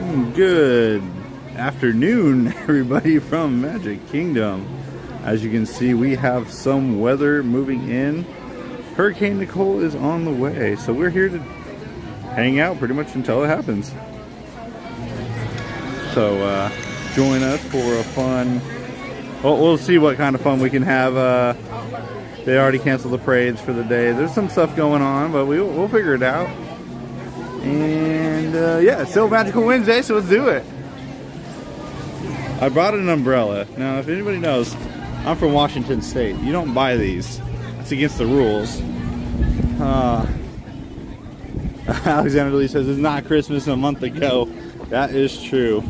Good afternoon, everybody from Magic Kingdom. As you can see, we have some weather moving in. Hurricane Nicole is on the way, so we're here to hang out pretty much until it happens. So join us for a fun, well, we'll see what kind of fun we can have. They already canceled the parades for the day. There's some stuff going on, but we'll figure it out. And yeah, it's still Magical Wednesday, so let's do it. I brought an umbrella. Now, if anybody knows, I'm from Washington State. You don't buy these. It's against the rules. Alexander Lee says, it's not Christmas a month ago. That is true.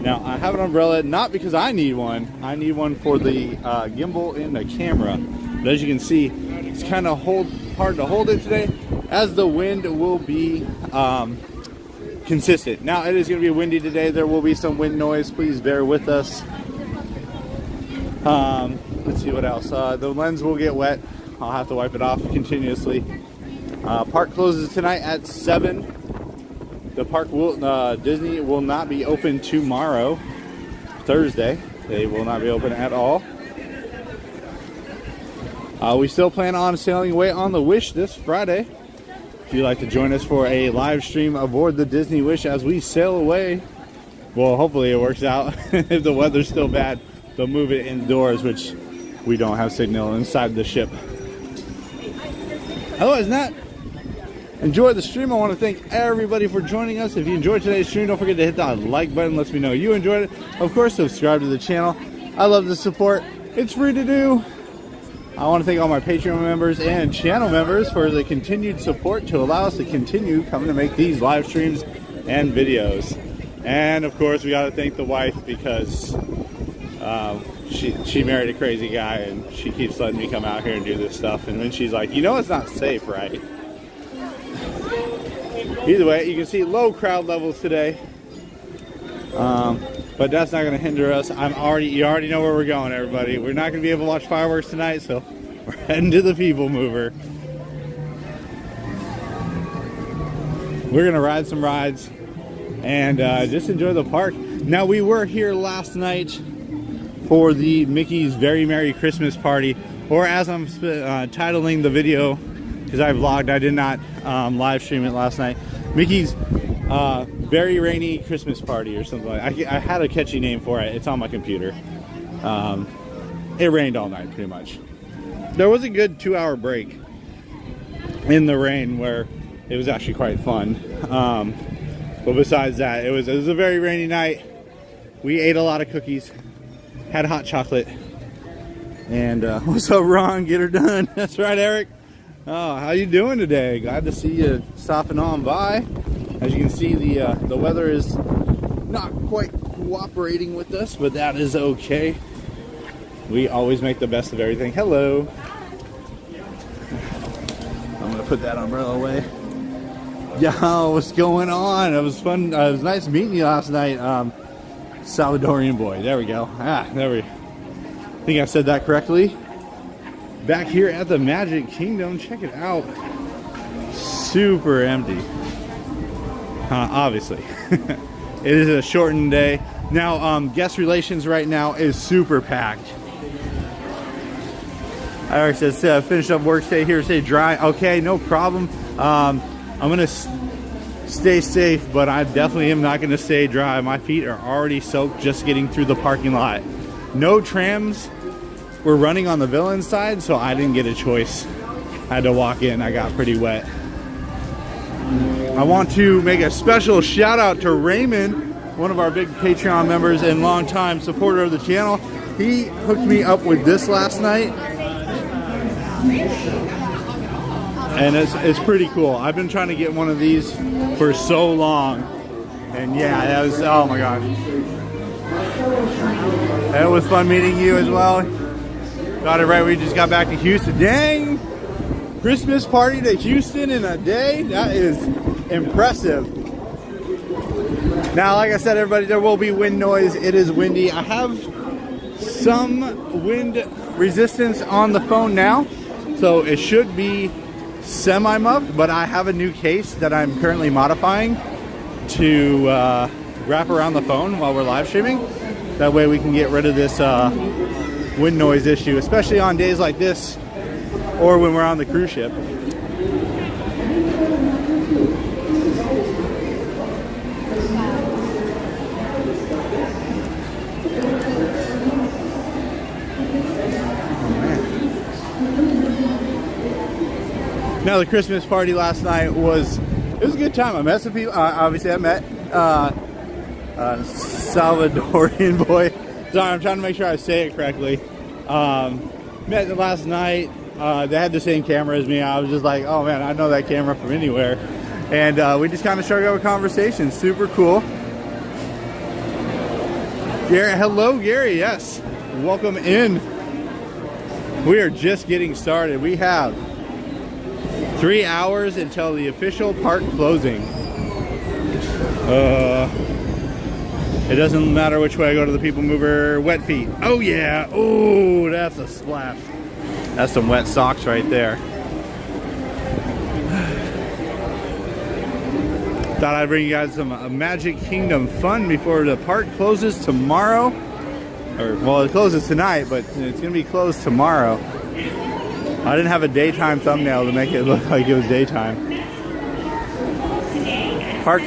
Now, I have an umbrella, not because I need one. I need one for the gimbal and the camera. But as you can see, it's kind of hard to hold it today, as the wind will be consistent. Now, it is going to be windy today. There will be some wind noise. Please bear with us. Let's see what else. The lens will get wet. I'll have to wipe it off continuously. Park closes tonight at 7. The park will, Disney will not be open tomorrow, Thursday. They will not be open at all. We still plan on sailing away on the Wish this Friday. If you'd like to join us for a live stream aboard the Disney Wish as we sail away, well, hopefully it works out. If the weather's still bad, they'll move it indoors, which we don't have signal inside the ship. Otherwise, not. Enjoy the stream. I want to thank everybody for joining us. If you enjoyed today's stream, don't forget to hit that like button. Lets me know you enjoyed it. Of course, subscribe to the channel. I love the support. It's free to do. I want to thank all my Patreon members and channel members for the continued support to allow us to continue coming to make these live streams and videos. And of course, we got to thank the wife, because she married a crazy guy, and she keeps letting me come out here and do this stuff. And then she's like, you know, it's not safe, right? Either way, you can see low crowd levels today, but that's not going to hinder us. You already know where we're going, everybody. We're not going to be able to watch fireworks tonight, so we're heading to the People Mover. We're going to ride some rides and just enjoy the park. Now, we were here last night for the Mickey's Very Merry Christmas Party, or as I'm titling the video, because I vlogged, I did not live stream it last night, Mickey's Very Rainy Christmas Party or something like that. I had a catchy name for it. It's on my computer. It rained all night pretty much. There was a good 2-hour break in the rain where it was actually quite fun. But besides that, it was a very rainy night. We ate a lot of cookies, had hot chocolate, and what's up, Ron? Get her done. That's right, Eric. Oh, how you doing today? Glad to see you stopping on by. As you can see, the weather is not quite cooperating with us, but that is okay. We always make the best of everything. Hello. I'm gonna put that umbrella away. Yo, what's going on? It was fun. It was nice meeting you last night. Salvadorian boy. There we go. I think I said that correctly. Back here at the Magic Kingdom, check it out. Super empty. Obviously. It is a shortened day. Now, guest relations right now is super packed. Eric says, finish up work, stay here, stay dry. Okay, no problem. I'm going to stay safe, but I definitely am not going to stay dry. My feet are already soaked just getting through the parking lot. No trams. We're running on the villain side, so I didn't get a choice. I had to walk in. I got pretty wet. I want to make a special shout out to Raymond, one of our big Patreon members and longtime supporter of the channel. He hooked me up with this last night, and it's pretty cool. I've been trying to get one of these for so long, and yeah, that was, oh my god. It was fun meeting you as well. Got it right. We just got back to Houston. Dang! Christmas party to Houston in a day? That is impressive. Now, like I said, everybody, there will be wind noise. It is windy. I have some wind resistance on the phone now, so it should be semi-muffed, but I have a new case that I'm currently modifying to wrap around the phone while we're live streaming. That way we can get rid of this wind noise issue, especially on days like this or when we're on the cruise ship. Now the Christmas party last night was a good time. I met some people. Obviously, I met Salvadorian boy. Sorry, I'm trying to make sure I say it correctly. Met them last night. They had the same camera as me. I was just like, oh man, I know that camera from anywhere. And we just kind of started up a conversation. Super cool. Gary, hello, Gary. Yes, welcome in. We are just getting started. We have 3 hours until the official park closing. It doesn't matter which way I go to the People Mover. Wet feet. Oh yeah. Oh, that's a splash. That's some wet socks right there. Thought I'd bring you guys some Magic Kingdom fun before the park closes tomorrow. Or, well, it closes tonight, but it's going to be closed tomorrow. I didn't have a daytime thumbnail to make it look like it was daytime. Park.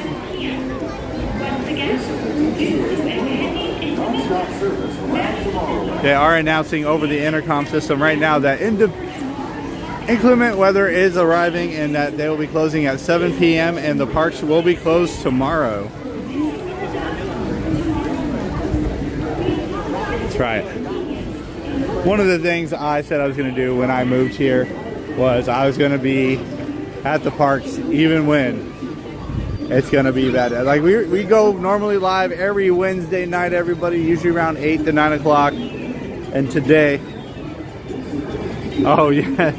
They are announcing over the intercom system right now that inclement weather is arriving and that they will be closing at 7 p.m. and the parks will be closed tomorrow. That's right. One of the things I said I was going to do when I moved here was I was going to be at the parks even when it's going to be bad. Like we go normally live every Wednesday night, everybody, usually around 8 to 9 o'clock. And today, oh yeah,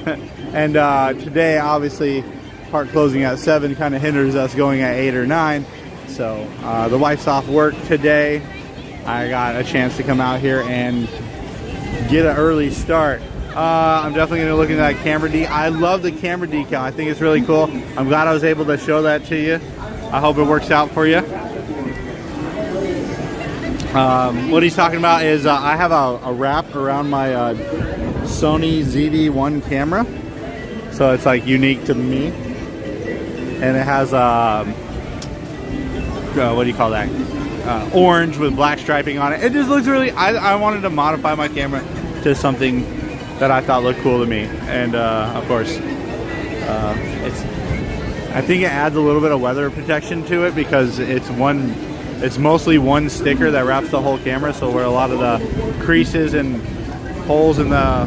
and today obviously park closing at 7 kind of hinders us going at 8 or 9. So the wife's off work today. I got a chance to come out here and get an early start. I'm definitely going to look into that camera decal. I love the camera decal. I think it's really cool. I'm glad I was able to show that to you. I hope it works out for you. What he's talking about is I have a wrap around my Sony ZV-1 camera. So it's like unique to me. And it has, what do you call that? Orange with black striping on it. It just looks really, I wanted to modify my camera to something that I thought looked cool to me. And of course, I think it adds a little bit of weather protection to it because it's mostly one sticker that wraps the whole camera. So where a lot of the creases and holes in the,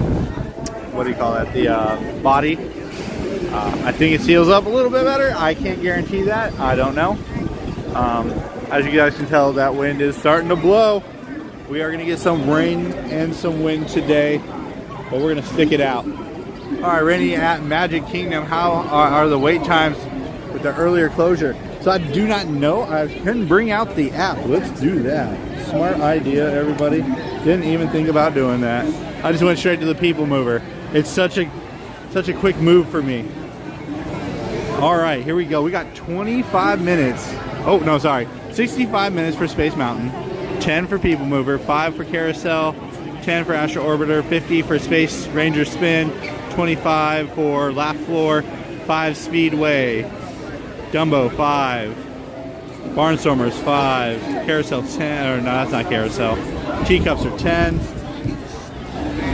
what do you call that, the body, I think it seals up a little bit better. I can't guarantee that. I don't know. As you guys can tell, that wind is starting to blow. We are going to get some rain and some wind today, but we're going to stick it out. All right, Rennie at Magic Kingdom, how are the wait times with the earlier closure? So I do not know. I couldn't bring out the app. Let's do that. Smart idea, everybody. Didn't even think about doing that. I just went straight to the People Mover. It's such a quick move for me. All right, here we go. We got 25 minutes. Oh, no, sorry. 65 minutes for Space Mountain, 10 for People Mover, 5 for Carousel, 10 for Astro Orbiter, 50 for Space Ranger Spin, 25 for Laugh Floor, 5 Speedway, Dumbo 5, Barnstormers 5, Carousel 10, or no, that's not Carousel. Teacups are 10.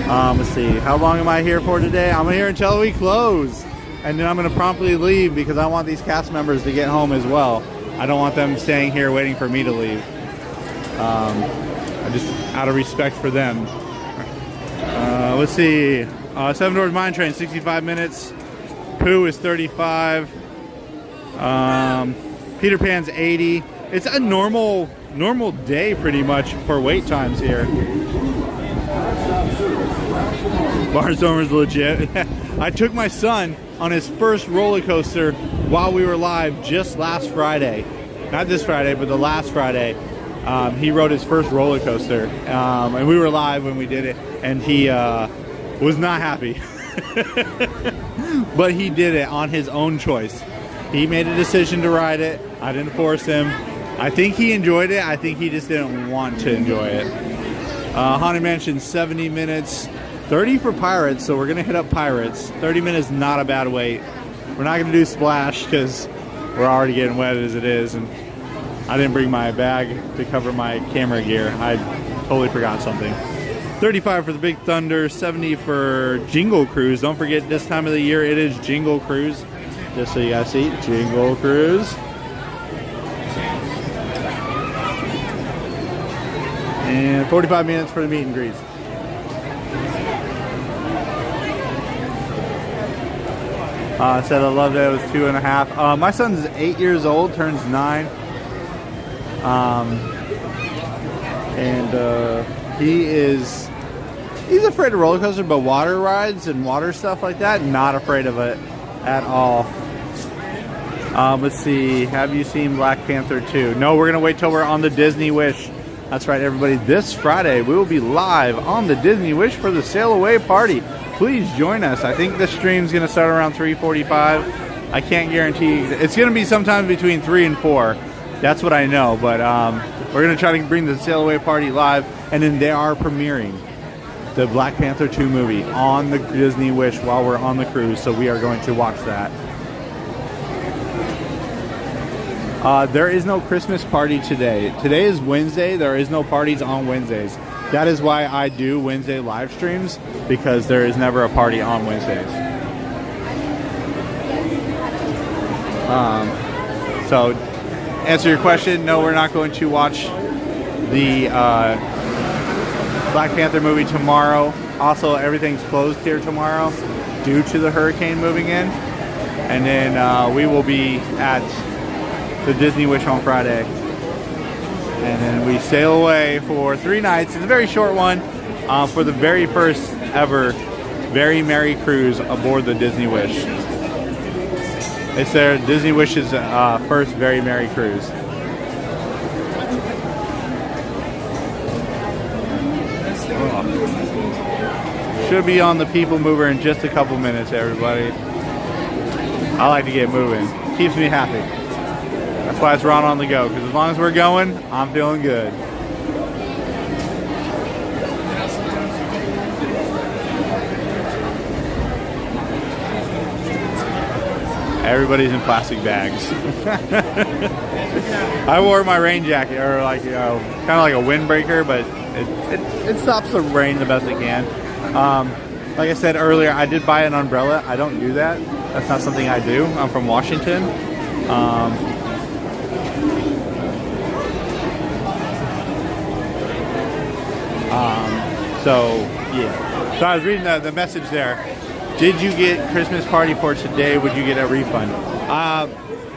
Let's see, how long am I here for today? I'm here until we close, and then I'm going to promptly leave because I want these cast members to get home as well. I don't want them staying here waiting for me to leave. I just, out of respect for them. Let's see. Seven Dwarfs Mine Train, 65 minutes. Pooh is 35. Peter Pan's 80. It's a normal day pretty much for wait times here. Barnstormer's legit. I took my son on his first roller coaster while we were live just last Friday. Not this Friday, but the last Friday. He rode his first roller coaster. And we were live when we did it. And he was not happy. But he did it on his own choice. He made a decision to ride it. I didn't force him. I think he enjoyed it. I think he just didn't want to enjoy it. Haunted Mansion, 70 minutes. 30 for Pirates, so we're going to hit up Pirates. 30 minutes, not a bad wait. We're not going to do Splash because we're already getting wet as it is. And I didn't bring my bag to cover my camera gear. I totally forgot something. 35 for the Big Thunder, 70 for Jingle Cruise. Don't forget, this time of the year, it is Jingle Cruise. Just so you guys see, Jingle Cruise. And 45 minutes for the meet and greets. Said I loved it. It was 2.5. My son's 8 years old, turns 9. He's afraid of roller coasters, but water rides and water stuff like that, not afraid of it at all. Let's see. Have you seen Black Panther 2? No, we're gonna wait till we're on the Disney Wish. That's right, everybody. This Friday we will be live on the Disney Wish for the Sail Away party. Please join us. I think the stream's gonna start around 3:45. I can't guarantee. It's gonna be sometime between 3 and 4. That's what I know. But we're gonna try to bring the Sail Away party live, and then they are premiering the Black Panther 2 movie on the Disney Wish while we're on the cruise, so we are going to watch that. There is no Christmas party today. Today is Wednesday. There is no parties on Wednesdays. That is why I do Wednesday live streams, because there is never a party on Wednesdays. So, answer your question, no, we're not going to watch the Black Panther movie tomorrow. Also, everything's closed here tomorrow due to the hurricane moving in. And then we will be at the Disney Wish on Friday. And then we sail away for 3 nights. It's a very short one for the very first ever Very Merry Cruise aboard the Disney Wish. It's their Disney Wish's first Very Merry Cruise. Should be on the People Mover in just a couple minutes, everybody. I like to get moving. Keeps me happy. That's why it's Ron on the go, because as long as we're going, I'm feeling good. Everybody's in plastic bags. I wore my rain jacket, or like, you know, kind of like a windbreaker, but it stops the rain the best it can. Like I said earlier, I did buy an umbrella. I don't do that. That's not something I do. I'm from Washington. So yeah. So I was reading the message there. Did you get Christmas party for today? Would you get a refund?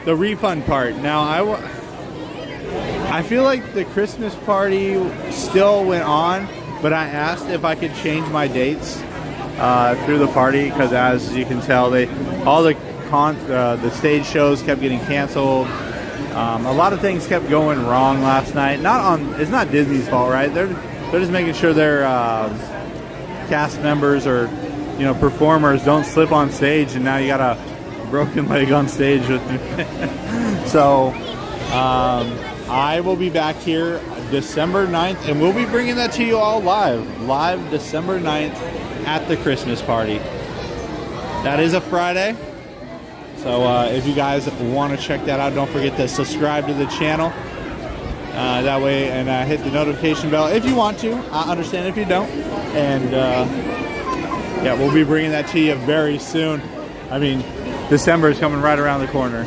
The refund part. Now I feel like the Christmas party still went on, but I asked if I could change my dates through the party, because as you can tell, all the stage shows kept getting canceled. A lot of things kept going wrong last night. It's not Disney's fault, right? They're just making sure their cast members or performers don't slip on stage, and now you got a broken leg on stage with me. So I will be back here December 9th, and we'll be bringing that to you all live December 9th at the Christmas party. That is a Friday, so if you guys want to check that out, don't forget to subscribe to the channel that way, and hit the notification bell if you want to. I understand if you don't. And yeah, we'll be bringing that to you very soon. I mean, December is coming right around the corner.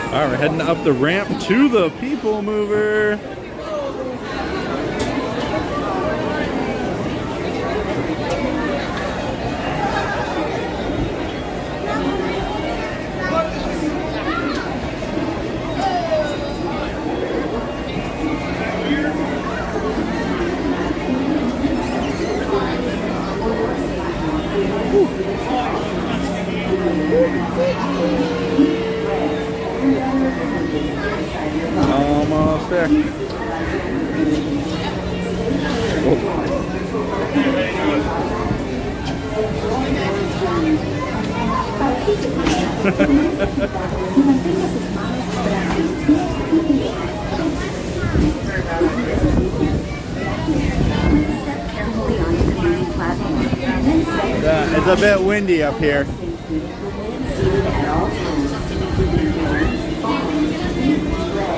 All right, we're heading up the ramp to the People Mover. Almost there. Oh. It's a bit windy up here.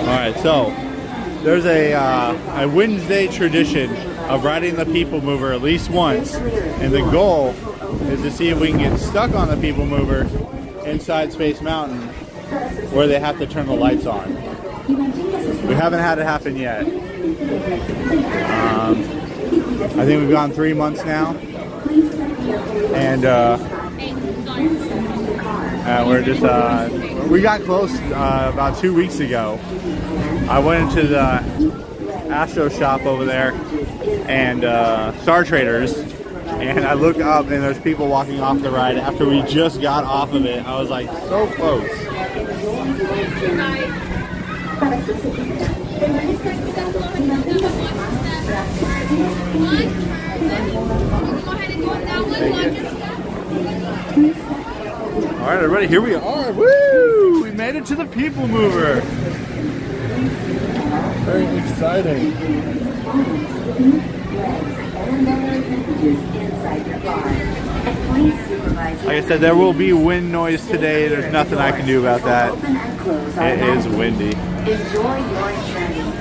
Alright, so there's a Wednesday tradition of riding the People Mover at least once, and the goal is to see if we can get stuck on the People Mover inside Space Mountain where they have to turn the lights on. We haven't had it happen yet. I think we've gone 3 months now, and we're just we got close about 2 weeks ago. I went into the Astro shop over there and Star Traders, and I looked up and there's people walking off the ride after we just got off of it. I was like, so close. Alright everybody, here we are. Woo! We made it to the People Mover. Very exciting. Like I said, there will be wind noise today. There's nothing I can do about that. It is windy. Enjoy your journey.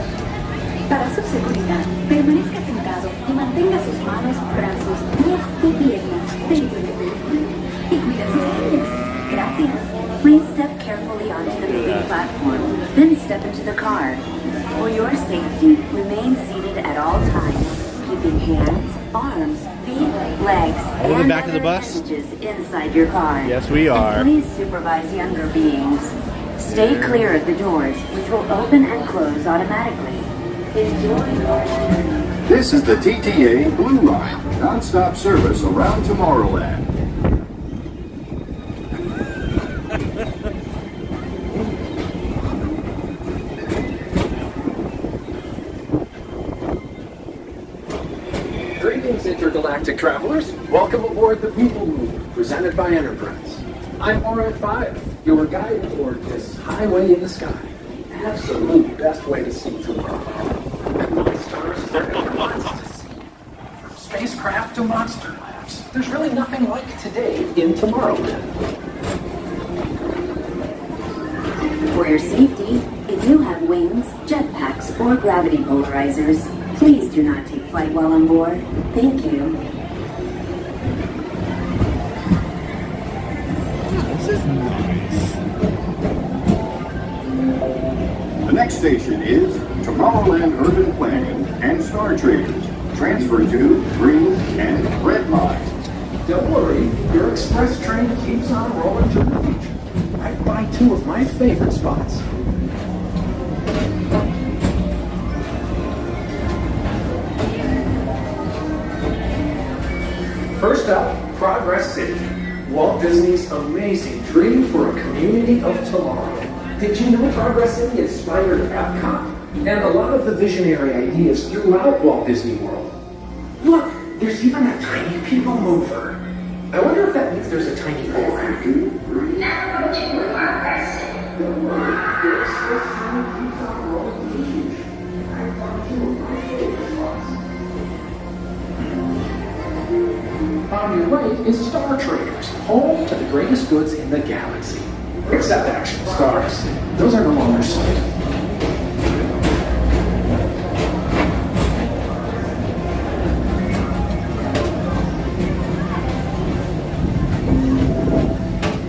Para su seguridad, permanezca sentado y mantenga sus manos, brazos, pies y piernas dentro del vehículo. Y cuida sus pies. Gracias. Please step carefully onto the moving platform, then step into the car. For your safety, remain seated at all times, keeping hands, arms, feet, legs, Over the back of the bus? inside your car. Yes, we are. And please supervise younger beings. Stay clear of the doors, which will open and close automatically. Enjoy your journey. This is the TTA Blue Line, non-stop service around Tomorrowland. Greetings, intergalactic travelers. Welcome aboard the People Mover, presented by Enterprise. I'm Orat 5, your guide aboard this highway in the sky. Absolute best way to see Tomorrowland. And what stars there ever was to see. From spacecraft to monster labs, there's really nothing like today in Tomorrowland. For your safety, if you have wings, jetpacks, or gravity polarizers, please do not take flight while on board. Thank you. This is nice. The next station is Tomorrowland Urban Planning and Star Traders. Transfer to green and red line. Don't worry, your express train keeps on rolling through the future. Right by two of my favorite spots. First up, Progress City. Walt Disney's amazing dream for a community of tomorrow. Did you know Progress City inspired Epcot? And a lot of the visionary ideas throughout Walt Disney World. Look, there's even a tiny People Mover. I wonder if that means there's a tiny board. Now approaching Progress City. Don't worry, your express train keeps on rolling through the future. Right by two of my favorite spots. On your right is Star Traders, home to the greatest goods in the galaxy. Except action stars. Those are no longer sold.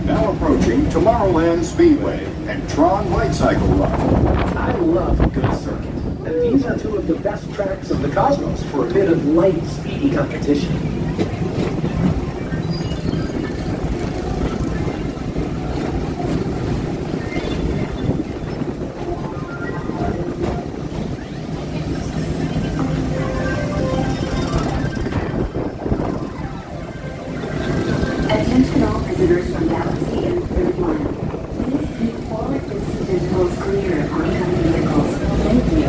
Now approaching Tomorrowland Speedway and Tron Light Cycle Run. I love a good circuit. And these are two of the best tracks of the cosmos for a bit of light, speedy competition. Attention all visitors from Galaxy and Third Line. Please keep forward-facing vehicles clear of oncoming vehicles. Thank you.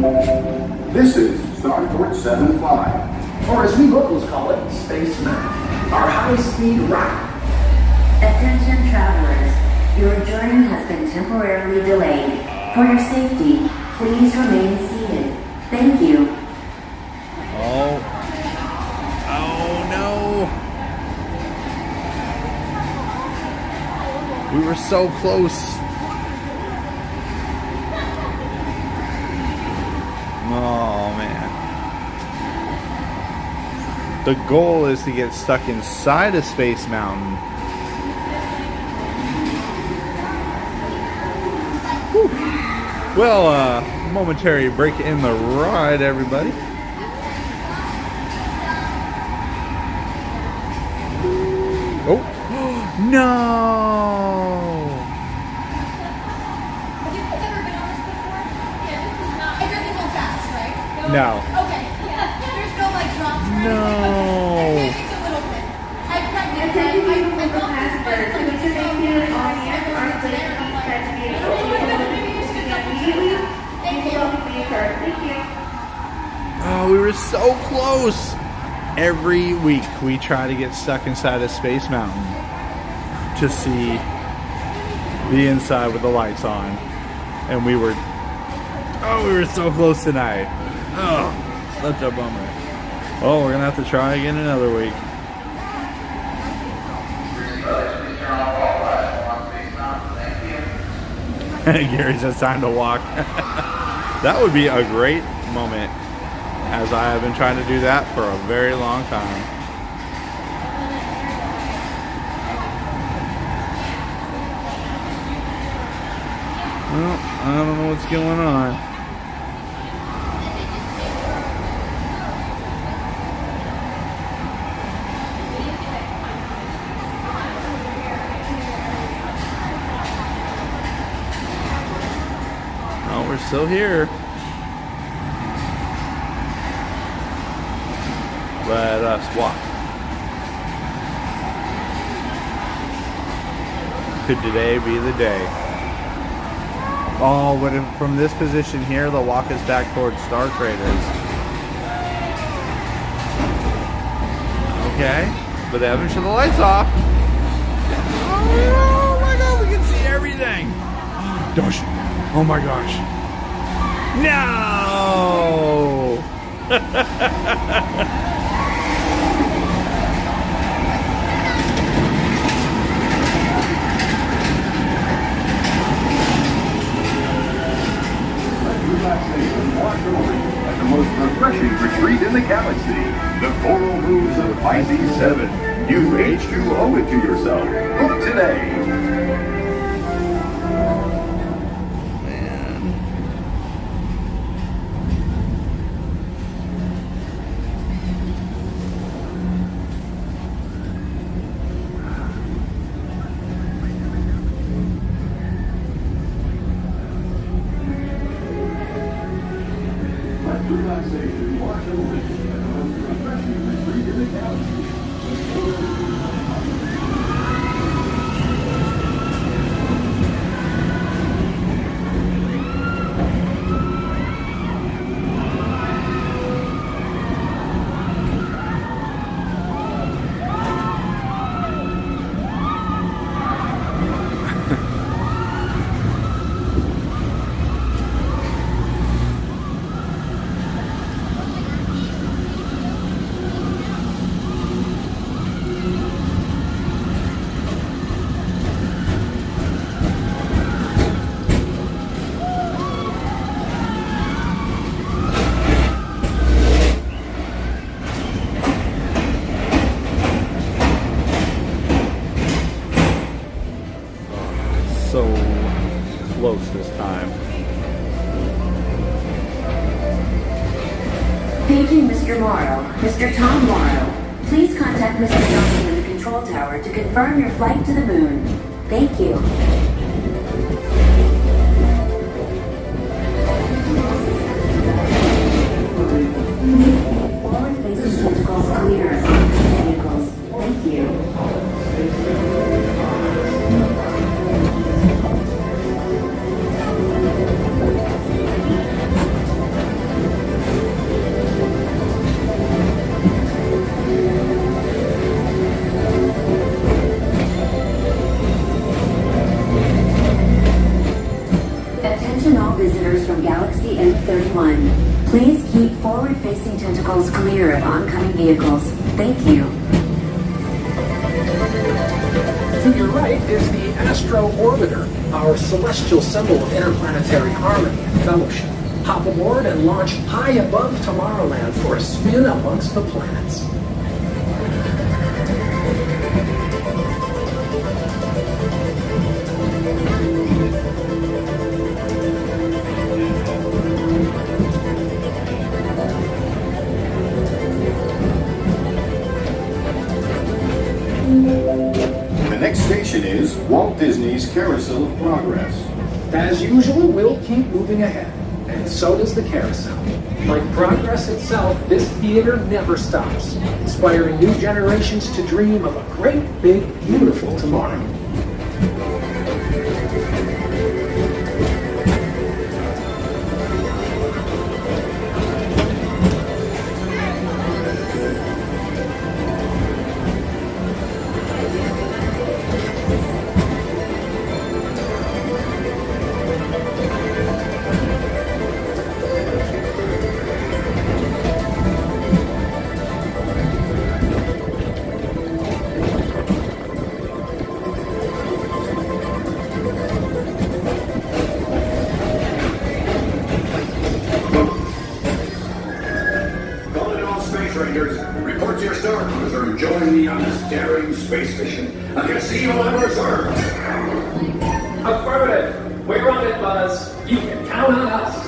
This is Starport 75. Or as we locals call it, Space Mountain, our high-speed ride. Attention travelers, your journey has been temporarily delayed. For your safety, please remain seated. Thank you. Oh. Oh no. We were so close. Oh man. The goal is to get stuck inside of Space Mountain. Whew. Well, momentary break in the ride, everybody. Oh, no! Have you guys ever been on this before? Yeah, this is not. It doesn't go fast, right? No. Okay. Yeah. There's no like drops. Right? No. Maybe it's a little bit. I'm pregnant. I thought this was like a slow. Oh, we were so close. Every week we try to get stuck inside of Space Mountain to see the inside with the lights on. And we were so close tonight. Oh, such a bummer. Oh, we're gonna have to try again another week. Gary says time to walk. That would be a great moment, as I have been trying to do that for a very long time. Well, I don't know what's going on. Oh, we're still here. Let us walk. Could today be the day? Oh, but from this position here, they'll walk us back towards Star Traders. Okay, but they haven't shut the lights off. Oh my God, we can see everything. Gosh, oh my gosh. No! At the most refreshing retreat in the galaxy, the coral moves of Pisces 7. You H2 owe it to yourself. Book today. Relaxation, watch and listen at the most refreshing retreat in the galaxy. So close this time. Paging Mr. Morrow, Mr. Tom Morrow. Please contact Mr. Johnson in the control tower to confirm your flight to the moon. Thank you. Forward-facing tentacles clear. Vehicles. Thank you. Galaxy N31. Please keep forward-facing tentacles clear of oncoming vehicles. Thank you. To your right is the Astro Orbiter, our celestial symbol of interplanetary harmony and fellowship. Hop aboard and launch high above Tomorrowland for a spin amongst the planets. The next station is Walt Disney's Carousel of Progress. As usual, we'll keep moving ahead, and so does the carousel. Like progress itself, this theater never stops, inspiring new generations to dream of a great, big, beautiful tomorrow. Report to your star cruiser. Join me on this daring space mission against evil and reserve. Affirmative. We're on it, Buzz. You can count on us.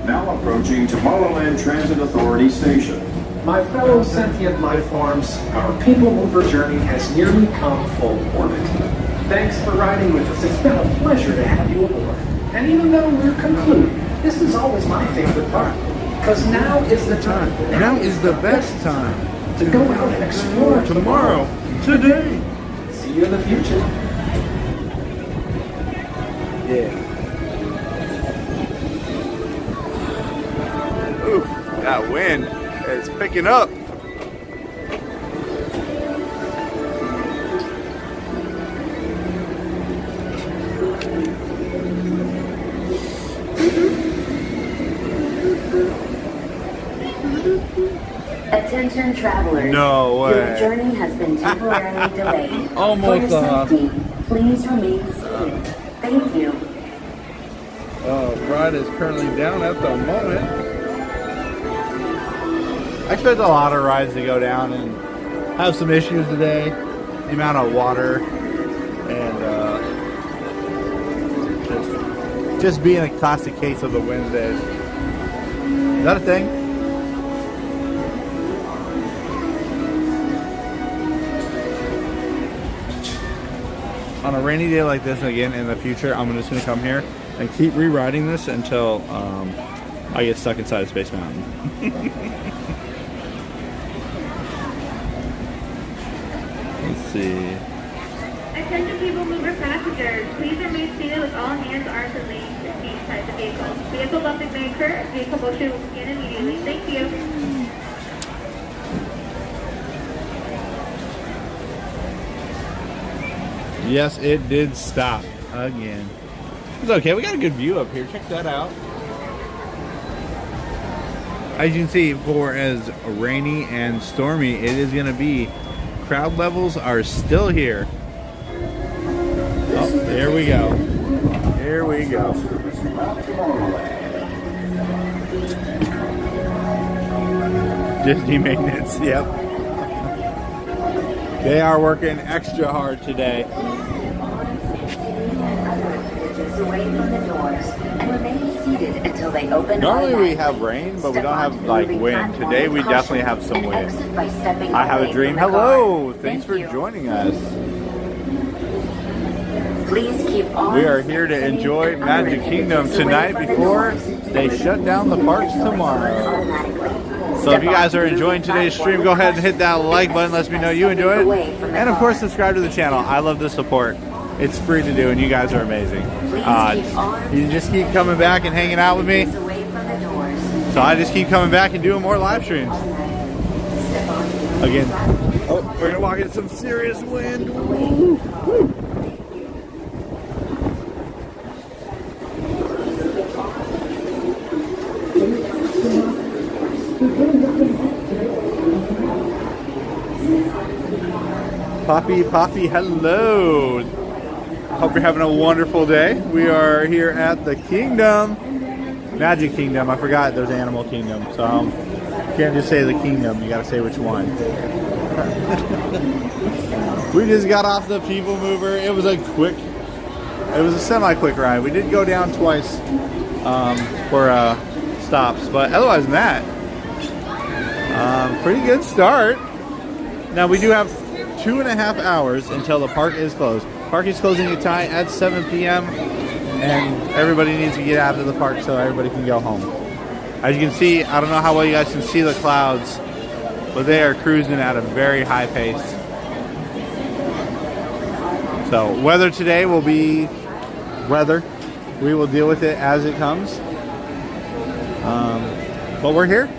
Now approaching Tomorrowland Transit Authority Station. My fellow sentient life forms, our people mover journey has nearly come full orbit. Thanks for riding with us. It's been a pleasure to have you aboard. And even though we're concluding, this is always my favorite part. Because now is the time. Now is the best time to go out and explore tomorrow, today. See you in the future. Yeah. Ooh, that wind is picking up. Attention travelers. No way. Your journey has been temporarily delayed. Almost, For your safety, please remain seated. Thank you. Ride is currently down at the moment. I expect a lot of rides to go down and have some issues today. The amount of water and just being a classic case of the Wednesdays. Is that a thing? On a rainy day like this, again in the future, I'm just going to come here and keep rewriting this until I get stuck inside of Space Mountain. Let's see. Attention people mover passengers, please remain seated with all hands, arms, and legs inside the vehicle. Vehicle bumping may occur. Vehicle motion will begin immediately. Thank you. Yes, it did stop again. It's okay. We got a good view up here. Check that out. As you can see, for as rainy and stormy it is going to be, crowd levels are still here. Oh, there we go. Here we go. Disney maintenance, yep. They are working extra hard today. Away from the they open Normally we have automatically. rain, but we Step don't have onto the like moving wind. platform Today with we caution definitely have some and wind. exit by stepping I have a away dream. from the Hello, car. thanks Thank for you. joining us. Please keep arms We are here to fastening enjoy and Magic other Kingdom individuals away tonight from the before doors. they shut down the parks tomorrow. Automatically. So if Step you guys onto are the enjoying moving today's platform stream, go with ahead and hit caution that like button. Let me know you enjoy it. Away from the And of course, car. subscribe to the channel. I love the support. It's free to do, and you guys are amazing. You just keep coming back and hanging out with me. Away from the doors. So I just keep coming back and doing more live streams. Again, oh, we're gonna walk into some serious wind. Woo, woo. Poppy, hello. Hope you're having a wonderful day. We are here at the Kingdom. Magic Kingdom. I forgot there's Animal Kingdom. So you can't just say the Kingdom. You gotta say which one. We just got off the People Mover. It was a semi-quick ride. We did go down twice for stops. But otherwise than that, pretty good start. Now we do have 2.5 hours until the park is closed. Park is closing at 7 p.m. and everybody needs to get out of the park so everybody can go home. As you can see, I don't know how well you guys can see the clouds, but they are cruising at a very high pace. So weather today will be weather. We will deal with it as it comes. But we're here.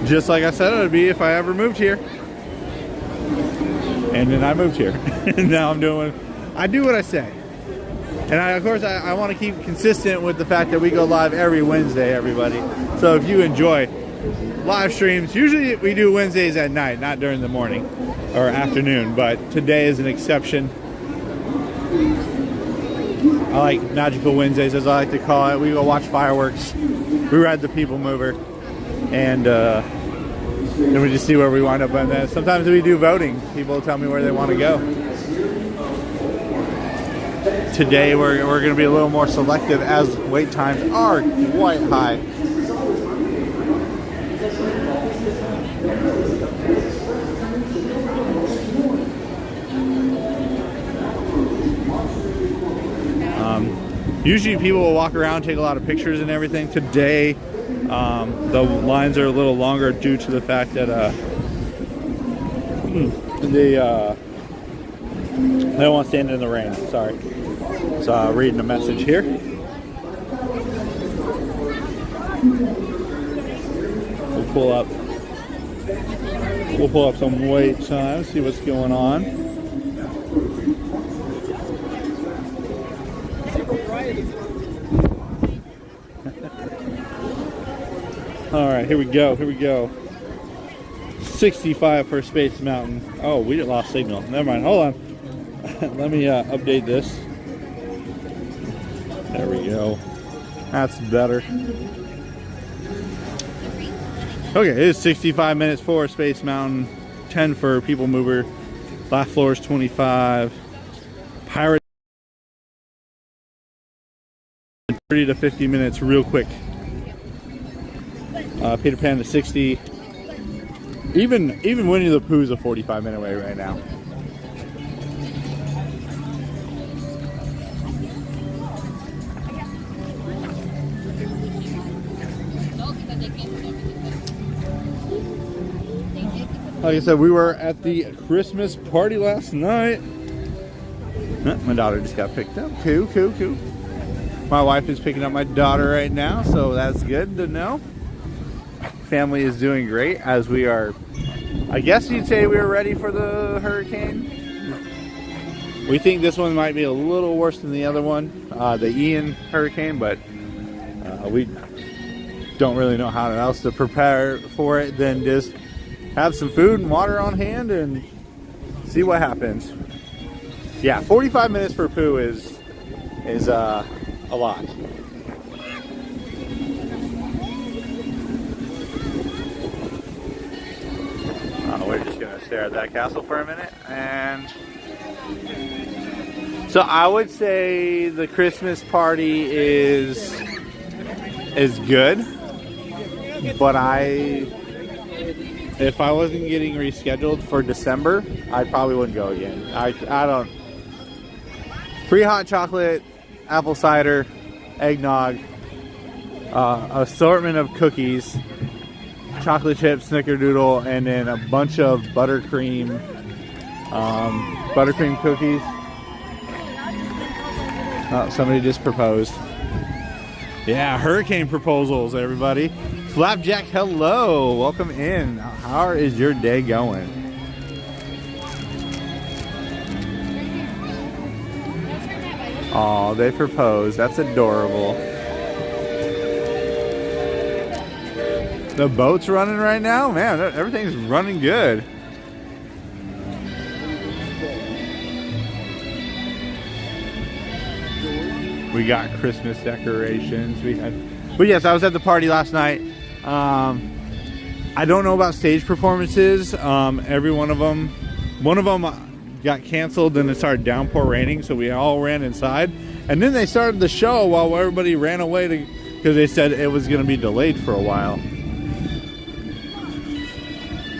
Just like I said it would be if I ever moved here. And then I moved here. And now I do what I say. And of course, I want to keep consistent with the fact that we go live every Wednesday, everybody. So if you enjoy live streams, usually we do Wednesdays at night, not during the morning or afternoon, but today is an exception. I like Magical Wednesdays, as I like to call it. We go watch fireworks, we ride the People Mover, and then we just see where we wind up. And then sometimes we do voting. People tell me where they want to go. Today we're going to be a little more selective as wait times are quite high. Usually people will walk around, take a lot of pictures and everything. Today the lines are a little longer due to the fact that they don't want to stand in the rain. Sorry. So reading a message here. We'll pull up some wait time, see what's going on. All right, here we go. 65 for Space Mountain. Oh, we lost signal. Never mind. Hold on. Let me update this. There we go. That's better. Okay, it is 65 minutes for Space Mountain, 10 for People Mover. Last floor is 25. Pirate 30 to 50 minutes real quick. Peter Pan to 60. Even Winnie the Pooh is a 45-minute wait right now. Like I said, we were at the Christmas party last night. My daughter just got picked up. Cool. My wife is picking up my daughter right now, so that's good to know. Family is doing great as we are. I guess you'd say we were ready for the hurricane. We think this one might be a little worse than the other one, the Ian hurricane, but we don't really know how else to prepare for it than just have some food and water on hand and see what happens. Yeah, 45 minutes for Pooh is a lot. We're just gonna stare at that castle for a minute, and so I would say the Christmas party is is good, but if I wasn't getting rescheduled for December, I probably wouldn't go again. I don't. Free hot chocolate, apple cider, eggnog, assortment of cookies, chocolate chip, snickerdoodle, and then a bunch of buttercream cookies. Oh, somebody just proposed. Yeah, hurricane proposals, everybody. Flapjack, hello, welcome in. How is your day going? Oh, they proposed. That's adorable. The boat's running right now? Man, everything's running good. We got Christmas decorations. But yes, I was at the party last night. I don't know about stage performances. Every one of them got canceled and it started downpour raining, so we all ran inside. And then they started the show while everybody ran away because they said it was going to be delayed for a while.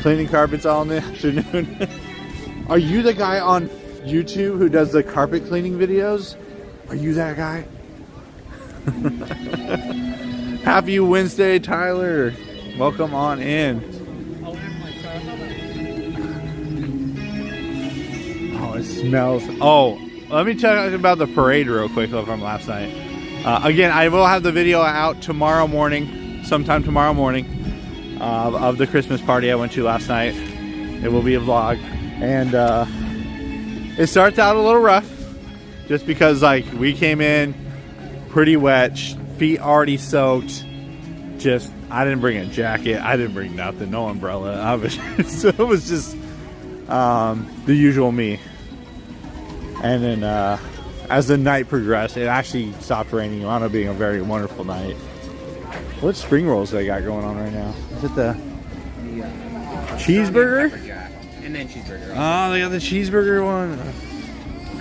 Cleaning carpets all in the afternoon. Are you the guy on YouTube who does the carpet cleaning videos? Are you that guy? Happy Wednesday, Tyler. Welcome on in. Oh, it smells. Oh, let me tell you about the parade real quick from last night. Again, I will have the video out tomorrow morning, sometime tomorrow morning, of the Christmas party I went to last night. It will be a vlog. And it starts out a little rough. Just because, like, we came in pretty wet, feet already soaked. Just, I didn't bring a jacket. I didn't bring nothing, no umbrella. So it was just the usual me. And then as the night progressed, it actually stopped raining. It wound up being a very wonderful night. What spring rolls they got going on right now? Is it the cheeseburger? And then cheeseburger. Oh, they got the cheeseburger one.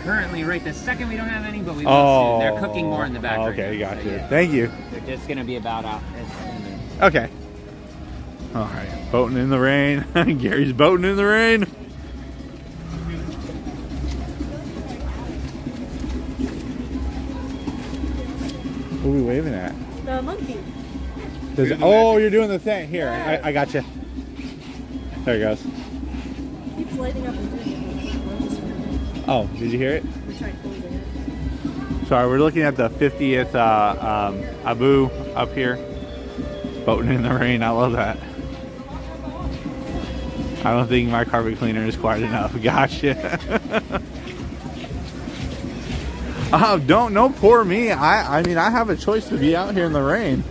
Currently, right this second, we don't have any, but we will soon. They're cooking more in the back. Okay, right now, got so you. yeah. Thank you. They're just going to be about out. Okay. All right. Boating in the rain. Gary's boating in the rain. What are we waving at? The monkey. Oh, you're doing the thing. Here, I got you. There it goes. Keeps lighting up and doing it. Oh, did you hear it? We tried closing it. Sorry, we're looking at the 50th Abu up here. Boating in the rain. I love that. I don't think my carpet cleaner is quite enough. Gotcha. Oh, no, poor me. I mean, I have a choice to be out here in the rain.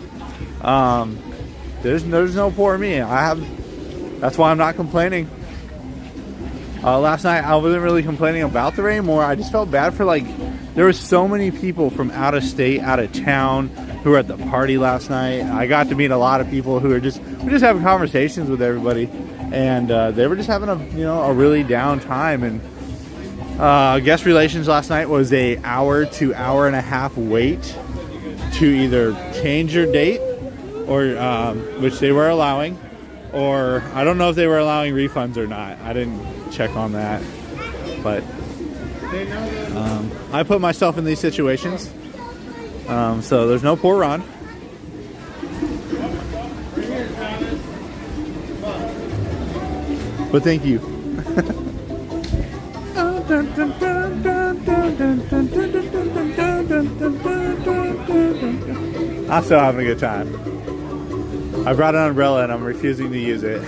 There's no poor me. That's why I'm not complaining. Last night I wasn't really complaining about the rain more. I just felt bad for, like, there were so many people from out of state, out of town who were at the party last night. I got to meet a lot of people who we're just having conversations with everybody, and they were just having a really down time. And guest relations last night was a hour to hour and a half wait to either change your date, or which they were allowing, or I don't know if they were allowing refunds or not. I didn't check on that, but I put myself in these situations, so there's no poor Ron. But thank you. I'm still having a good time. I brought an umbrella and I'm refusing to use it.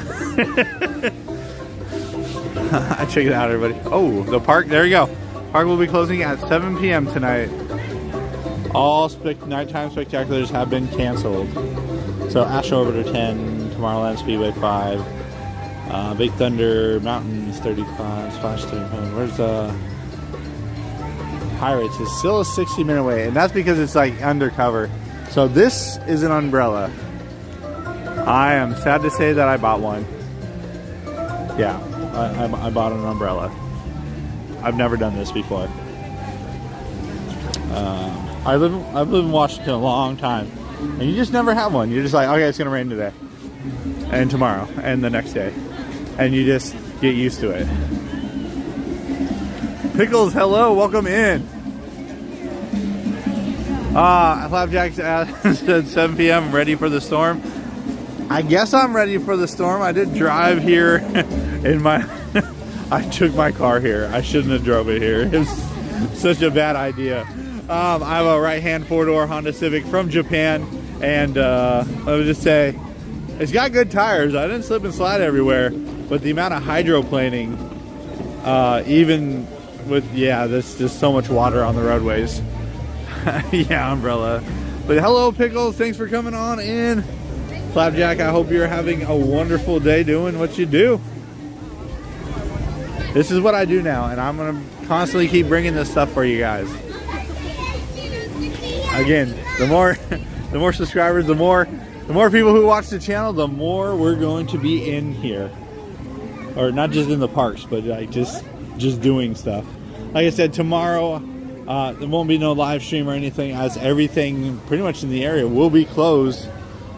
Check it out, everybody. Oh, the park. There you go. Park will be closing at 7 p.m. tonight. All nighttime spectaculars have been canceled. So Astro Orbiter 10, Tomorrowland Speedway 5, Big Thunder Mountains 35, Splash 35. Where's Pirates? It's still a 60-minute wait, and that's because it's like undercover. So this is an umbrella. I am sad to say that I bought one. Yeah, I bought an umbrella. I've never done this before. I've lived in Washington a long time. And you just never have one. You're just like, okay, it's gonna rain today, and tomorrow, and the next day, and you just get used to it. Pickles, hello, welcome in. Flapjack said 7 p.m. ready for the storm. I guess I'm ready for the storm. I did drive here in my I took my car here. I shouldn't have drove it here. It's such a bad idea. I have a right-hand four-door Honda Civic from Japan, and let me just say, it's got good tires. I didn't slip and slide everywhere, but the amount of hydroplaning, even with, yeah, there's just so much water on the roadways. Yeah, umbrella. But hello, Pickles. Thanks for coming on in. Flapjack, I hope you're having a wonderful day doing what you do. This is what I do now, and I'm going to constantly keep bringing this stuff for you guys. Again, the more subscribers, the more people who watch the channel, the more we're going to be in here. Or not just in the parks, but like just doing stuff. Like I said, tomorrow there won't be no live stream or anything, as everything pretty much in the area will be closed.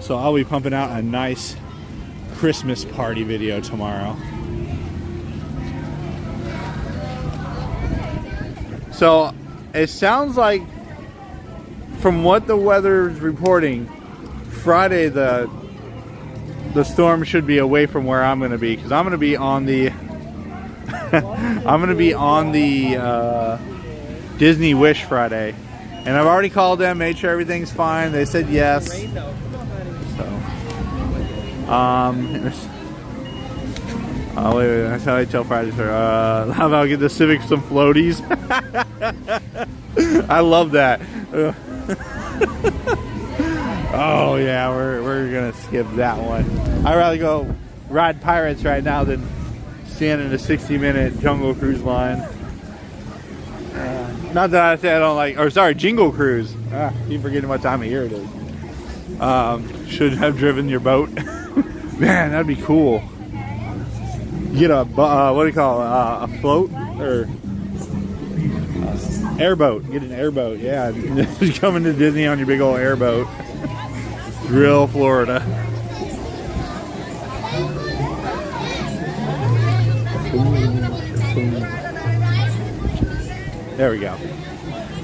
So I'll be pumping out a nice Christmas party video tomorrow. So it sounds like, from what the weather is reporting, Friday the storm should be away from where I'm going to be, because I'm going to be on the Disney Wish Friday, and I've already called them, made sure everything's fine. They said yes. So, wait, that's how I tell Friday. How about I'll give the Civic some floaties? I love that. Oh yeah, we're gonna skip that one. I'd rather go ride Pirates right now than stand in a 60-minute Jungle Cruise line. Not that I say I don't like, or sorry, Jingle Cruise. Keep forgetting what time of year it is. Should have driven your boat. Man, that'd be cool. Get a what do you call it? A float or airboat. Get an airboat. Yeah, just coming to Disney on your big old airboat. Grill, Florida. There we go.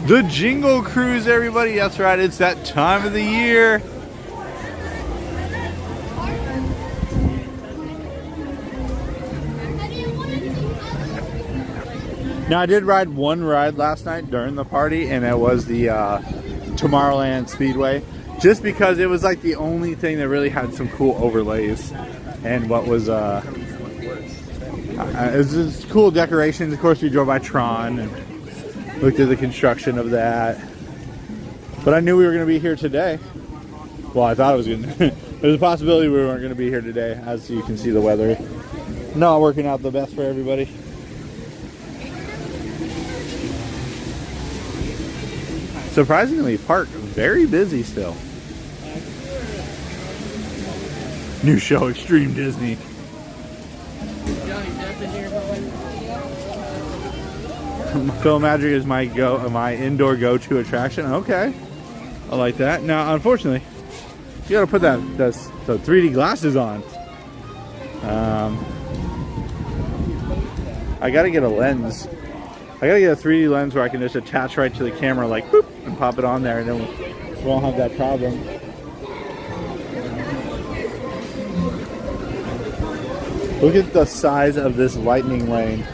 The Jingle Cruise, everybody. That's right. It's that time of the year. Now, I did ride one ride last night during the party, and it was the Tomorrowland Speedway, just because it was like the only thing that really had some cool overlays, and what was it was just cool decorations. Of course, we drove by Tron and looked at the construction of that. But I knew we were going to be here today. Well, I thought it was going to. There's a possibility we weren't going to be here today, as you can see the weather not working out the best for everybody. Surprisingly, park very busy still. New show, Extreme Disney. Film Magic is my indoor go-to attraction. Okay, I like that. Now, unfortunately, you gotta put the 3D glasses on. I gotta get a lens. I gotta get a 3D lens where I can just attach right to the camera, like boop, and pop it on there, and then we won't have that problem. Look at the size of this lightning lane.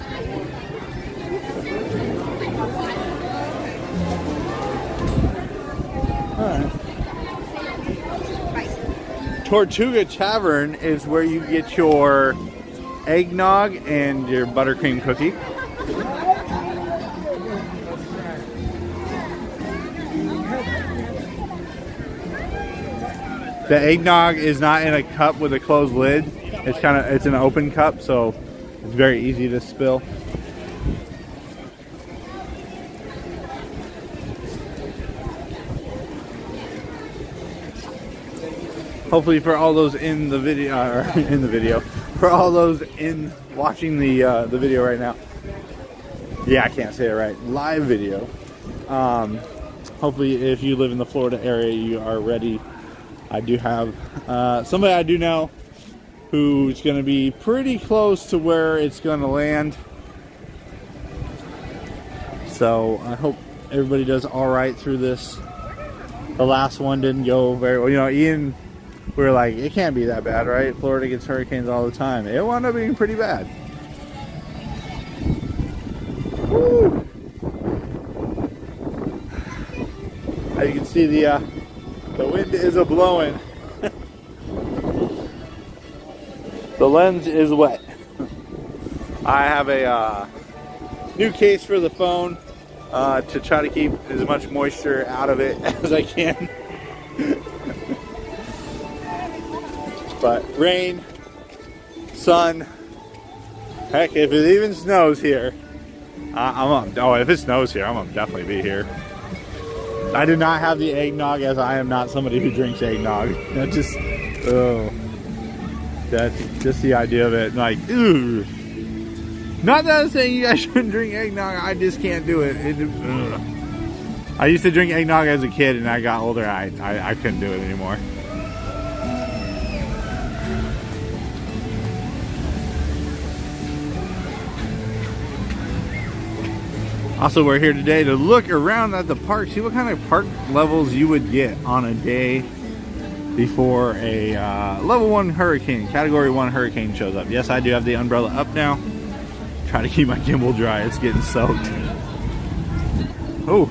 Tortuga Tavern is where you get your eggnog and your buttercream cookie. The eggnog is not in a cup with a closed lid. It's an open cup, so it's very easy to spill. Hopefully, for all those in the video, for all those in watching the video right now. Yeah, I can't say it right. Live video. Hopefully, if you live in the Florida area, you are ready I do have somebody I do know who's going to be pretty close to where it's going to land. So I hope everybody does all right through this. The last one didn't go very well. You know, Ian, we were like, it can't be that bad, right? Florida gets hurricanes all the time. It wound up being pretty bad. Woo! As you can see, the wind is a-blowing. The lens is wet. I have a new case for the phone to try to keep as much moisture out of it as I can. But rain, sun, heck, if it even snows here, if it snows here, I'm gonna definitely be here. I do not have the eggnog, as I am not somebody who drinks eggnog. That just, oh, that's just the idea of it. Like, ooh. Not that I'm saying you guys shouldn't drink eggnog. I just can't do it. I used to drink eggnog as a kid, and I got older. I couldn't do it anymore. Also, we're here today to look around at the park, see what kind of park levels you would get on a day before a level 1 hurricane, category 1 hurricane shows up. Yes, I do have the umbrella up now. Try to keep my gimbal dry, it's getting soaked. Oh.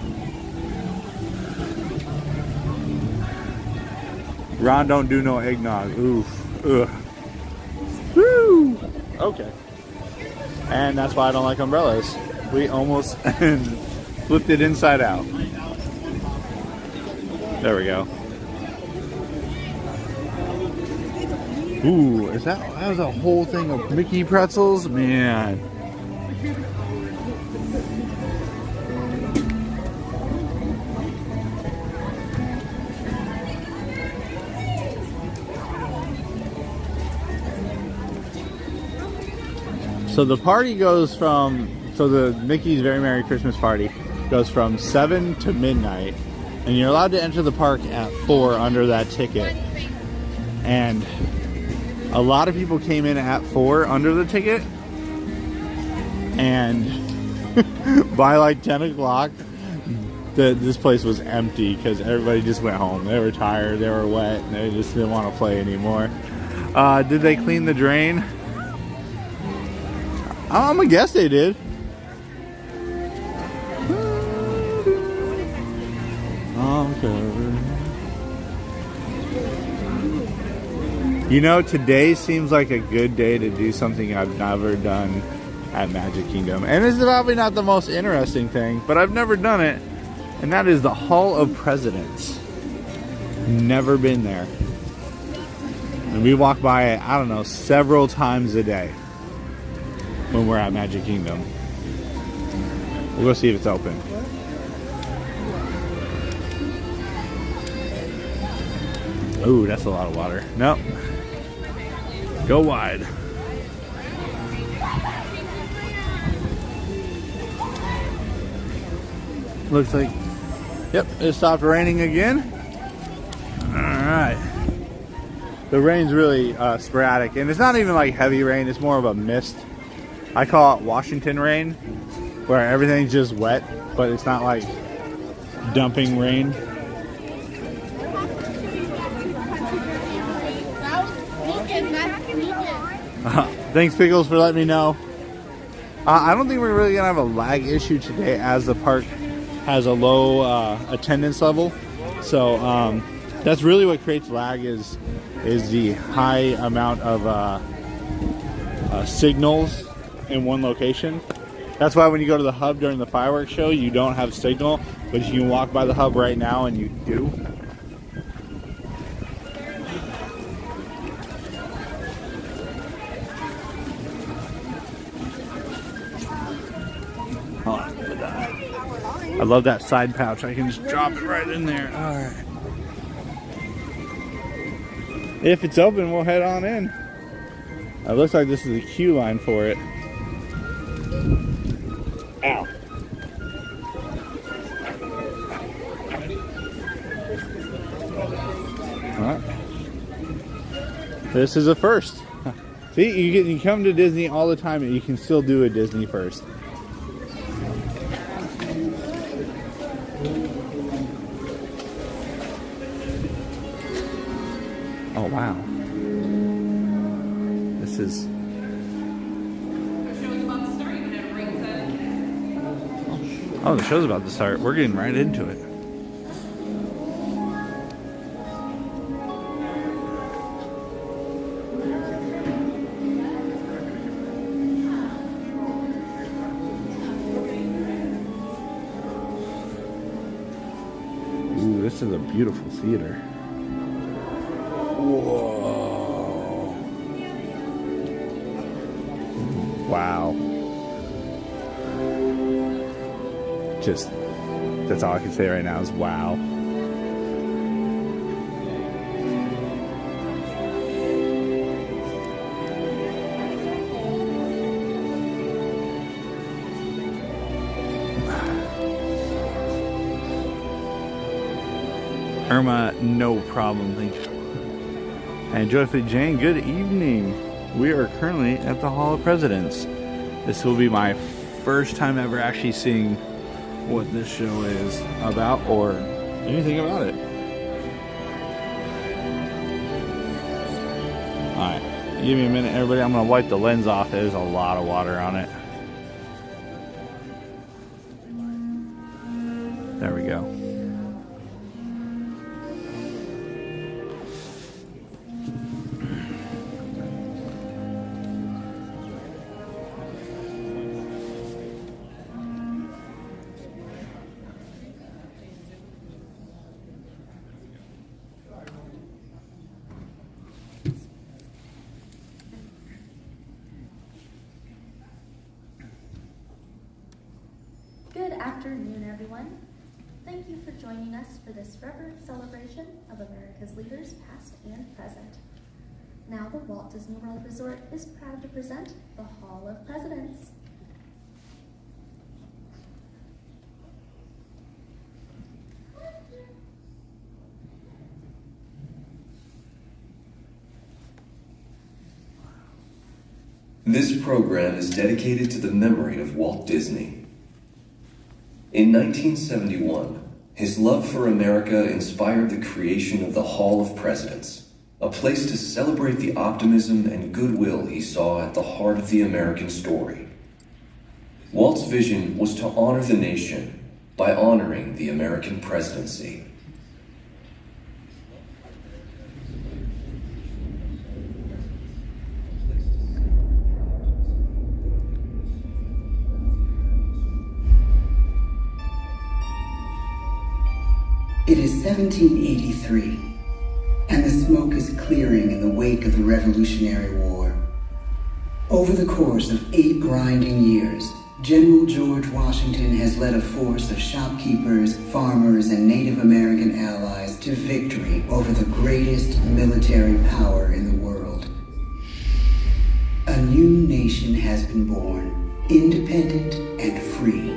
Ron don't do no eggnog. Oof. Ugh. Woo! Okay. And that's why I don't like umbrellas. We almost flipped it inside out. There we go. Ooh, that was a whole thing of Mickey pretzels? Man. So the party goes from, the Mickey's Very Merry Christmas Party goes from 7 to midnight, and you're allowed to enter the park at 4 under that ticket. And a lot of people came in at 4 under the ticket, and by like 10 o'clock, this place was empty because everybody just went home. They were tired, they were wet, and they just didn't want to play anymore. Did they clean the drain? I'm gonna guess they did. You know, today seems like a good day to do something I've never done at Magic Kingdom. And this is probably not the most interesting thing, but I've never done it. And that is the Hall of Presidents. Never been there. And we walk by it, I don't know, several times a day when we're at Magic Kingdom. We'll go see if it's open. Ooh, that's a lot of water. Nope. Go wide. Looks like, yep, it stopped raining again. Alright. The rain's really sporadic, and it's not even like heavy rain, it's more of a mist. I call it Washington rain, where everything's just wet, but it's not like dumping rain. Thanks, Pickles, for letting me know. I don't think we're really gonna have a lag issue today, as the park has a low attendance level. So that's really what creates lag, is the high amount of signals in one location. That's why when you go to the hub during the fireworks show, you don't have signal, but you can walk by the hub right now and you do. I love that side pouch. I can just drop it right in there. All right. If it's open, we'll head on in. It looks like this is a queue line for it. Ow. All right. This is a first. See, you come to Disney all the time and you can still do a Disney first. Oh, wow. This is... Oh, the show's about to start. We're getting right into it. Ooh, this is a beautiful theater. Whoa. Wow. Just, that's all I can say right now is wow. Irma, no problem, thank you. And Joyfully Jane, good evening. We are currently at the Hall of Presidents. This will be my first time ever actually seeing what this show is about or anything about it. Alright, give me a minute everybody, I'm going to wipe the lens off. There's a lot of water on it. There we go. Good afternoon, everyone. Thank you for joining us for this reverent celebration of America's leaders, past and present. Now the Walt Disney World Resort is proud to present the Hall of Presidents. This program is dedicated to the memory of Walt Disney. In 1971, his love for America inspired the creation of the Hall of Presidents, a place to celebrate the optimism and goodwill he saw at the heart of the American story. Walt's vision was to honor the nation by honoring the American presidency. It is 1783, and the smoke is clearing in the wake of the Revolutionary War. Over the course of 8 grinding years, General George Washington has led a force of shopkeepers, farmers, and Native American allies to victory over the greatest military power in the world. A new nation has been born, independent and free.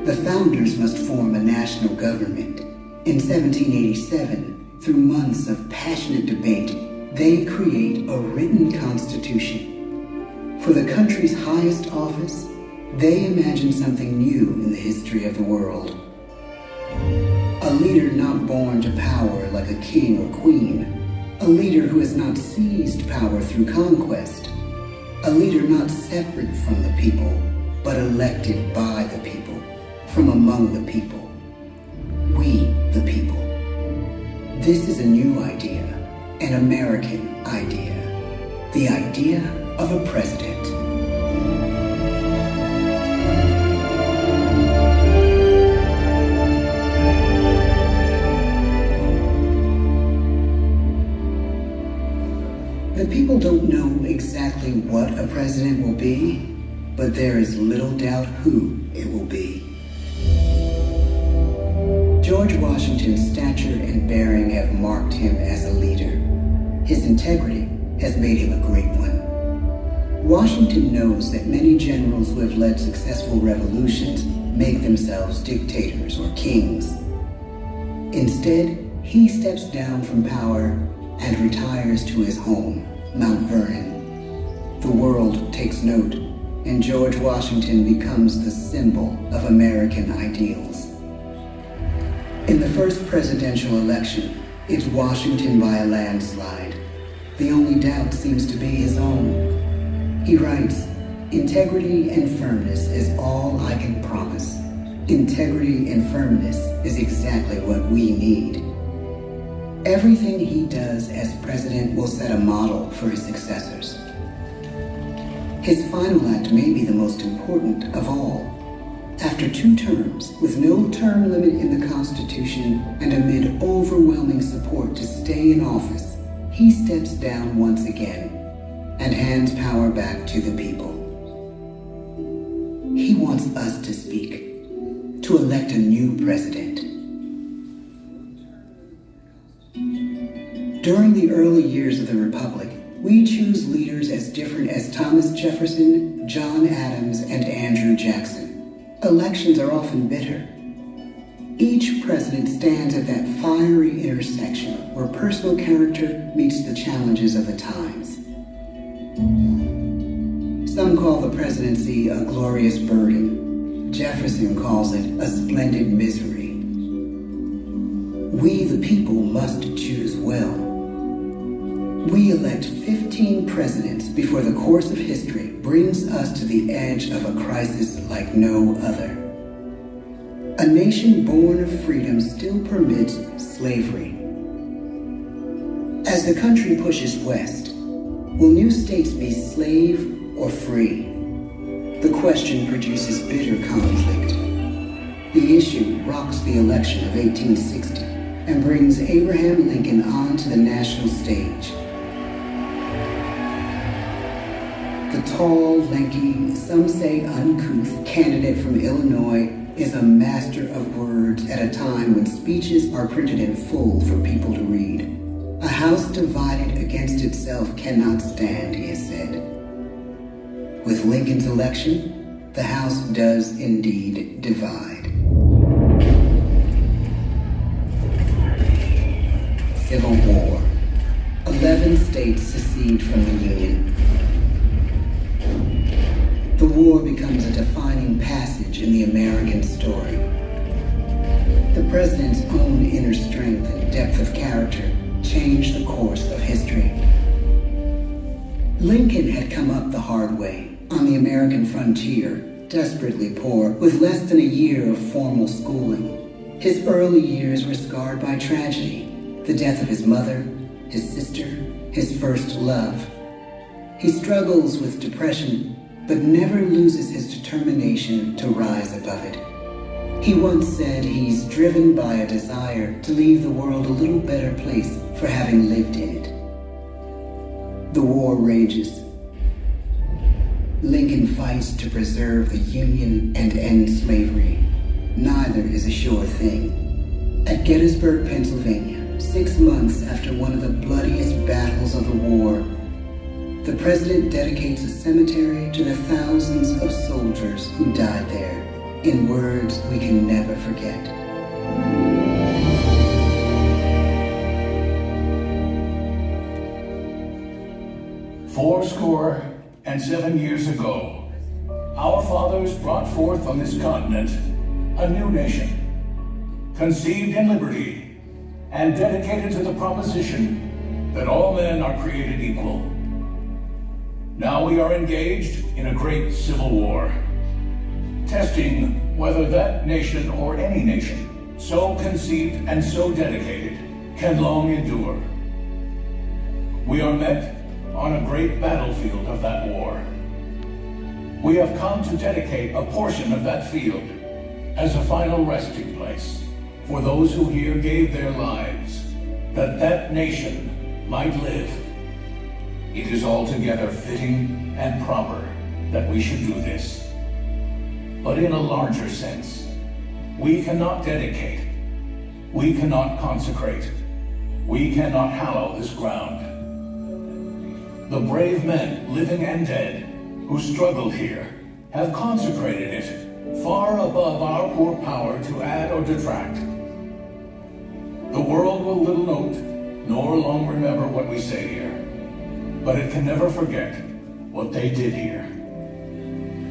The founders must form a national government. In 1787, through months of passionate debate, they create a written constitution. For the country's highest office, they imagine something new in the history of the world. A leader not born to power like a king or queen. A leader who has not seized power through conquest. A leader not separate from the people, but elected by the people. From among the people. We, the people. This is a new idea, an American idea. The idea of a president. The people don't know exactly what a president will be, but there is little doubt who it will be. George Washington's stature and bearing have marked him as a leader. His integrity has made him a great one. Washington knows that many generals who have led successful revolutions make themselves dictators or kings. Instead, he steps down from power and retires to his home, Mount Vernon. The world takes note, and George Washington becomes the symbol of American ideals. In the first presidential election, it's Washington by a landslide. The only doubt seems to be his own. He writes, "Integrity and firmness is all I can promise. Integrity and firmness is exactly what we need." Everything he does as president will set a model for his successors. His final act may be the most important of all. After 2 terms, with no term limit in the Constitution and amid overwhelming support to stay in office, he steps down once again and hands power back to the people. He wants us to speak, to elect a new president. During the early years of the Republic, we choose leaders as different as Thomas Jefferson, John Adams, and Andrew Jackson. Elections are often bitter. Each president stands at that fiery intersection where personal character meets the challenges of the times. Some call the presidency a glorious burden. Jefferson calls it a splendid misery. We, the people, must choose well. We elect 15 presidents before the course of history brings us to the edge of a crisis like no other. A nation born of freedom still permits slavery. As the country pushes west, will new states be slave or free? The question produces bitter conflict. The issue rocks the election of 1860 and brings Abraham Lincoln onto the national stage. The tall, lanky, some say uncouth candidate from Illinois is a master of words at a time when speeches are printed in full for people to read. A house divided against itself cannot stand, he has said. With Lincoln's election, the House does indeed divide. Civil War. 11 states secede from the Union. The war becomes a defining passage in the American story. The president's own inner strength and depth of character changed the course of history. Lincoln had come up the hard way, on the American frontier, desperately poor, with less than a year of formal schooling. His early years were scarred by tragedy, the death of his mother, his sister, his first love. He struggles with depression, but never loses his determination to rise above it. He once said he's driven by a desire to leave the world a little better place for having lived in it. The war rages. Lincoln fights to preserve the Union and end slavery. Neither is a sure thing. At Gettysburg, Pennsylvania, 6 months after one of the bloodiest battles of the war, the president dedicates a cemetery to the thousands of soldiers who died there, in words we can never forget. "47 years ago, our fathers brought forth on this continent a new nation, conceived in liberty and dedicated to the proposition that all men are created equal. Now we are engaged in a great civil war, testing whether that nation or any nation so conceived and so dedicated can long endure. We are met on a great battlefield of that war. We have come to dedicate a portion of that field as a final resting place for those who here gave their lives, that that nation might live. It is altogether fitting and proper that we should do this. But in a larger sense, we cannot dedicate, we cannot consecrate, we cannot hallow this ground. The brave men, living and dead, who struggled here, have consecrated it far above our poor power to add or detract. The world will a little note, nor long remember what we say here. But it can never forget what they did here.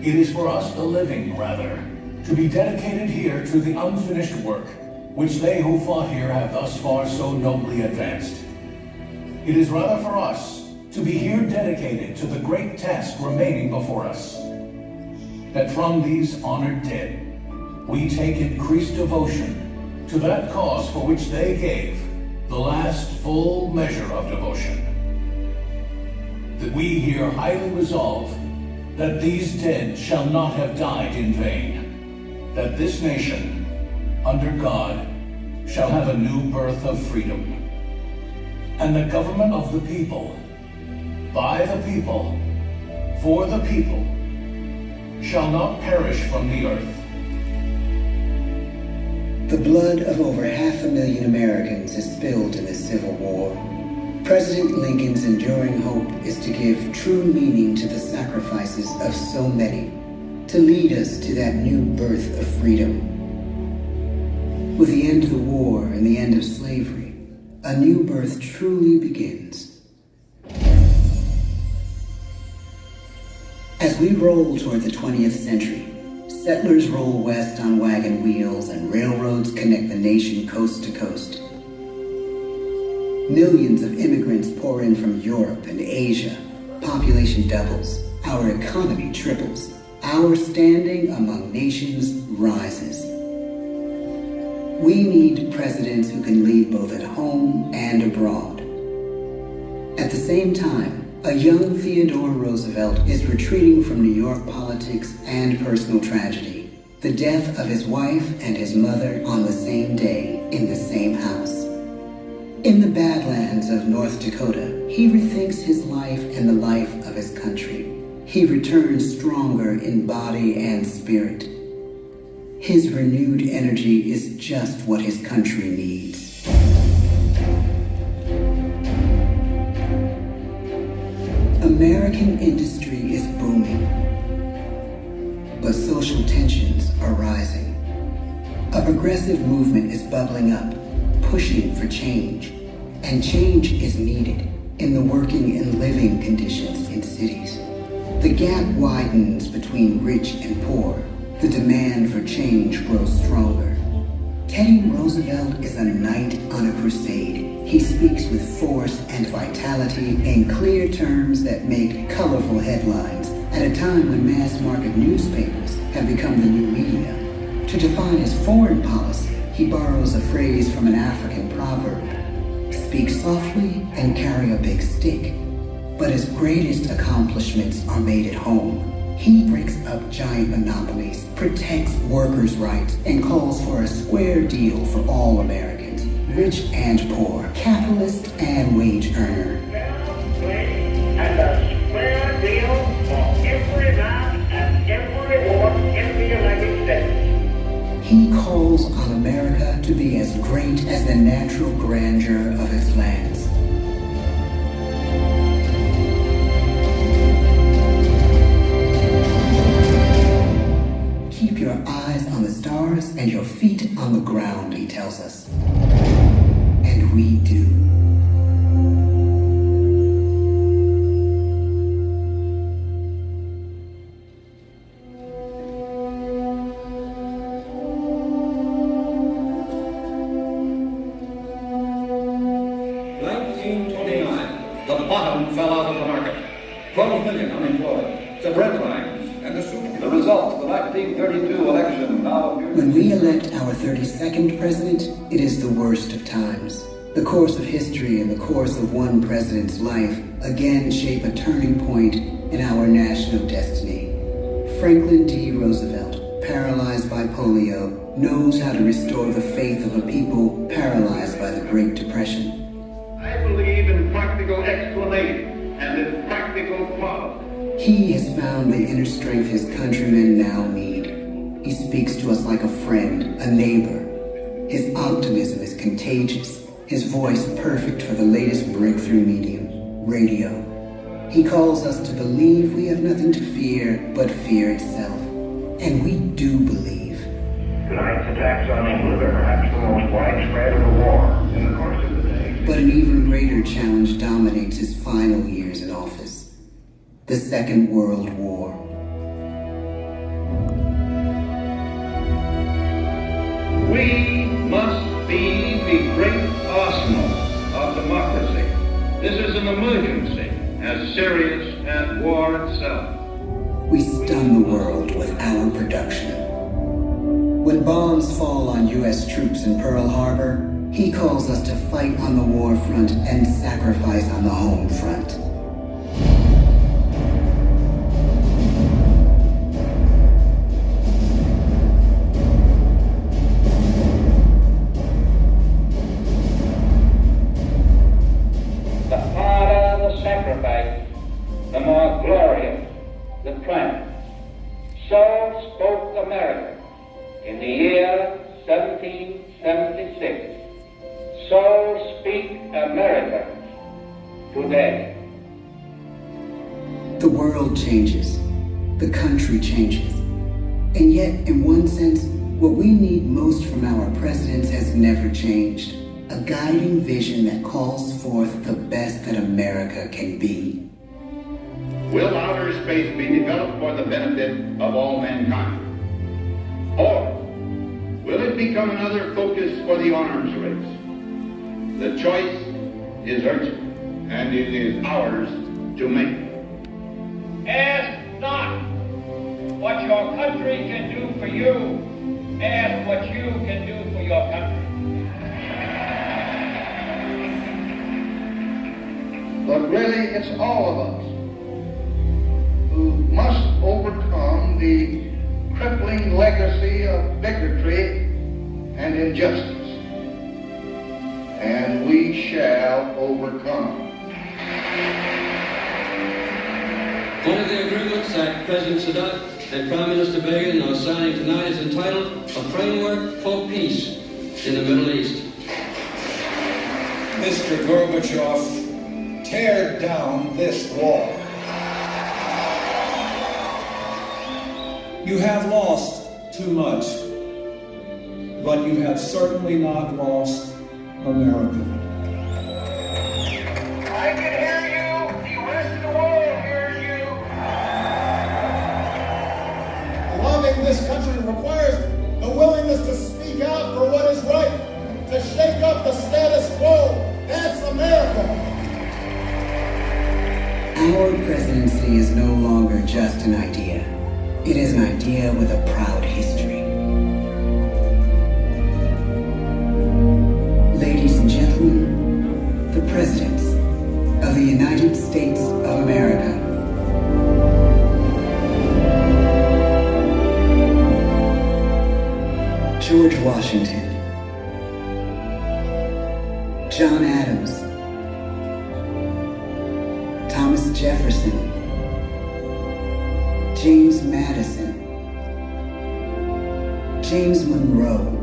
It is for us, the living, rather, to be dedicated here to the unfinished work which they who fought here have thus far so nobly advanced. It is rather for us to be here dedicated to the great task remaining before us, that from these honored dead we take increased devotion to that cause for which they gave the last full measure of devotion. That we here highly resolve that these dead shall not have died in vain, that this nation, under God, shall have a new birth of freedom, and the government of the people, by the people, for the people, shall not perish from the earth. The blood of over 500,000 Americans is spilled in this Civil War. President Lincoln's enduring hope is to give true meaning to the sacrifices of so many, to lead us to that new birth of freedom. With the end of the war and the end of slavery, a new birth truly begins. As we roll toward the 20th century, settlers roll west on wagon wheels and railroads connect the nation coast to coast. Millions of immigrants pour in from Europe and Asia. Population doubles. Our economy triples. Our standing among nations rises. We need presidents who can lead both at home and abroad. At the same time, a young Theodore Roosevelt is retreating from New York politics and personal tragedy. The death of his wife and his mother on the same day in the same house. In the Badlands of North Dakota, he rethinks his life and the life of his country. He returns stronger in body and spirit. His renewed energy is just what his country needs. American industry is booming, but social tensions are rising. A progressive movement is bubbling up, pushing for change, and change is needed in the working and living conditions in cities. The gap widens between rich and poor. The demand for change grows stronger. Teddy Roosevelt is a knight on a crusade. He speaks with force and vitality in clear terms that make colorful headlines at a time when mass-market newspapers have become the new media. To define his foreign policy, he borrows a phrase from an African proverb: speak softly and carry a big stick. But his greatest accomplishments are made at home. He breaks up giant monopolies, protects workers' rights, and calls for a square deal for all Americans, rich and poor, capitalist and wage earner. And a square deal for every man and every woman in the United States. He calls on America to be as great as the natural grandeur of its lands. Keep your eyes on the stars and your feet on the ground, he tells us. And we do. The bottom fell out of the market. 12 million unemployed. The bread lines and the soup. The results of the 1932 election now appear. When we elect our 32nd president, it is the worst of times. The course of history and the course of one president's life again shape a turning point in our national destiny. Franklin D. Roosevelt, paralyzed by polio, knows how to restore the faith of a people paralyzed by the Great Depression. I believe in practical explanation and in practical thought. He has found the inner strength his countrymen now need. He speaks to us like a friend, a neighbor. His optimism is contagious, his voice perfect for the latest breakthrough medium, radio. He calls us to believe we have nothing to fear but fear itself. And we do believe. Tonight's attacks on England are perhaps the most widespread of the war. In the course of greater challenge dominates his final years in office: the Second World War. We must be the great arsenal of democracy. This is an emergency as serious as war itself. We stun the world with our production. When bombs fall on U.S. troops in Pearl Harbor, he calls us to fight on the war front and sacrifice on the home front. The harder the sacrifice, the more glorious the triumph. So spoke America in the year 1776. So speak Americans today. The world changes. The country changes. And yet, in one sense, what we need most from our presidents has never changed. A guiding vision that calls forth the best that America can be. Will outer space be developed for the benefit of all mankind? Or will it become another focus for the arms race? The choice is urgent, and it is ours to make. Ask not what your country can do for you. Ask what you can do for your country. But really, it's all of us who must overcome the crippling legacy of bigotry and injustice. And we shall overcome. One of the agreements that President Sadat and Prime Minister Begin are signing tonight is entitled A Framework for Peace in the Middle East. Mr. Gorbachev, tear down this wall. You have lost too much, but you have certainly not lost America. I can hear you. The rest of the world hears you. Loving this country requires the willingness to speak out for what is right, to shake up the status quo. That's America. Our presidency is no longer just an idea. It is an idea with a proud history. Ladies and gentlemen, the presidents of the United States of America. George Washington, John Adams, Thomas Jefferson, James Madison, James Monroe,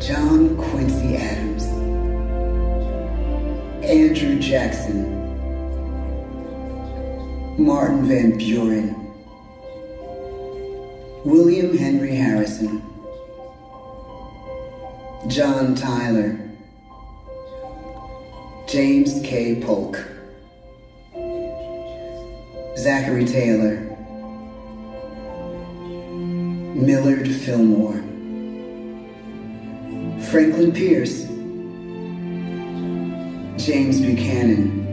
John Quincy Adams, Andrew Jackson, Martin Van Buren, William Henry Harrison, John Tyler, James K. Polk, Zachary Taylor, Millard Fillmore, Franklin Pierce, James Buchanan,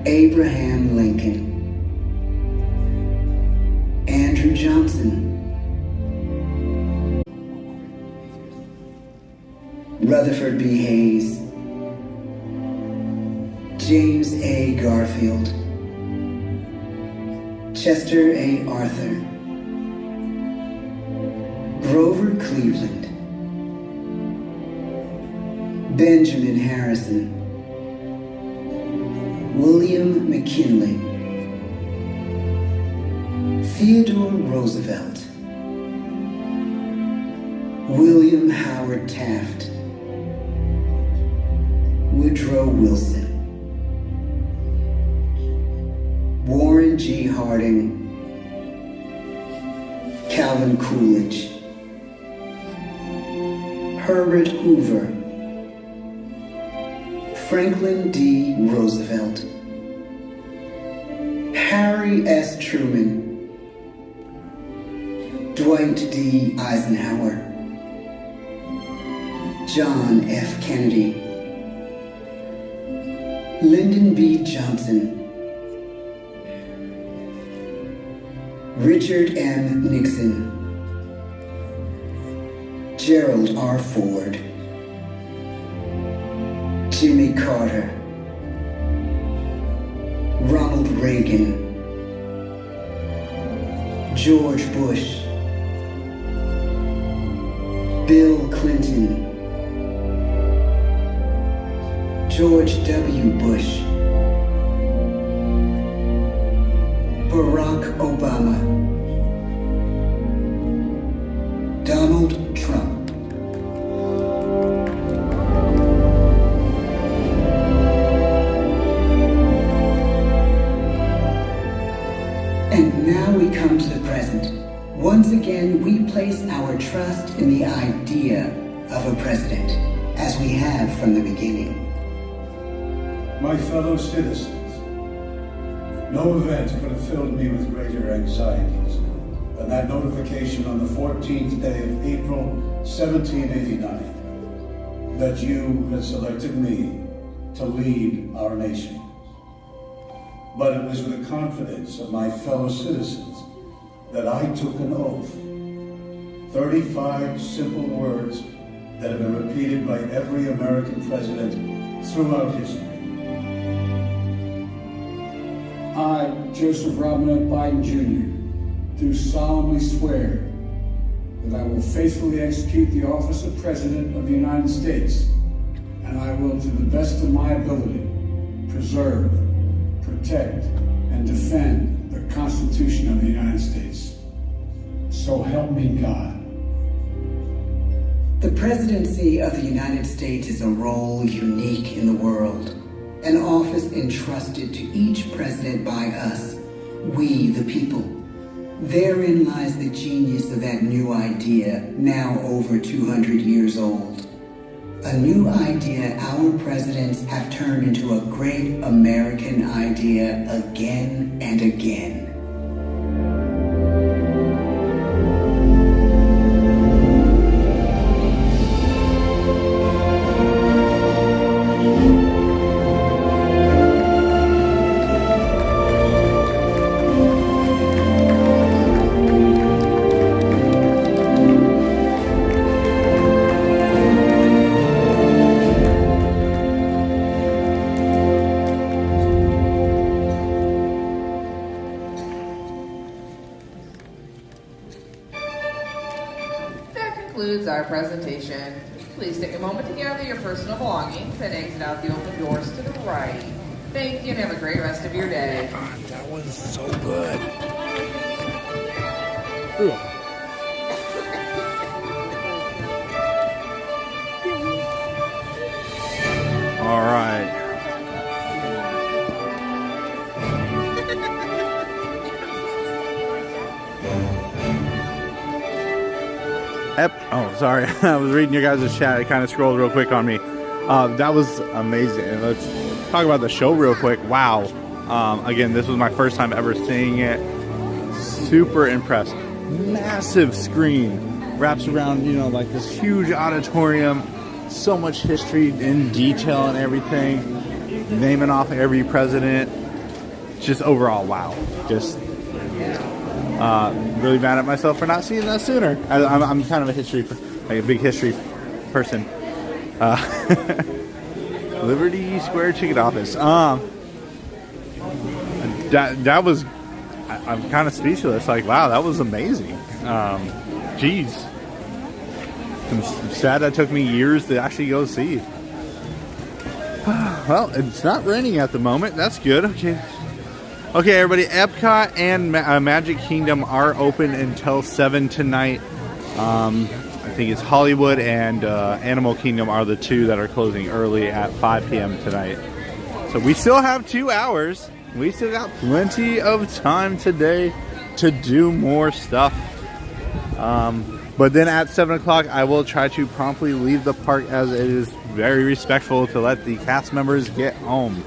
Abraham Lincoln, Andrew Johnson, Rutherford B. Hayes, James A. Garfield, Chester A. Arthur, Grover Cleveland, Benjamin Harrison, William McKinley, Theodore Roosevelt, William Howard Taft, Woodrow Wilson, Warren G. Harding, Calvin Coolidge, Herbert Hoover, Franklin D. Roosevelt, Harry S. Truman, Dwight D. Eisenhower, John F. Kennedy, Lyndon B. Johnson, Richard M. Nixon, Gerald R. Ford, Jimmy Carter, Ronald Reagan, George Bush, Bill Clinton, George W. Bush, Barack Obama, Donald Trump. And now we come to the present. Once again, we place our trust in the idea of a president, as we have from the beginning. My fellow citizens, no event could have filled me with greater anxieties than that notification on the 14th day of April, 1789, that you had selected me to lead our nation. But it was with the confidence of my fellow citizens that I took an oath. 35 simple words that have been repeated by every American president throughout history. I, Joseph Robinette Biden Jr., do solemnly swear that I will faithfully execute the office of President of the United States, and I will, to the best of my ability, preserve, protect, and defend the Constitution of the United States. So help me God. The presidency of the United States is a role unique in the world, an office entrusted to each president by us, we the people. Therein lies the genius of that new idea, now over 200 years old. A new idea our presidents have turned into a great American idea again and again. Our presentation. Please take a moment to gather your personal belongings and exit out the open doors to the right. Thank you and have a great rest of your day. God, that was so good. Ooh. All right. Oh, sorry. I was reading your guys' chat. It kind of scrolled real quick on me. That was amazing. And let's talk about the show real quick. Wow. Again, this was my first time ever seeing it. Super impressed. Massive screen. Wraps around, you know, like this huge auditorium. So much history in detail and everything. Naming off every president. Just overall, wow. Just... really mad at myself for not seeing that sooner. I'm kind of a history, like a big history person. Liberty Square ticket office. That was, I'm kind of speechless. Like, wow, that was amazing. Geez. I'm sad that took me years to actually go see. Well, it's not raining at the moment. That's good. Okay, everybody, Epcot and Magic Kingdom are open until 7 tonight. I think it's Hollywood and Animal Kingdom are the two that are closing early at 5 p.m. tonight. So we still have 2 hours. We still got plenty of time today to do more stuff. But But then at 7 o'clock, I will try to promptly leave the park, as it is very respectful to let the cast members get home.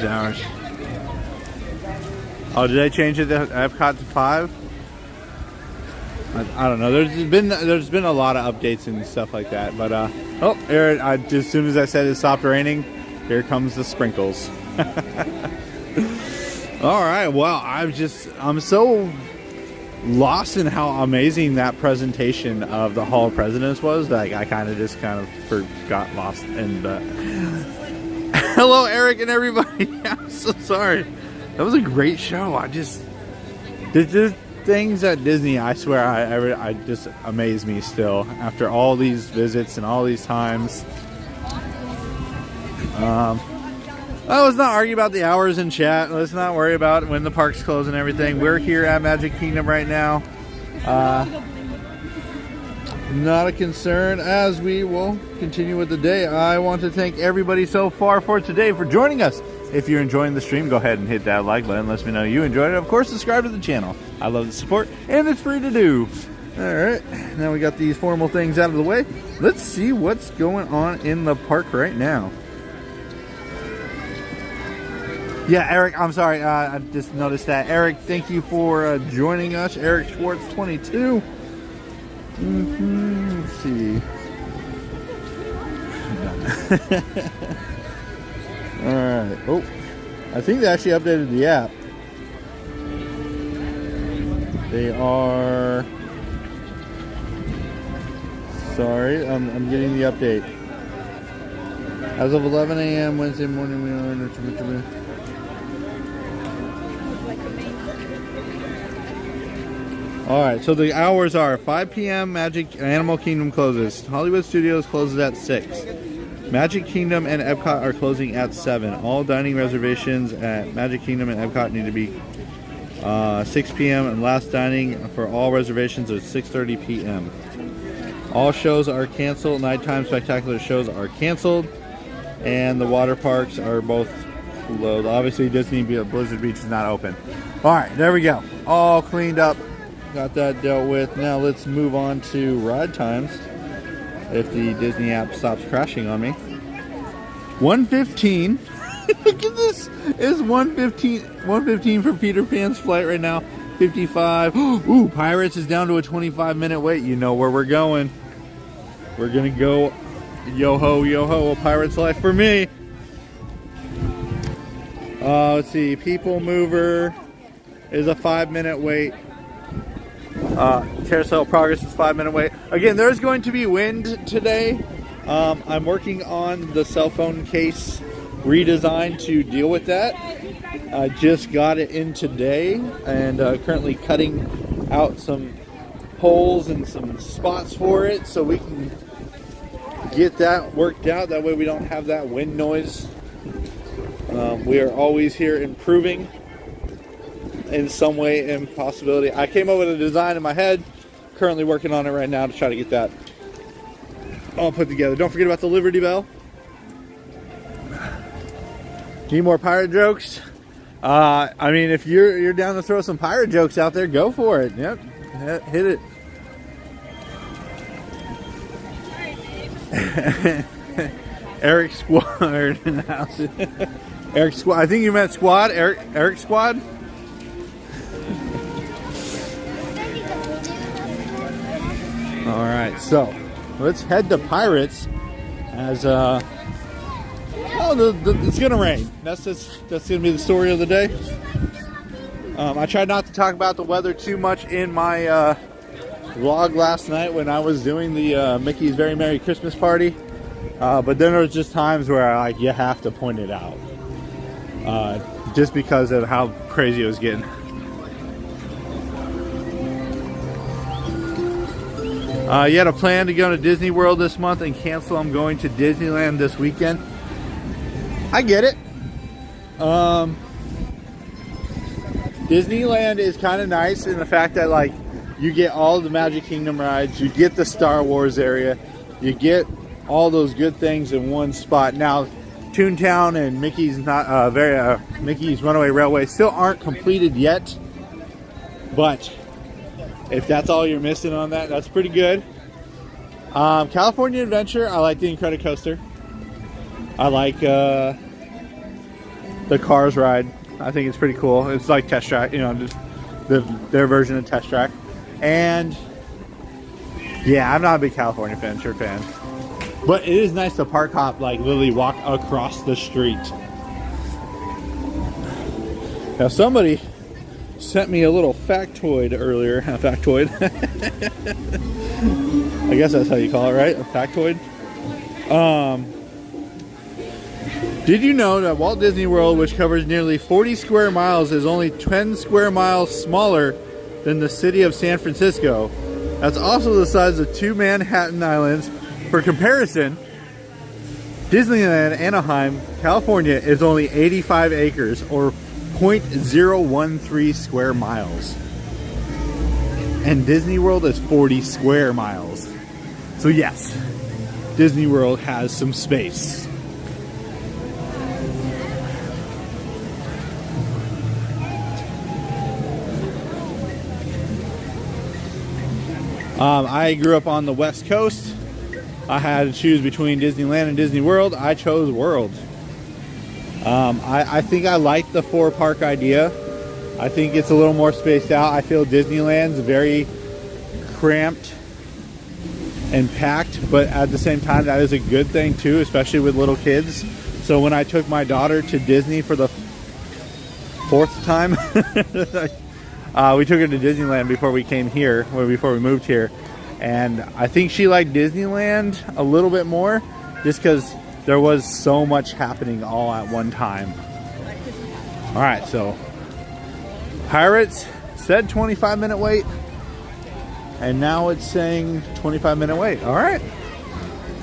Hours. Oh, did I change it to Epcot to 5? I don't know. There's been a lot of updates and stuff like that. But oh, here, as soon as I said it stopped raining, here comes the sprinkles. All right. Well, I'm so lost in how amazing that presentation of the Hall of Presidents was. Like I kind of forgot, lost in the. Hello, Eric and everybody. I'm so sorry. That was a great show. There's things at Disney, I swear, I just amaze me still after all these visits and all these times. Let's not argue about the hours in chat. Let's not worry about when the parks close and everything. We're here at Magic Kingdom right now. Not a concern, as we will continue with the day. I want to thank everybody so far for today for joining us. If you're enjoying the stream, go ahead and hit that like button. Let me know you enjoyed it. Of course, subscribe to the channel. I love the support, and it's free to do. All right, now we got these formal things out of the way. Let's see what's going on in the park right now. Yeah, Eric, I'm sorry. I just noticed that. Eric, thank you for joining us. Eric Schwartz, 22. Let's see. Alright. Oh, I think they actually updated the app. They are... Sorry, I'm getting the update. As of 11 a.m. Wednesday morning, we are... Alright, so the hours are 5 p.m. Animal Kingdom closes. Hollywood Studios closes at 6. Magic Kingdom and Epcot are closing at 7. All dining reservations at Magic Kingdom and Epcot need to be 6 p.m. and last dining for all reservations is 6:30 p.m. All shows are canceled. Nighttime spectacular shows are canceled. And the water parks are both closed. Obviously, Disney Blizzard Beach is not open. Alright, there we go. All cleaned up. Got that dealt with. Now let's move on to ride times. If the Disney app stops crashing on me. 1:15. Look at this. It's 1:15 for Peter Pan's flight right now. 55. Ooh, Pirates is down to a 25-minute wait. You know where we're going. We're gonna go yo-ho, yo-ho, a Pirate's life for me. Let's see. People Mover is a 5-minute wait. Carousel of Progress is 5-minute wait. Again, there's going to be wind today. I'm working on the cell phone case redesign to deal with that. I just got it in today and currently cutting out some holes and some spots for it so we can get that worked out. That way we don't have that wind noise. We are always here improving in some way and possibility. I came up with a design in my head, currently working on it right now to try to get that all put together. Don't forget about the Liberty Bell. Need more pirate jokes? I mean, if you're down to throw some pirate jokes out there, go for it. Yep, hit it. Eric Squad in the house. Eric Squad. I think you meant Squad. Eric Squad. All right, so let's head to Pirates as it's gonna rain. That's gonna be the story of the day. I tried not to talk about the weather too much in my vlog last night when I was doing the Mickey's Very Merry Christmas Party, but then there was just times where you have to point it out, just because of how crazy it was getting. You had a plan to go to Disney World this month and cancel. I'm going to Disneyland this weekend. I get it. Disneyland is kind of nice in the fact that you get all the Magic Kingdom rides, you get the Star Wars area, you get all those good things in one spot. Now, Toontown and Mickey's Mickey's Runaway Railway still aren't completed yet. But if that's all you're missing on that, that's pretty good. California Adventure, I like the Incredicoaster. I like the Cars ride. I think it's pretty cool. It's like Test Track, you know, just their version of Test Track. And yeah, I'm not a big California Adventure fan. But it is nice to park hop, like literally walk across the street. Now somebody sent me a little factoid earlier. A factoid. I guess that's how you call it, right? A factoid. Did you know that Walt Disney World, which covers nearly 40 square miles, is only 10 square miles smaller than the city of San Francisco? That's also the size of 2 Manhattan Islands. For comparison, Disneyland Anaheim, California is only 85 acres or 0.013 square miles. And Disney World is 40 square miles. So yes, Disney World has some space. I grew up on the West Coast. I had to choose between Disneyland and Disney World. I chose World. I think I like the 4-park idea. I think it's a little more spaced out. I feel Disneyland's very cramped and packed, but at the same time, that is a good thing too, especially with little kids. So when I took my daughter to Disney for the 4th time, we took her to Disneyland before we came here, or before we moved here. And I think she liked Disneyland a little bit more just because there was so much happening all at one time. All right, so Pirates said 25-minute wait, and now it's saying 25-minute wait. All right,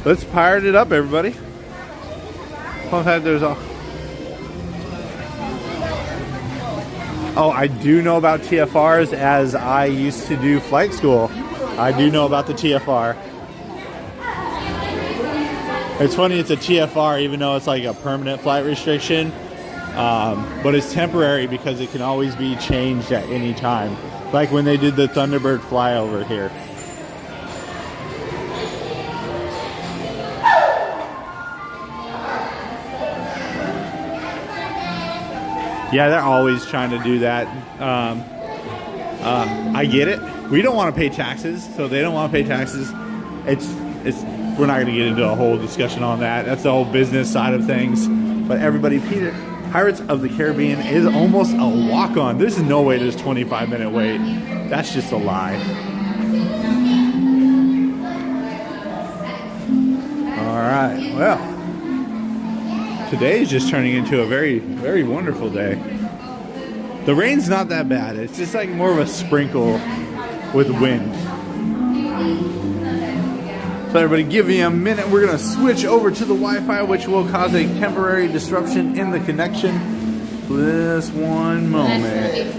let's pirate it up, everybody. Fun fact, there's a... Oh, I do know about TFRs as I used to do flight school. I do know about the TFR. It's funny, it's a TFR even though it's like a permanent flight restriction. But it's temporary because it can always be changed at any time. Like when they did the Thunderbird flyover here. Yeah, they're always trying to do that. I get it. We don't want to pay taxes, so they don't want to pay taxes. We're not going to get into a whole discussion on that. That's the whole business side of things. But everybody, Pirates of the Caribbean is almost a walk-on. There's no way there's 25-minute wait. That's just a lie. All right. Well, today is just turning into a very, very wonderful day. The rain's not that bad. It's just like more of a sprinkle with wind. So everybody give me a minute. We're going to switch over to the Wi-Fi, which will cause a temporary disruption in the connection. Just one moment.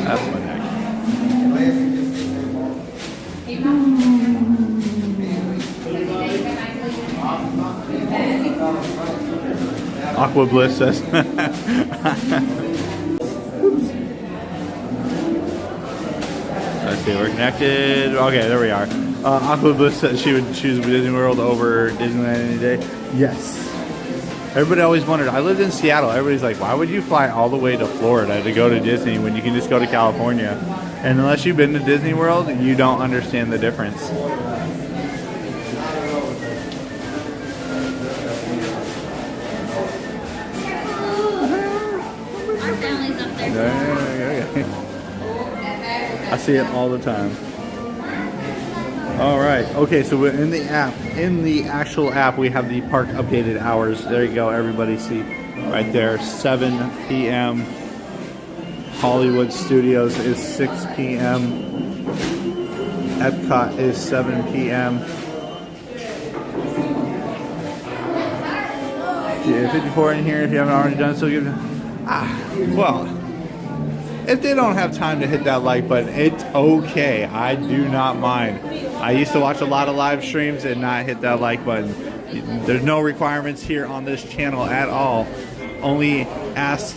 That's my neck. Aqua Bliss says. Let's see, we're connected. Okay, there we are. Aqua Bliss said she would choose Disney World over Disneyland any day. Yes. Everybody always wondered. I lived in Seattle. Everybody's like, why would you fly all the way to Florida to go to Disney when you can just go to California? And unless you've been to Disney World, you don't understand the difference. Our family's up there. I see it all the time. All right. Okay, so in the app, in the actual app, we have the park updated hours. There you go. Everybody see right there. 7 p.m. Hollywood Studios is 6 p.m. Epcot is 7 p.m. Yeah, 54 in here if you haven't already done so. Give Well, if they don't have time to hit that like button, it's okay. I do not mind. I used to watch a lot of live streams and not hit that like button. There's no requirements here on this channel at all. Only ask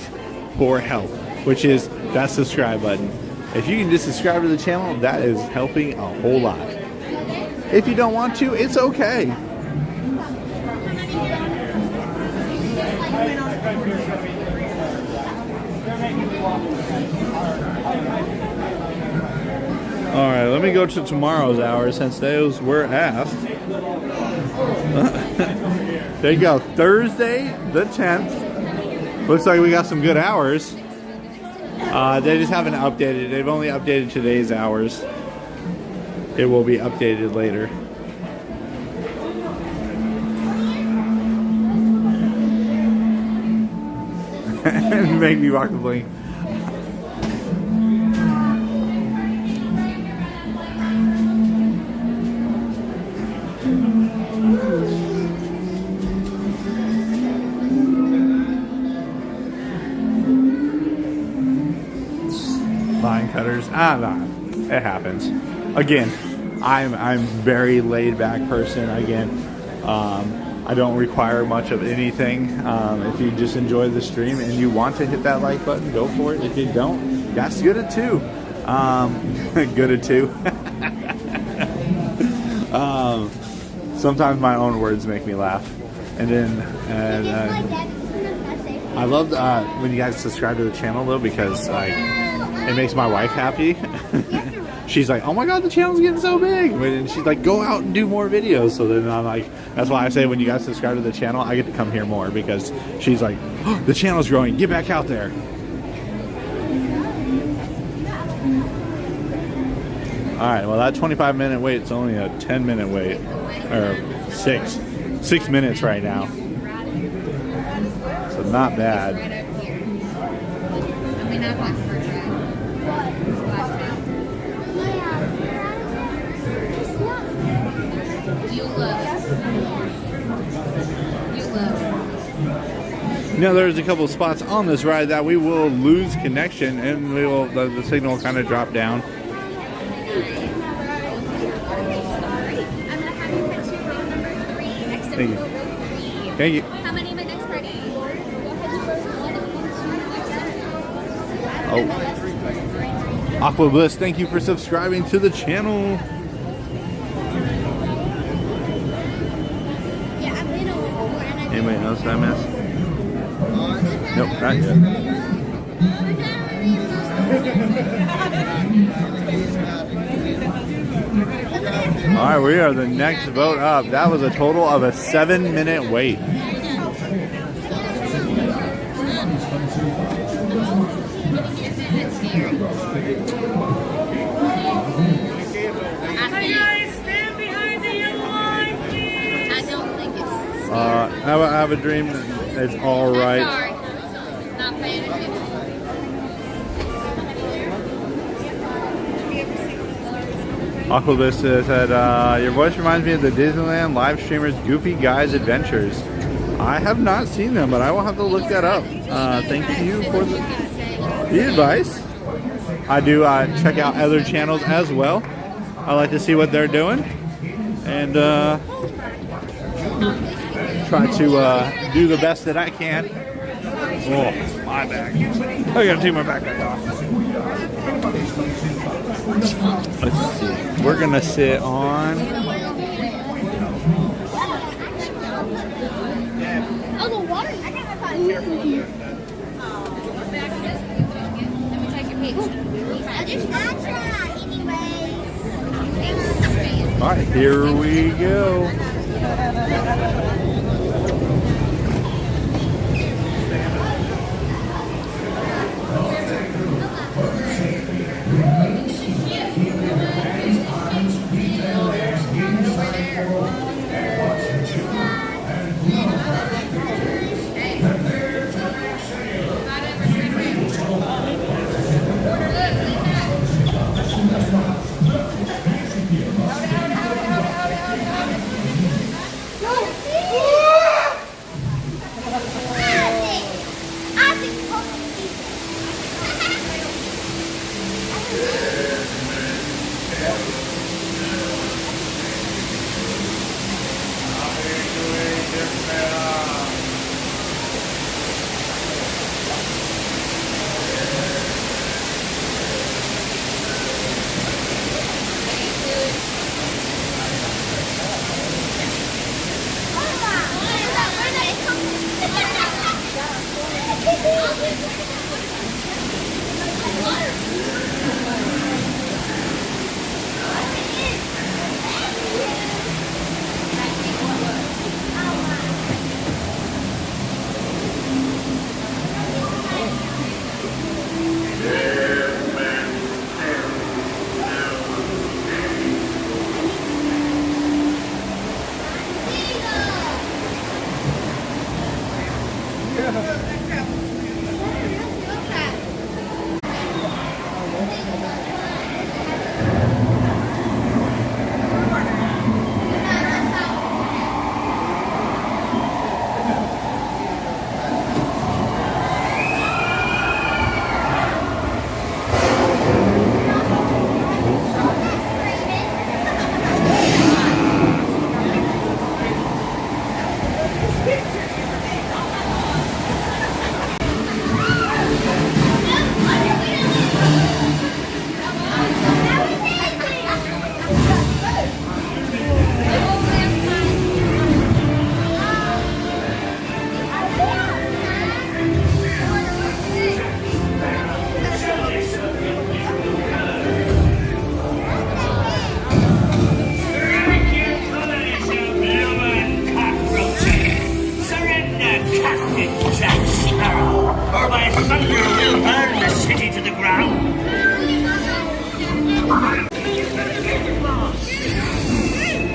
for help, which is that subscribe button. If you can just subscribe to the channel, that is helping a whole lot. If you don't want to, it's okay. Alright, let me go to tomorrow's hours since those were asked. There you go. Thursday the 10th. Looks like we got some good hours. They just haven't updated. They've only updated today's hours. It will be updated later. Make me rock the blink. Line cutters. Nah, it happens. Again, I'm very laid back person. Again, I don't require much of anything. If you just enjoy the stream and you want to hit that like button, go for it. If you don't, that's good at two. Good at two. Sometimes my own words make me laugh. And then I love when you guys subscribe to the channel though, because it makes my wife happy. She's like, oh my god, the channel's getting so big. And she's like, go out and do more videos. So then I'm like, that's why I say when you guys subscribe to the channel, I get to come here more, because she's like, oh, the channel's growing, get back out there. Alright, well that 25-minute wait, it's only a 10-minute wait. Or 6 minutes right now. So not bad. You know, there's a couple of spots on this ride that we will lose connection, and we will the signal will kind of drop down. Thank you. Thank you. How many minutes ready? Oh. Aqua Bliss, thank you for subscribing to the channel. Anybody else I missed? Nope, not yet. Alright, we are the next vote up. That was a total of a 7-minute wait. I have a dream that it's all right. Not paying attention. Aquavista said, your voice reminds me of the Disneyland live streamers Goofy Guys Adventures. I have not seen them, but I will have to look that up. Thank you for the advice. I do check out other channels as well. I like to see what they're doing. And try to do the best that I can. Oh, my back. I gotta take my backpack off. Let's see. We're gonna sit on. Oh, the water. I got my phone here. Let me take your picture. Alright, here we go.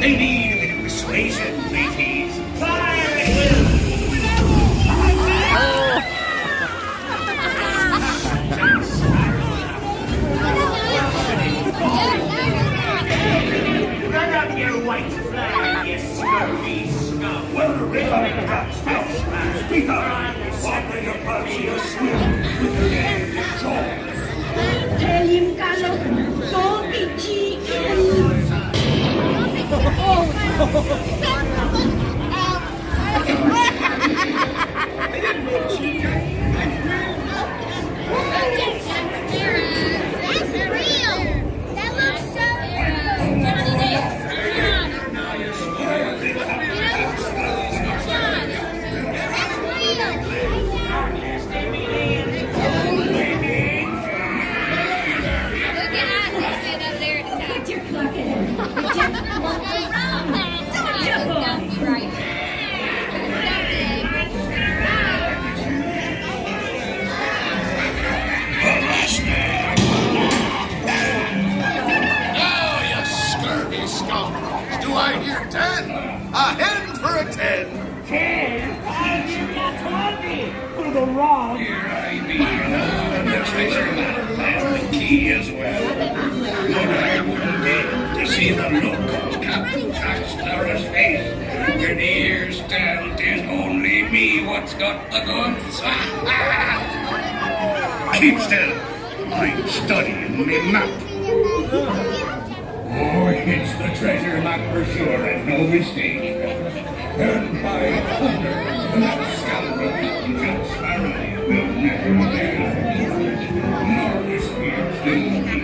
They need a bit of persuasion, mateys. Run up your white flag, you scurvy scum. Well, Rick, speak up. Open your purse, you swim with your name in jaws. Tell him, Carlos, don't be cheeky. Do I hear 10? A hen for a 10. 10? That's hardly for the wrong. Here I be now, the treasure map and the key as well. But I wouldn't give to see the look on Captain Jack Sparrow's face when he hears tell 'tis only me what's got the goods. Keep still. I'm studying me map. Oh, it's the treasure map for sure, and no mistake. And by thunder, that scoundrel Captain Jack Sparrow will never dare nor escape me.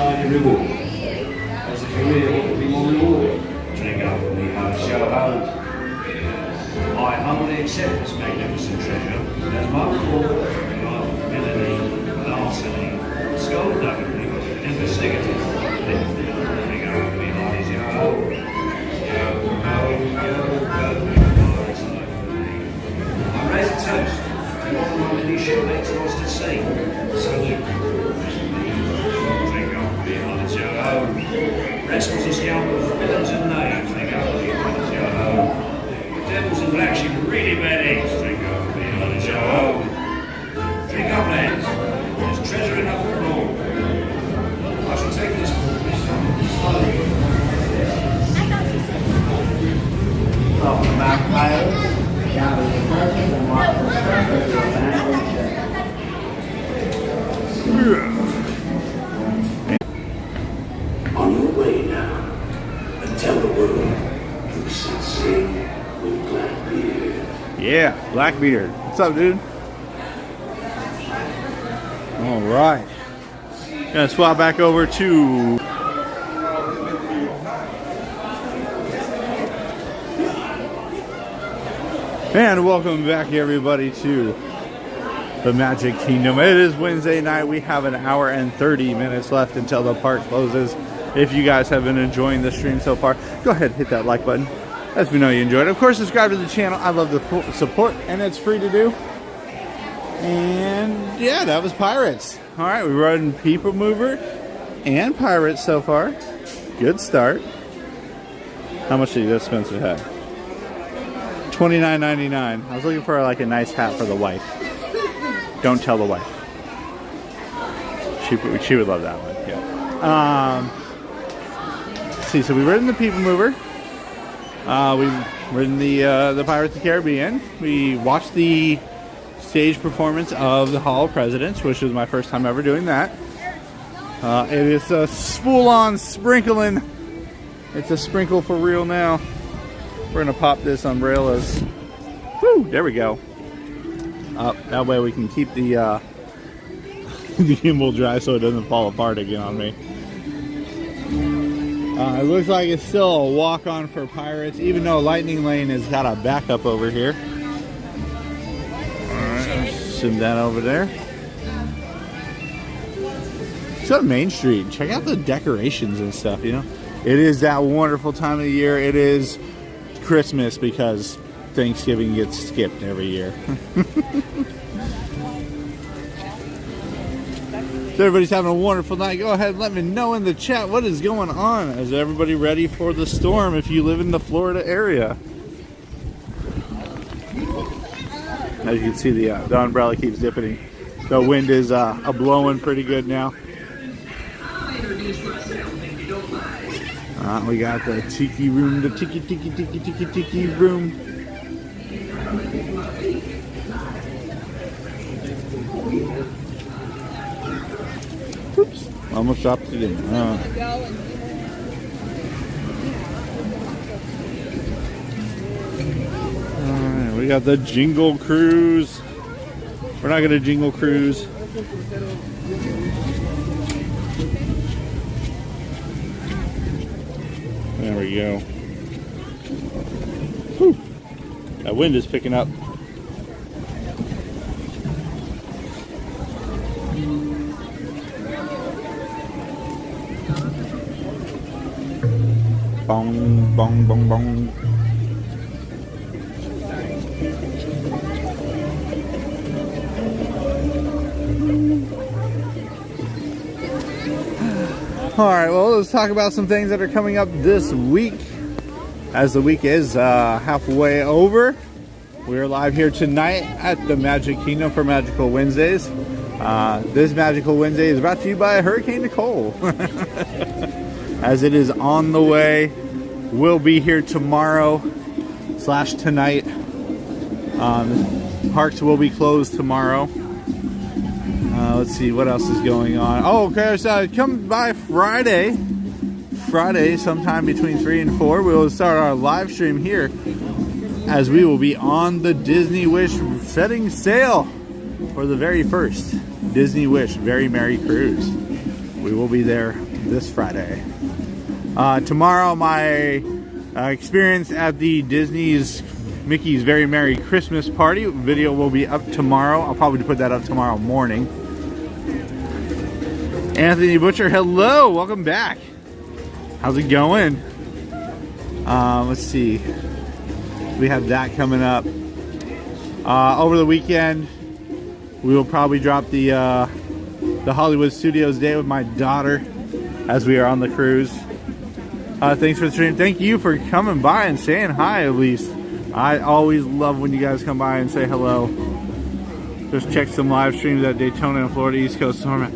shiny reward. As a career, what would be more rewarding? Drink up with me, ho, show ho. I humbly accept this magnificent treasure as my reward for my ability, larceny, skullduggery, and festivity. Drink up with me, hearties, yo ho. Yo ho, yo ho, it's life for me. I raise a toast to all my many shipmates lost at sea. Salute. Drink up with me, hearties, yo ho. Rascals and scoundrels, villains and knaves, drink up with me, hearties, yo ho. Devils and black sheep, really bad eggs. Drink up, be honest, yo ho. Drink up, lads. There's treasure enough for all. I shall take this. From the backfires, down to the present, and mark the surface of the banquet check. On your way now, and tell the world you shall sing. Yeah, Blackbeard. What's up, dude? All right. Gonna swap back over to and welcome back, everybody, to the Magic Kingdom. It is Wednesday night. We have an hour and 30 minutes left until the park closes. If you guys have been enjoying the stream so far, go ahead and hit that like button. Let me know you enjoyed it. Of course, subscribe to the channel. I love the support, and it's free to do. And yeah, that was Pirates. All right, we rode People Mover and Pirates so far. Good start. How much did this Spencer have? $29.99. I was looking for like a nice hat for the wife. Don't tell the wife. She would love that one. Yeah. Let's see. So we rode in the People Mover. We were in the Pirates of the Caribbean. We watched the stage performance of the Hall of Presidents, which was my first time ever doing that. It is a full-on sprinkling. It's a sprinkle for real now. We're gonna pop this umbrellas. Woo! There we go. That way we can keep the the gimbal dry so it doesn't fall apart again on me. It looks like it's still a walk-on for Pirates, even though Lightning Lane has got a backup over here. Alright, zoom that over there. It's on Main Street. Check out the decorations and stuff, you know. It is that wonderful time of the year. It is Christmas because Thanksgiving gets skipped every year. So everybody's having a wonderful night. Go ahead and let me know in the chat what is going on. Is everybody ready for the storm if you live in the Florida area? As you can see, the umbrella keeps dipping. The wind is blowing pretty good now. We got the tiki room, the tiki room. Oops, almost dropped it in. Alright, we got the Jingle Cruise. We're not going to Jingle Cruise. There we go. Whew. That wind is picking up. Bong, bong, bong, bong. Alright, well, let's talk about some things that are coming up this week. As the week is halfway over, we're live here tonight at the Magic Kingdom for Magical Wednesdays. This Magical Wednesday is brought to you by Hurricane Nicole. As it is on the way. We'll be here tomorrow / tonight. Parks will be closed tomorrow. Let's see what else is going on. Oh, okay, so come by Friday sometime between 3 and 4. We will start our live stream here as we will be on the Disney Wish setting sail for the very first Disney Wish Very Merry Cruise. We will be there this Friday. Tomorrow, my experience at the Disney's Mickey's Very Merry Christmas Party video will be up tomorrow. I'll probably put that up tomorrow morning. Anthony Butcher, hello, welcome back. How's it going? Let's see. We have that coming up. Over the weekend, we will probably drop the Hollywood Studios Day with my daughter as we are on the cruise. Thanks for the stream. Thank you for coming by and saying hi, at least. I always love when you guys come by and say hello. Just check some live streams at Daytona and Florida East Coast Tournament.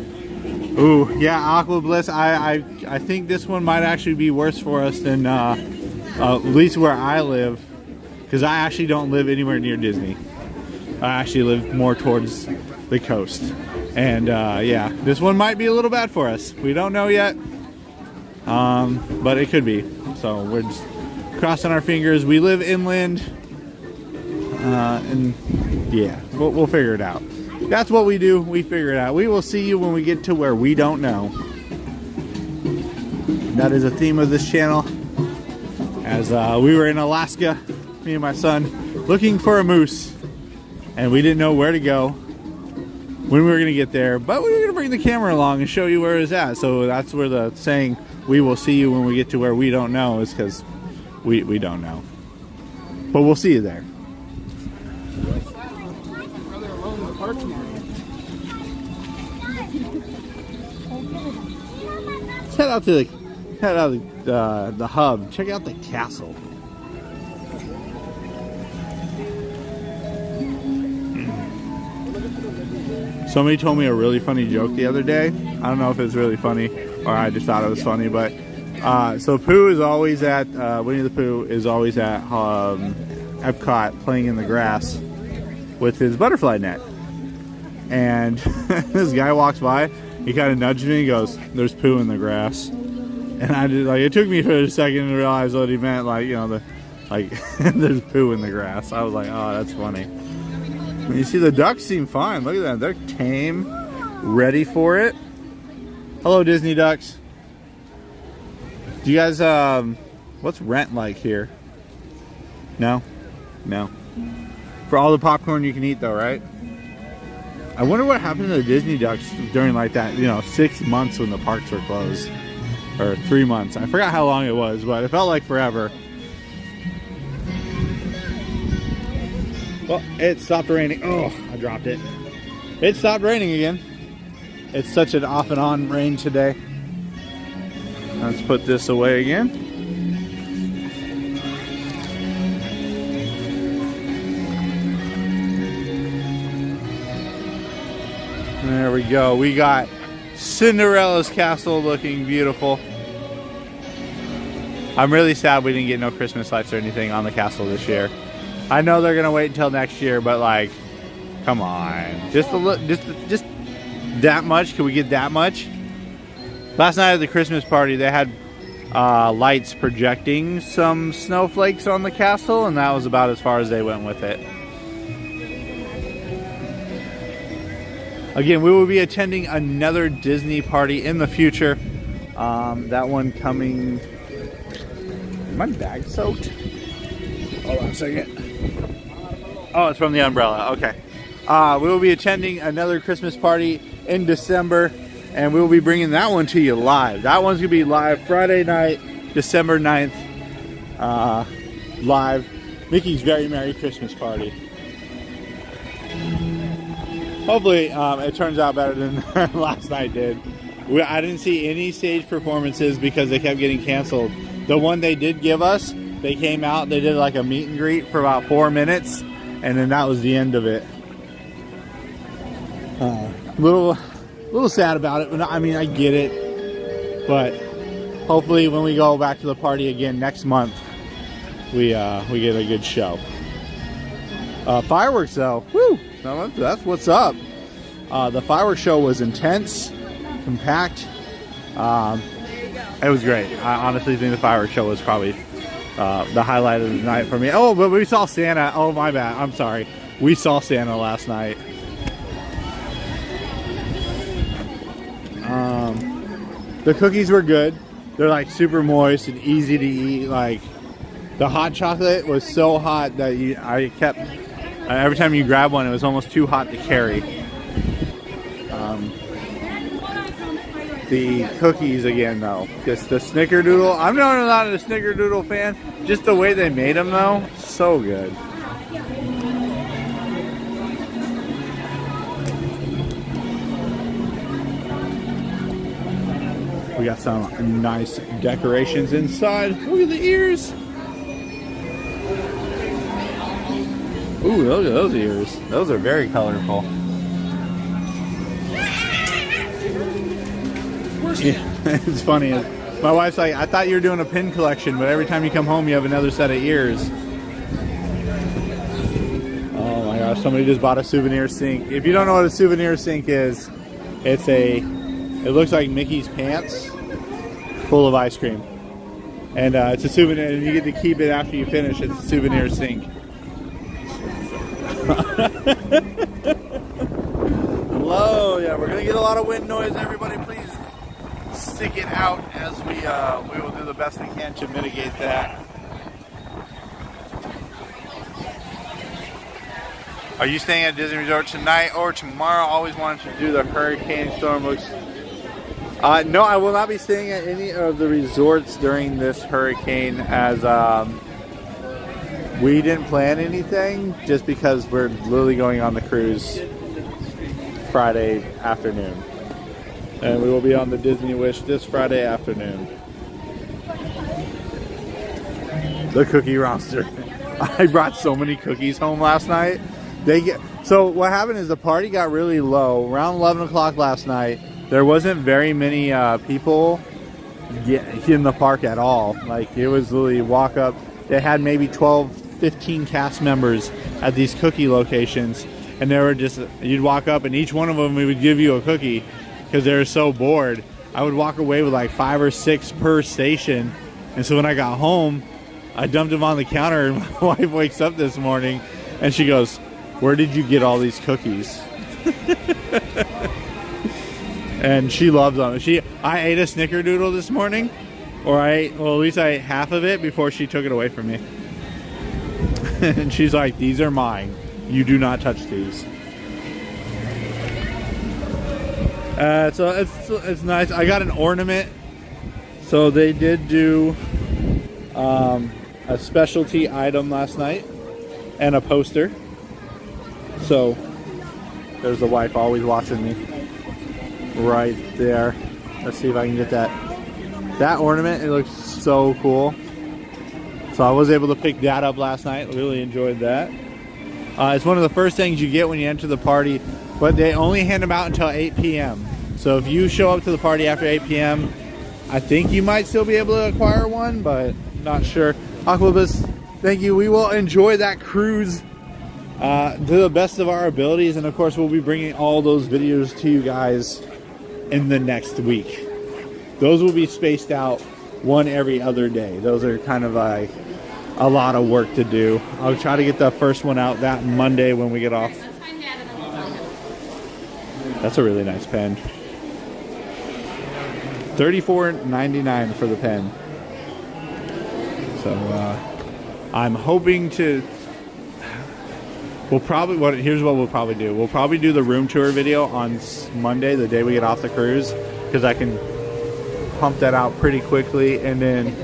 Ooh, yeah, Aqua Bliss. I think this one might actually be worse for us than at least where I live, because I actually don't live anywhere near Disney. I actually live more towards the coast, and yeah, this one might be a little bad for us. We don't know yet, but it could be. So we're just crossing our fingers. We live inland, and yeah, we'll figure it out. That's what we do. We figure it out. We will see you when we get to where we don't know. That is a theme of this channel. As we were in Alaska, me and my son, looking for a moose, and we didn't know where to go, when we were going to get there, but we were going to bring the camera along and show you where it's at. So that's where the saying, we will see you when we get to where we don't know, is because we don't know. But we'll see you there. Head out to the hub. Check out the castle. Somebody told me a really funny joke the other day. I don't know if it's really funny or I just thought it was funny, but so Pooh is always at Winnie the Pooh is always at Epcot playing in the grass with his butterfly net, and this guy walks by. He kind of nudged me and goes, "There's Pooh in the grass," and I just like, it took me for a second to realize what he meant. Like, you know, there's Pooh in the grass. I was like, oh, that's funny. You see, the ducks seem fine. Look at that. They're tame, ready for it. Hello, Disney ducks. Do you guys, what's rent like here? No? No. For all the popcorn you can eat, though, right? I wonder what happened to the Disney ducks during, like, that, 6 months when the parks were closed. Or 3 months. I forgot how long it was, but it felt like forever. Well, it stopped raining. Oh, I dropped it. It stopped raining again. It's such an off and on rain today. Let's put this away again. There we go. We got Cinderella's castle looking beautiful. I'm really sad we didn't get no Christmas lights or anything on the castle this year. I know they're gonna wait until next year, but like, come on, just that much? Can we get that much? Last night at the Christmas party, they had lights projecting some snowflakes on the castle, and that was about as far as they went with it. Again, we will be attending another Disney party in the future. That one coming. Is my bag soaked? Hold on a second. Oh, it's from the umbrella. Okay. We will be attending another Christmas party in December, and we will be bringing that one to you live. That one's going to be live Friday night, December 9th. Live. Mickey's Very Merry Christmas Party. Hopefully, it turns out better than last night did. I didn't see any stage performances because they kept getting canceled. The one they did give us, they came out, they did like a meet and greet for about 4 minutes, and then that was the end of it. A little sad about it, but I mean, I get it. But hopefully when we go back to the party again next month, we get a good show. Fireworks though, woo! That's what's up. The fireworks show was intense, compact. It was great. I honestly think the fireworks show was probably the highlight of the night for me. Oh, but we saw Santa. Oh, my bad. I'm sorry. We saw Santa last night. The cookies were good. They're like super moist and easy to eat. Like the hot chocolate was so hot that I kept, every time you grab one, it was almost too hot to carry. The cookies again though, just the snickerdoodle. I'm not a snickerdoodle fan. Just the way they made them though, so good. We got some nice decorations inside. Look at the ears. Ooh, look at those ears. Those are very colorful. Yeah, it's funny. My wife's like, I thought you were doing a pin collection, but every time you come home, you have another set of ears. Oh my gosh, somebody just bought a souvenir sink. If you don't know what a souvenir sink is, it looks like Mickey's pants full of ice cream. And it's a souvenir, and you get to keep it after you finish. It's a souvenir sink. Hello, yeah, we're gonna get a lot of wind noise. Everybody, please stick it out as we will do the best we can to mitigate that. Are you staying at Disney Resort tonight or tomorrow? Always wanted to do the hurricane storm. Looks. No, I will not be staying at any of the resorts during this hurricane, as we didn't plan anything, just because we're literally going on the cruise Friday afternoon. And we will be on the Disney Wish this Friday afternoon. The cookie roster. I brought so many cookies home last night. So what happened is the party got really low. Around 11 o'clock last night, there wasn't very many people in the park at all. Like, it was literally walk up. They had maybe 12, 15 cast members at these cookie locations. And they were just, you'd walk up and each one of them, we would give you a cookie because they were so bored. I would walk away with like 5 or 6 per station. And so when I got home, I dumped them on the counter, and my wife wakes up this morning and she goes, "Where did you get all these cookies?" And she loves them. I ate a snickerdoodle this morning, or at least I ate half of it before she took it away from me. And she's like, "These are mine. You do not touch these." So it's nice. I got an ornament. So they did do a specialty item last night and a poster. So there's the wife always watching me right there. Let's see if I can get that ornament. It looks so cool. So I was able to pick that up last night. Really enjoyed that. It's one of the first things you get when you enter the party, but they only hand them out until 8 p.m. So if you show up to the party after 8 p.m., I think you might still be able to acquire one, but not sure. Aquabus, thank you. We will enjoy that cruise to the best of our abilities, and of course we'll be bringing all those videos to you guys in the next week. Those will be spaced out one every other day. Those are kind of like a lot of work to do. I'll try to get the first one out that Monday when we get off. That's a really nice pen. $34.99 for the pen. So I'm hoping to. Here's what we'll probably do. We'll probably do the room tour video on Monday, the day we get off the cruise, because I can pump that out pretty quickly, and then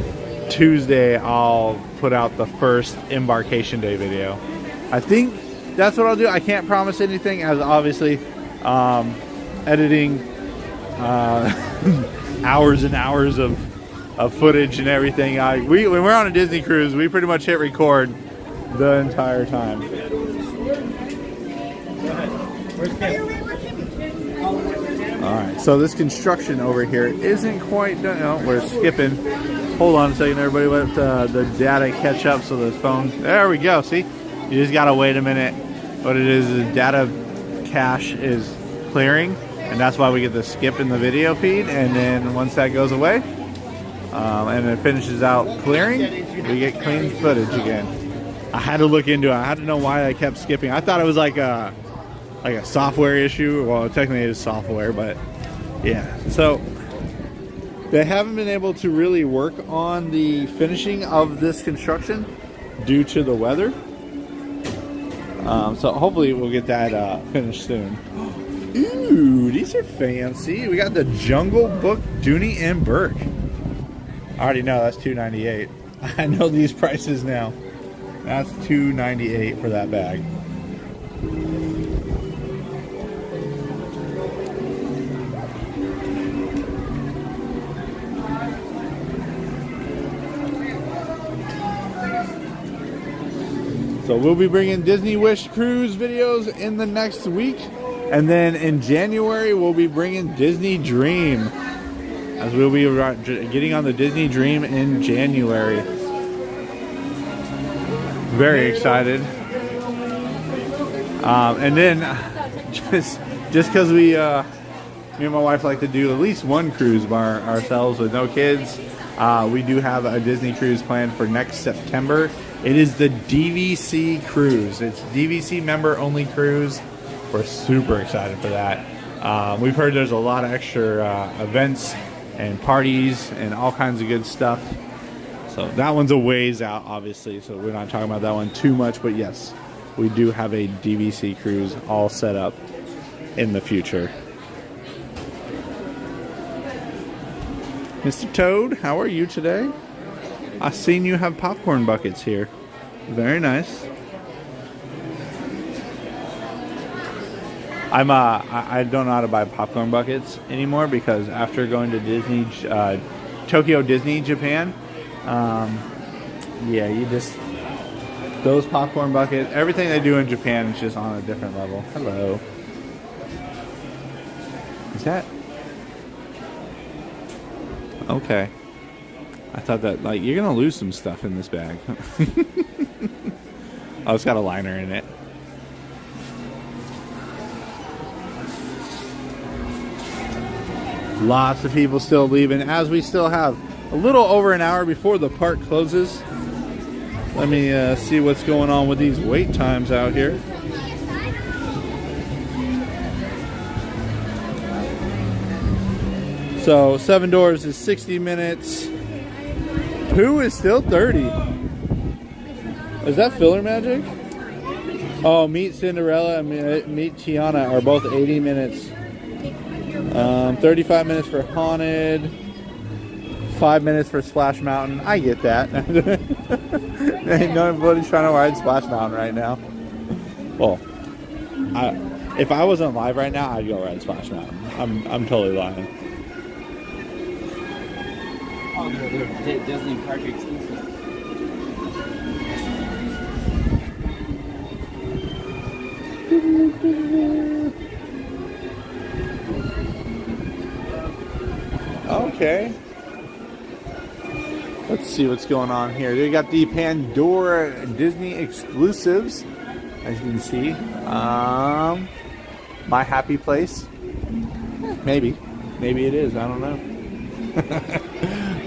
Tuesday I'll put out the first embarkation day video. I think that's what I'll do. I can't promise anything, as obviously editing hours and hours of footage and everything. When we're on a Disney cruise, we pretty much hit record the entire time. Alright, so this construction over here isn't quite done. No, we're skipping. Hold on a second, everybody. Let the data catch up so the phone. There we go. See? You just gotta wait a minute. What it is data cache is clearing, and that's why we get the skip in the video feed. And then once that goes away, and it finishes out clearing, we get clean footage again. I had to look into it. I had to know why I kept skipping. I thought it was like a software issue. Well, technically it is software, but yeah. So They haven't been able to really work on the finishing of this construction due to the weather. So hopefully we'll get that finished soon. Ooh, these are fancy. We got the Jungle Book Dooney and Burke. I already know that's $2.98. I know these prices now. That's $2.98 for that bag. So we'll be bringing Disney Wish Cruise videos in the next week. And then in January, we'll be bringing Disney Dream. As we'll be getting on the Disney Dream in January. Very excited. And then, just because me and my wife like to do at least one cruise by ourselves with no kids, we do have a Disney cruise planned for next September. It is the DVC cruise. It's DVC member only cruise. We're super excited for that. We've heard there's a lot of extra events and parties and all kinds of good stuff. So that one's a ways out, obviously, so we're not talking about that one too much, but yes, we do have a DVC cruise all set up in the future. Mr. Toad, how are you today? I've seen you have popcorn buckets here. Very nice. I don't know how to buy popcorn buckets anymore because after going to Disney, Tokyo Disney Japan, yeah, you just, those popcorn buckets, everything they do in Japan is just on a different level. Hello. Is that? Okay. I thought that, like, you're gonna lose some stuff in this bag. Oh, it's got a liner in it. Lots of people still leaving, as we still have a little over an hour before the park closes. Let me see what's going on with these wait times out here. So 7 Doors is 60 minutes. Pooh is still 30. Is that filler magic? Oh, Meet Cinderella and Meet Tiana are both 80 minutes. 35 minutes for Haunted. 5 minutes for Splash Mountain. I get that. Ain't nobody's trying to ride Splash Mountain right now. Well, if I wasn't live right now, I'd go ride Splash Mountain. I'm totally lying. Oh, they're Disney Park exclusive. Okay. Let's see what's going on here. They got the Pandora Disney exclusives, as you can see. My Happy Place. Maybe it is. I don't know.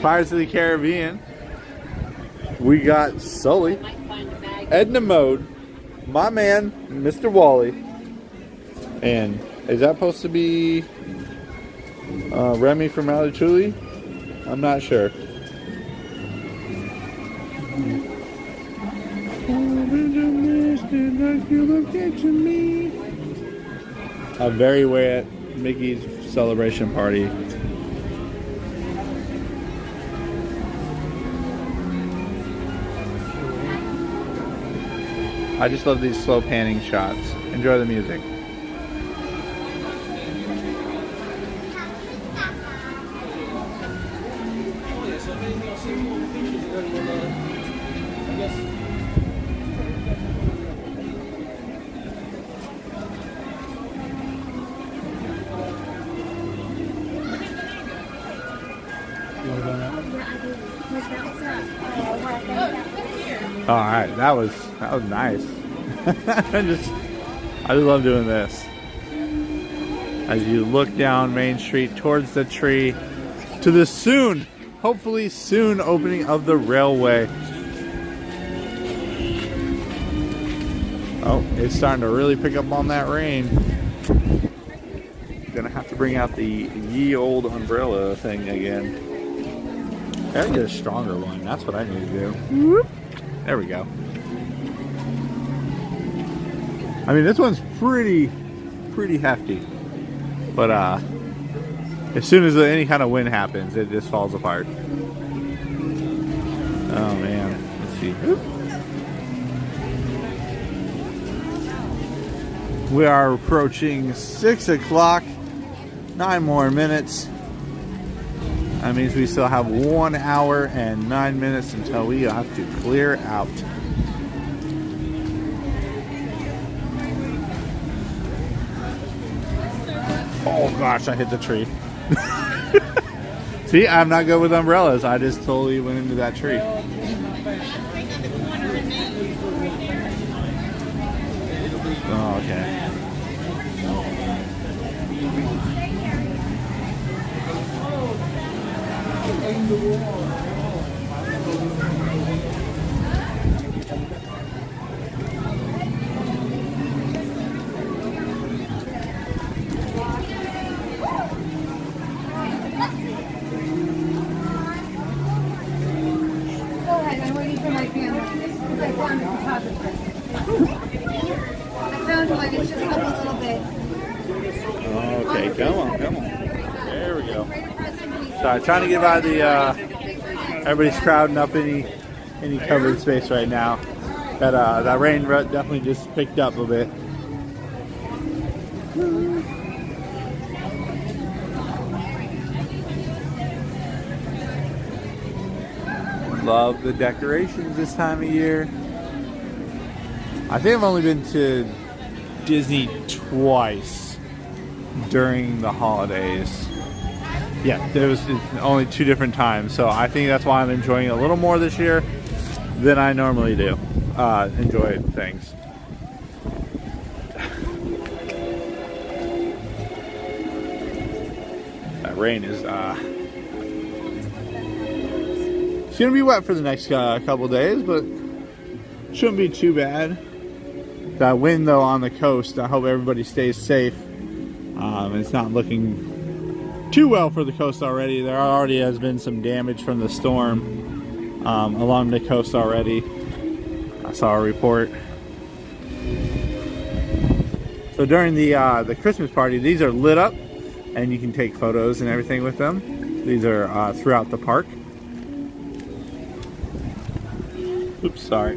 Pirates of the Caribbean. We got Sully, Edna Mode, my man, Mr. Wally, and is that supposed to be Remy from Ratatouille? I'm not sure. A very wet Mickey's celebration party. I just love these slow panning shots. Enjoy the music. All right, that was nice. I just love doing this. As you look down Main Street towards the tree to the soon, hopefully soon opening of the railway. Oh, it's starting to really pick up on that rain. Gonna have to bring out the ye old umbrella thing again. I gotta get a stronger one. That's what I need to do. Whoop. There we go. I mean, this one's pretty hefty. But as soon as any kind of wind happens, it just falls apart. Oh man, let's see. Whoop. We are approaching 6 o'clock. 9 more minutes. That means we still have 1 hour and 9 minutes until we have to clear out. Oh gosh, I hit the tree. See, I'm not good with umbrellas. I just totally went into that tree. Oh, okay. Go ahead, I'm waiting for my camera. It's like one photographer. I found one, it's just up a little bit. Okay, come on. There we go. Sorry, trying to get by the, everybody's crowding up any covered space right now. That rain definitely just picked up a bit. Love the decorations this time of year. I think I've only been to Disney twice during the holidays. Yeah, there was only 2 different times, so I think that's why I'm enjoying it a little more this year than I normally do. Enjoy things. That rain is it's gonna be wet for the next couple days, but shouldn't be too bad. That wind though on the coast, I hope everybody stays safe. It's not looking too well for the coast already. There already has been some damage from the storm along the coast already. I saw a report. So during the Christmas party, these are lit up and you can take photos and everything with them. These are throughout the park. Oops, sorry.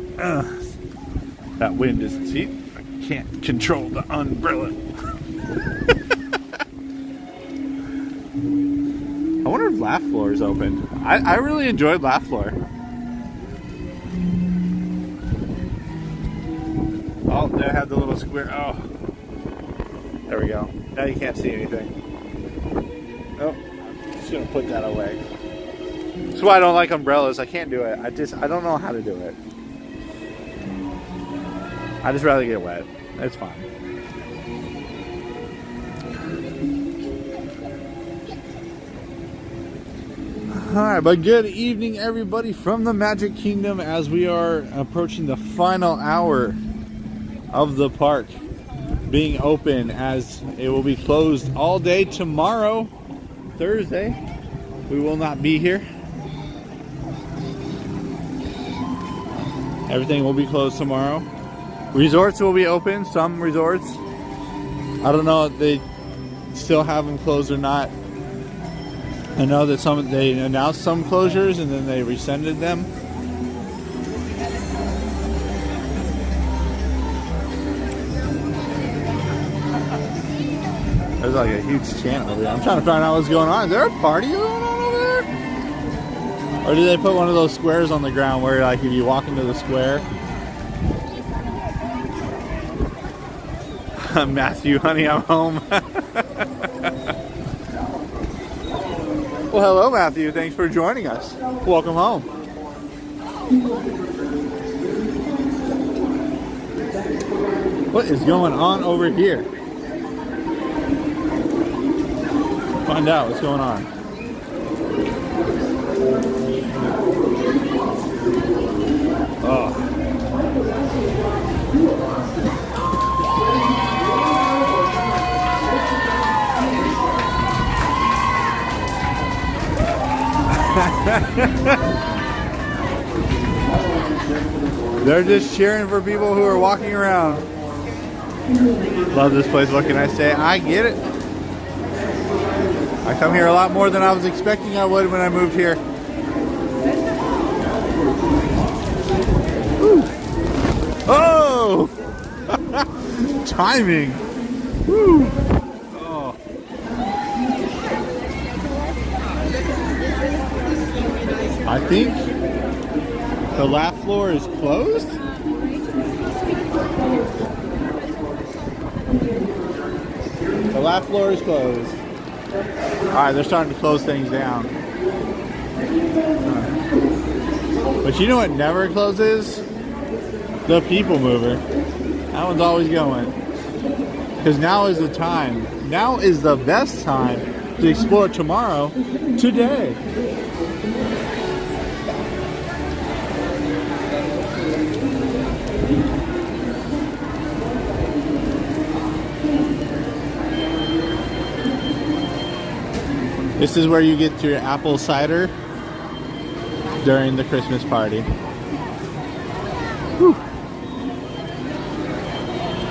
That wind is, see, I can't control the umbrella. I wonder if Laugh Floor is open. I really enjoyed Laugh Floor. Oh, they had the little square. Oh, there we go. Now you can't see anything. Oh, just gonna put that away. That's why I don't like umbrellas. I can't do it. I don't know how to do it. I just rather get wet. It's fine. Alright, but good evening everybody from the Magic Kingdom as we are approaching the final hour of the park being open, as it will be closed all day tomorrow, Thursday. We will not be here. Everything will be closed tomorrow. Resorts will be open, some resorts. I don't know if they still have them closed or not. I know that they announced some closures and then they rescinded them. There's like a huge chant over there. I'm trying to find out what's going on. Is there a party going on over there? Or do they put one of those squares on the ground where, like, if you walk into the square? Matthew, honey, I'm home. Well, hello, Matthew. Thanks for joining us. Welcome home. What is going on over here? Find out what's going on. Oh. They're just cheering for people who are walking around. Love this place. What can I say? I get it. I come here a lot more than I was expecting I would when I moved here. Woo. Oh! Timing. Woo. Oh. I think the last floor is closed. The last floor is closed. Alright, they're starting to close things down. But you know what never closes? The people mover. That one's always going. Because now is the time. Now is the best time to explore tomorrow, today. This is where you get your apple cider during the Christmas party. Whew.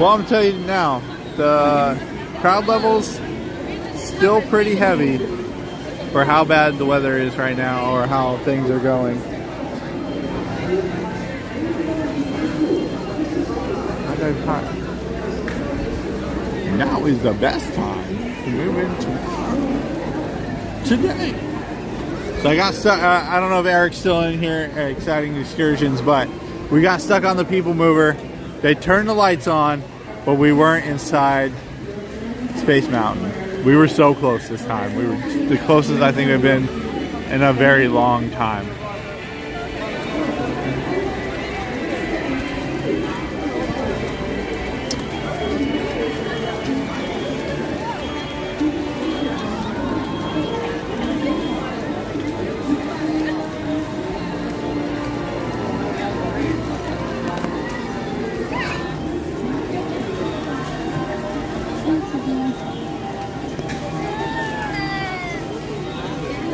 Well, I'm telling you now, the crowd level's still pretty heavy for how bad the weather is right now or how things are going. Now is the best time to move into today. So I got stuck. I don't know if Eric's still in here, Exciting Excursions, but we got stuck on the people mover. They turned the lights on, but we weren't inside Space Mountain. We were so close this time. We were the closest I think we've been in a very long time.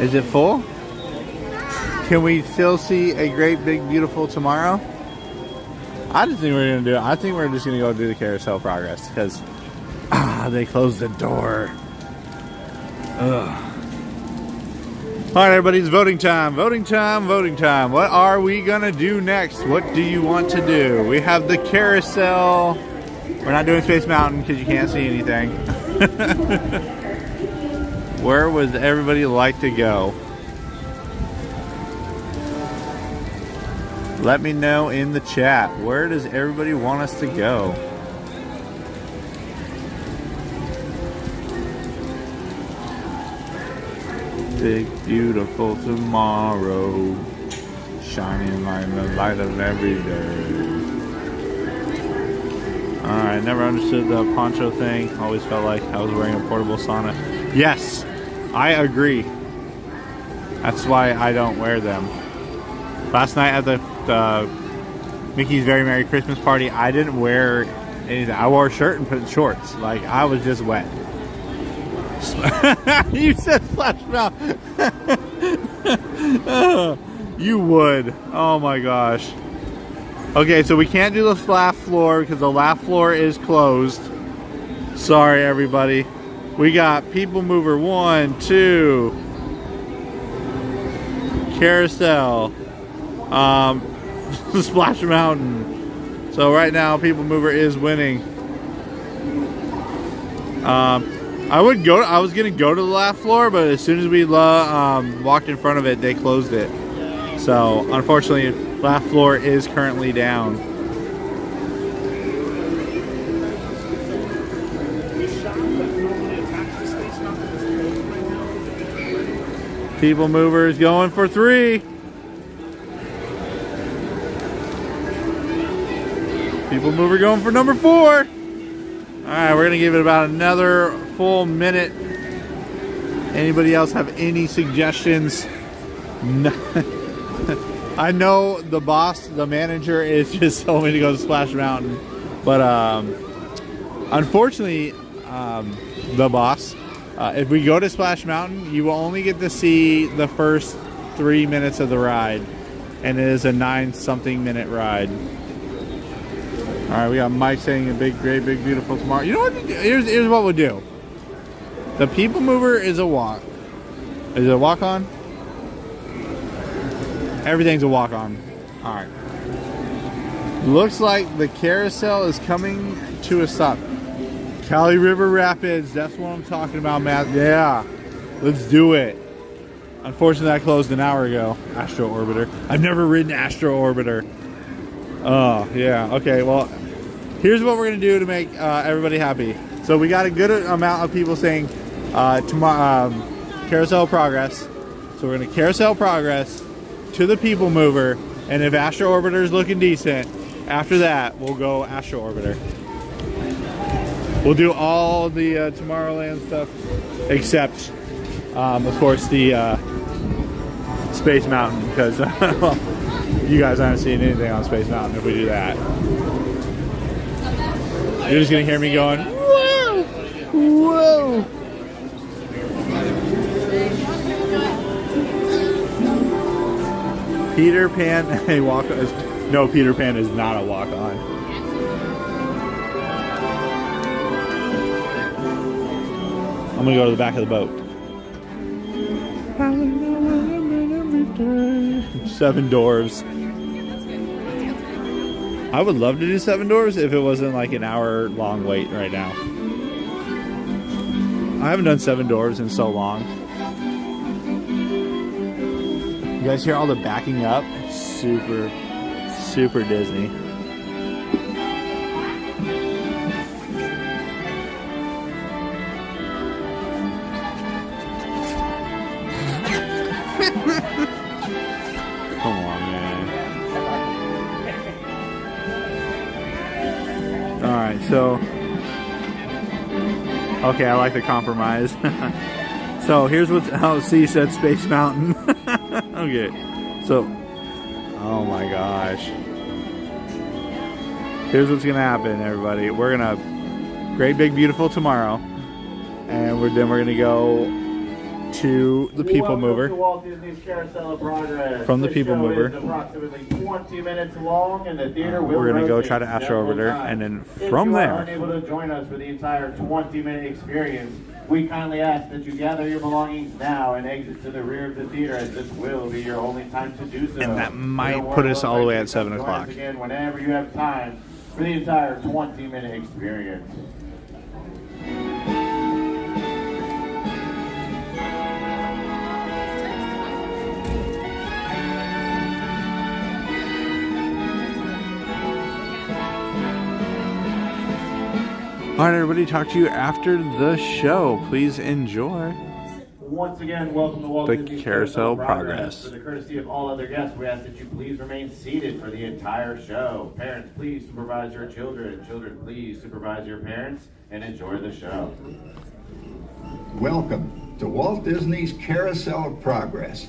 Is it full? Can we still see a great big beautiful tomorrow? I just think we're gonna do it. I think we're just gonna go do the Carousel of Progress because they closed the door. Ugh. All right, everybody, it's voting time. Voting time, voting time. What are we gonna do next? What do you want to do? We have the carousel. We're not doing Space Mountain because you can't see anything. Where would everybody like to go? Let me know in the chat. Where does everybody want us to go? Big, beautiful tomorrow, shining like the light of every day. Alright, never understood the poncho thing. Always felt like I was wearing a portable sauna. Yes, I agree. That's why I don't wear them. Last night at the Mickey's Very Merry Christmas Party, I didn't wear anything. I wore a shirt and put shorts. Like, I was just wet. You said Splash Mountain. You would. Oh my gosh. Okay, so we can't do the laugh floor because the laugh floor is closed. Sorry, everybody. We got People Mover 1, 2, Carousel, Splash Mountain. So right now, People Mover is winning. I was gonna go to the laugh floor, but as soon as we walked in front of it, they closed it. So unfortunately, laugh floor is currently down. People Mover is going for 3. People Mover going for number 4. All right, we're gonna give it about another full minute. Anybody else have any suggestions? No. I know the boss, the manager, is just telling me to go to Splash Mountain, but unfortunately, the boss, if we go to Splash Mountain, you will only get to see the first 3 minutes of the ride, and it is a 9-something minute ride. All right, we got Mike saying a big, great, big, beautiful tomorrow. You know what? Here's what we'll do. The People Mover is a walk. Is it a walk on? Everything's a walk on. All right. Looks like the carousel is coming to a stop. Cali River Rapids, that's what I'm talking about, Matt. Yeah, let's do it. Unfortunately, I closed an hour ago. Astro Orbiter. I've never ridden Astro Orbiter. Oh, yeah. Okay, well, here's what we're going to do to make everybody happy. So we got a good amount of people saying Carousel of Progress. So we're going to Carousel Progress to the People Mover. And if Astro Orbiter is looking decent, after that, we'll go Astro Orbiter. We'll do all the Tomorrowland stuff, except, of course, the Space Mountain, because well, you guys aren't seeing anything on Space Mountain if we do that. You're just going to hear me going, whoa, whoa. Peter Pan, a walk. No, Peter Pan is not a walk on. I'm gonna go to the back of the boat. 7 Dwarves. I would love to do 7 Dwarves if it wasn't like an hour-long wait right now. I haven't done 7 Dwarves in so long. You guys hear all the backing up? It's super, super Disney. Come on, man. Alright, so... Okay, I like the compromise. So, here's what's... Oh, C said Space Mountain. Okay, so... Oh my gosh. Here's what's gonna happen, everybody. We're gonna... Great Big Beautiful tomorrow. And then we're gonna go to the People Mover. To Walt Disney's Carousel of Progress. From the People Mover. Is approximately 20 minutes long, and the theater will we're gonna go rotate try to Astro Orbiter, and then if from you there. are unable to join us for the entire 20-minute experience, we kindly ask that you gather your belongings now and exit to the rear of the theater, as this will be your only time to do so. And that might put us all the way at 7 o'clock. Again, whenever you have time for the entire 20-minute experience. All right, everybody, talk to you after the show. Please enjoy. Once again, welcome to Walt the Disney Carousel of Progress. For the courtesy of all other guests, we ask that you please remain seated for the entire show. Parents, please supervise your children. Children, please supervise your parents, and enjoy the show. Welcome to Walt Disney's Carousel of Progress.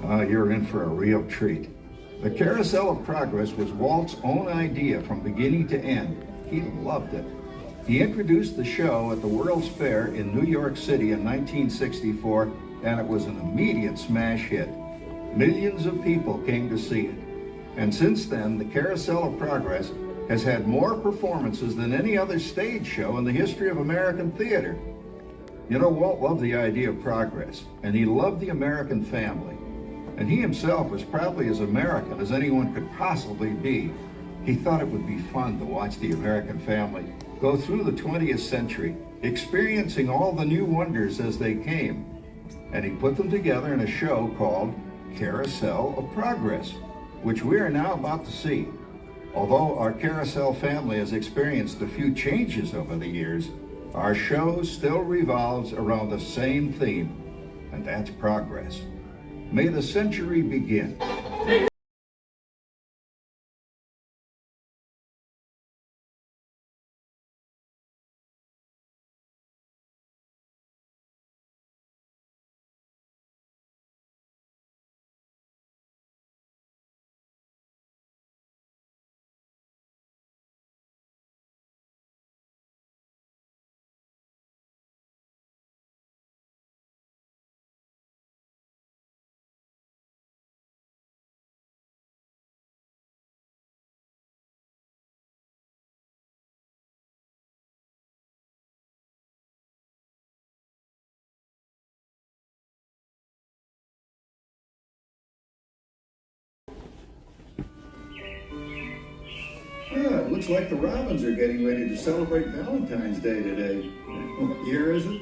You're in for a real treat. The Carousel of Progress was Walt's own idea from beginning to end. He loved it. He introduced the show at the World's Fair in New York City in 1964, and it was an immediate smash hit. Millions of people came to see it. And since then, the Carousel of Progress has had more performances than any other stage show in the history of American theater. You know, Walt loved the idea of progress, and he loved the American family. And he himself was probably as American as anyone could possibly be. He thought it would be fun to watch the American family go through the 20th century, experiencing all the new wonders as they came. And he put them together in a show called Carousel of Progress, which we are now about to see. Although our Carousel family has experienced a few changes over the years, our show still revolves around the same theme, and that's progress. May the century begin. Looks like the Robins are getting ready to celebrate Valentine's Day today. What year is it?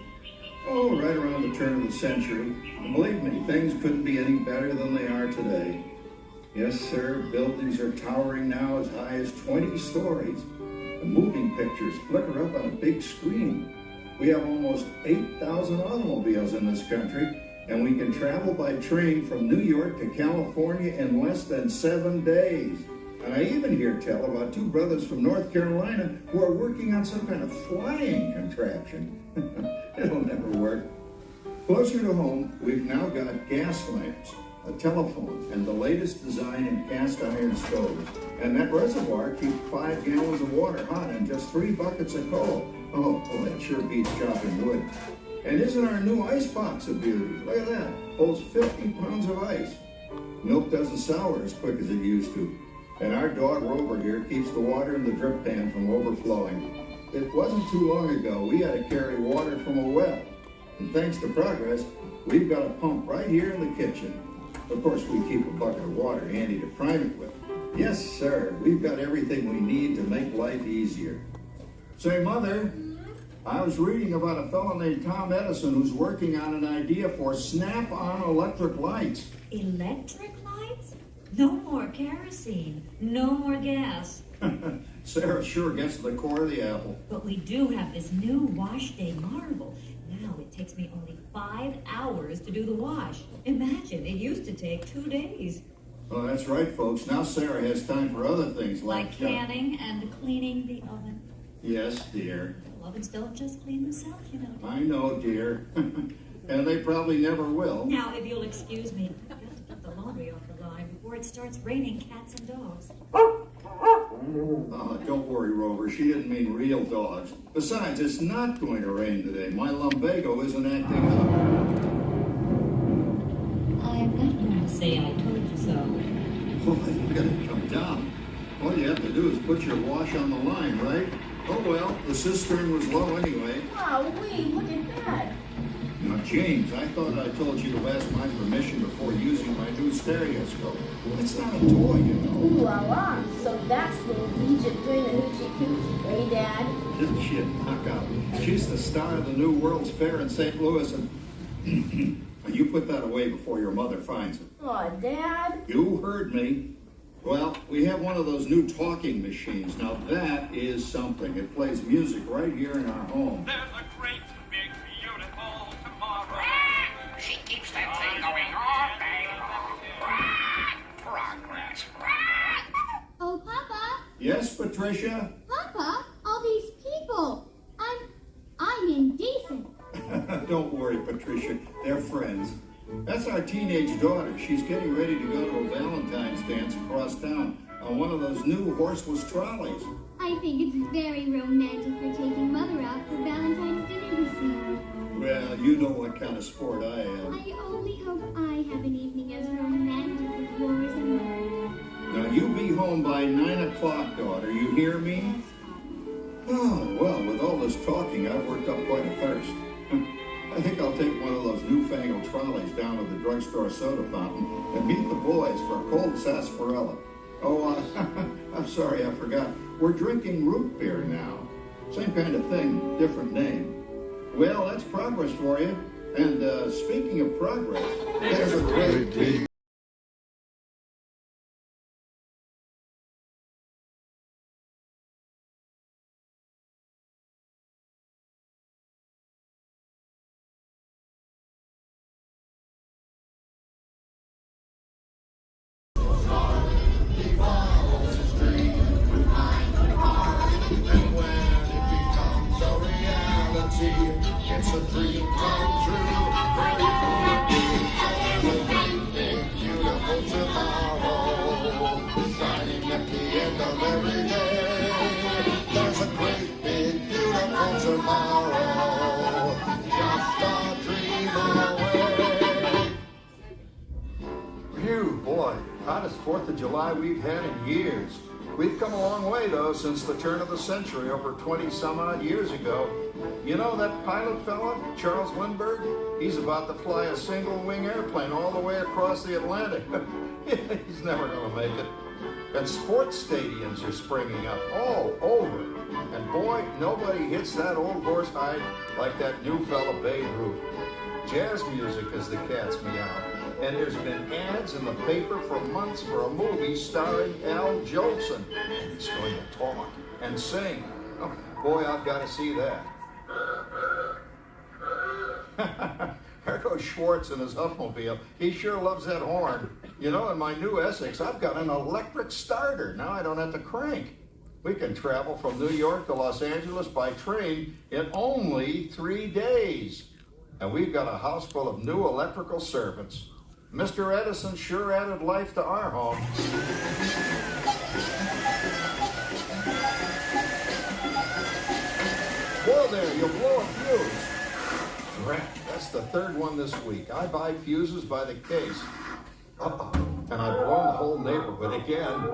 Oh, right around the turn of the century. And believe me, things couldn't be any better than they are today. Yes, sir, buildings are towering now as high as 20 stories. The moving pictures flicker up on a big screen. We have almost 8,000 automobiles in this country, and we can travel by train from New York to California in less than 7 days. And I even hear tell about 2 brothers from North Carolina who are working on some kind of flying contraption. It'll never work. Closer to home, we've now got gas lamps, a telephone, and the latest design in cast iron stoves. And that reservoir keeps 5 gallons of water hot and just 3 buckets of coal. Oh, boy, that sure beats chopping wood. And isn't our new ice box a beauty? Look at that. Holds 50 pounds of ice. Milk doesn't sour as quick as it used to. And our dog Rover here keeps the water in the drip pan from overflowing. It wasn't too long ago we had to carry water from a well. And thanks to Progress, we've got a pump right here in the kitchen. Of course, we keep a bucket of water handy to prime it with. Yes, sir, we've got everything we need to make life easier. Say, Mother, I was reading about a fellow named Tom Edison who's working on an idea for snap-on electric lights. Electric lights? No more kerosene, no more gas. Sarah sure gets to the core of the apple. But we do have this new wash day marvel. Now it takes me only 5 hours to do the wash. Imagine, it used to take 2 days. Oh, that's right, folks. Now Sarah has time for other things Like canning and cleaning the oven. Yes, dear. Well, ovens don't just clean themselves, you know. I know, dear. And they probably never will. Now, if you'll excuse me, I've got to get the laundry off the line before it starts raining cats and dogs. Don't worry, Rover. She didn't mean real dogs. Besides, it's not going to rain today. My lumbago isn't acting up. I'm not going to say I told you so. Well, you gotta come down. All you have to do is put your wash on the line, right? Oh well, the cistern was low anyway. Wow, wait, look at that. Now, James, I thought I told you to ask my permission before using my new stereoscope. It's not a toy, you know. Ooh la la. So that's little Egypt doing the hoochie coochie, hey, Dad? Just shit, knock out. She's the star of the new World's Fair in St. Louis, and you put that away before your mother finds it. Aw, Dad. You heard me. Well, we have one of those new talking machines. Now that is something. It plays music right here in our home. There's a great, big, beautiful tomorrow. She keeps that thing going all day long. Progress. Oh, Papa. Yes, Patricia? Papa, all these people. I'm indecent. Don't worry, Patricia. They're friends. That's our teenage daughter. She's getting ready to go to a Valentine's dance across town on one of those new horseless trolleys. I think it's very romantic for taking Mother out for Valentine's dinner this year. Well, you know what kind of sport I am. I only hope I have an evening as romantic as yours and mine. Now, you be home by 9 o'clock, daughter. You hear me? Oh, well, with all this talking, I've worked up quite a thirst. I think I'll take one of those newfangled trolleys down to the drugstore soda fountain and meet the boys for a cold sarsaparilla. Oh, I'm sorry, I forgot. We're drinking root beer now. Same kind of thing, different name. Well, that's progress for you. And speaking of progress, there's a great big... It's a dream come true for you. Big, beautiful tomorrow, shining at the end of every day. There's a great, big, beautiful tomorrow, just a dream away. Phew, boy, hottest 4th of July we've had in years. We've come a long way, though, since the turn of the century, over 20-some-odd years ago. You know that pilot fella, Charles Lindbergh? He's about to fly a single-wing airplane all the way across the Atlantic. He's never going to make it. And sports stadiums are springing up all over. And boy, nobody hits that old horse hide like that new fella Babe Ruth. Jazz music as the cat's meow. And there's been ads in the paper for months for a movie starring Al Jolson. And he's going to talk and sing. Oh, boy, I've got to see that. There goes Schwartz in his Huffmobile. He sure loves that horn. You know, in my new Essex, I've got an electric starter. Now I don't have to crank. We can travel from New York to Los Angeles by train in only 3 days. And we've got a house full of new electrical servants. Mr. Edison sure added life to our home. Whoa there, you'll blow a fuse. Drat, that's the third one this week. I buy fuses by the case. Uh-oh, and I've blown the whole neighborhood again.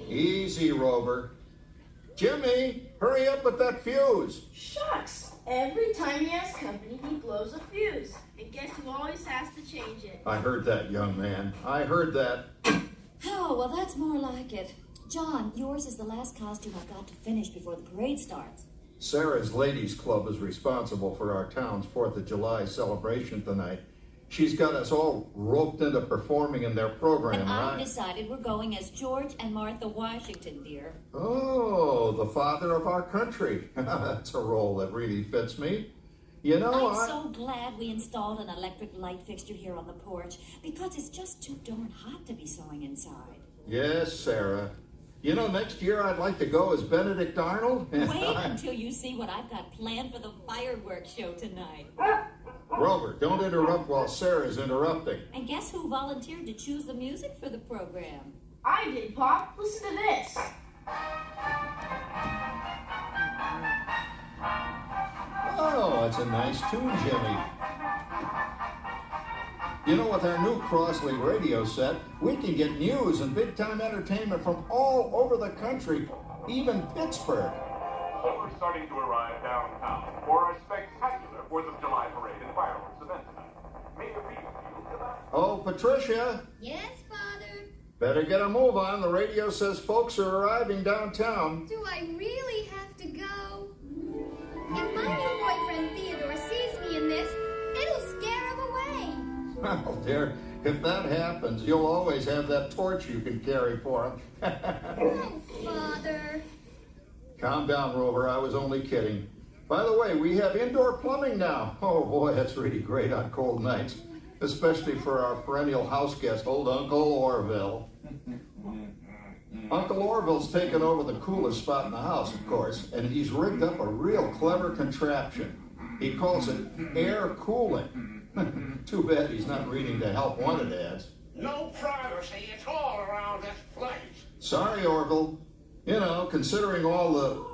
Easy, Rover. Jimmy, hurry up with that fuse. Shucks! Every time he has company, he blows a fuse. And guess who always has to change it? I heard that, young man. I heard that. Oh, well, that's more like it. John, yours is the last costume I've got to finish before the parade starts. Sarah's Ladies Club is responsible for our town's 4th of July celebration tonight. She's got us all roped into performing in their program. And I've decided we're going as George and Martha Washington, dear. Oh, the father of our country. That's a role that really fits me. You know, I'm so glad we installed an electric light fixture here on the porch, because it's just too darn hot to be sewing inside. Yes, Sarah. You know, next year I'd like to go as Benedict Arnold. Wait until you see what I've got planned for the fireworks show tonight. Rover, don't interrupt while Sarah's interrupting. And guess who volunteered to choose the music for the program? I did, Pop. Listen to this. Oh, it's a nice tune, Jimmy. You know, with our new Crossley radio set, we can get news and big-time entertainment from all over the country, even Pittsburgh. We're starting to arrive downtown for a spectacular 4th of July parade and fireworks event tonight. May it be with you. Oh, Patricia. Yes, Father? Better get a move on. The radio says folks are arriving downtown. Do I really have to go? If my new boyfriend Theodore sees me in this, it'll scare him away. Well, dear, if that happens, you'll always have that torch you can carry for him. Oh, Father. Calm down, Rover. I was only kidding. By the way, we have indoor plumbing now. Oh, boy, that's really great on cold nights, especially for our perennial house guest, old Uncle Orville. Uncle Orville's taken over the coolest spot in the house, of course, and he's rigged up a real clever contraption. He calls it air cooling. Too bad he's not reading the help wanted ads. No privacy at all around this place. Sorry, Orville. You know, considering all the...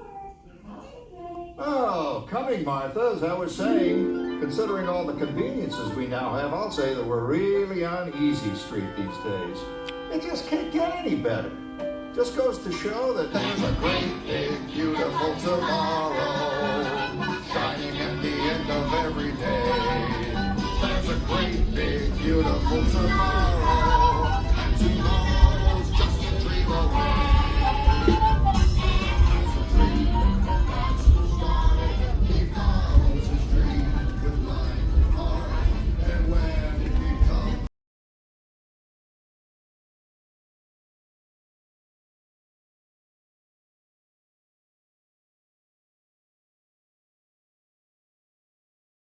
Oh, coming, Martha, as I was saying, considering all the conveniences we now have, I'll say that we're really on easy street these days. It just can't get any better. Just goes to show that there's a great, big, beautiful tomorrow shining at the end of every day. There's a great, big, beautiful tomorrow, and tomorrow's just a dream away.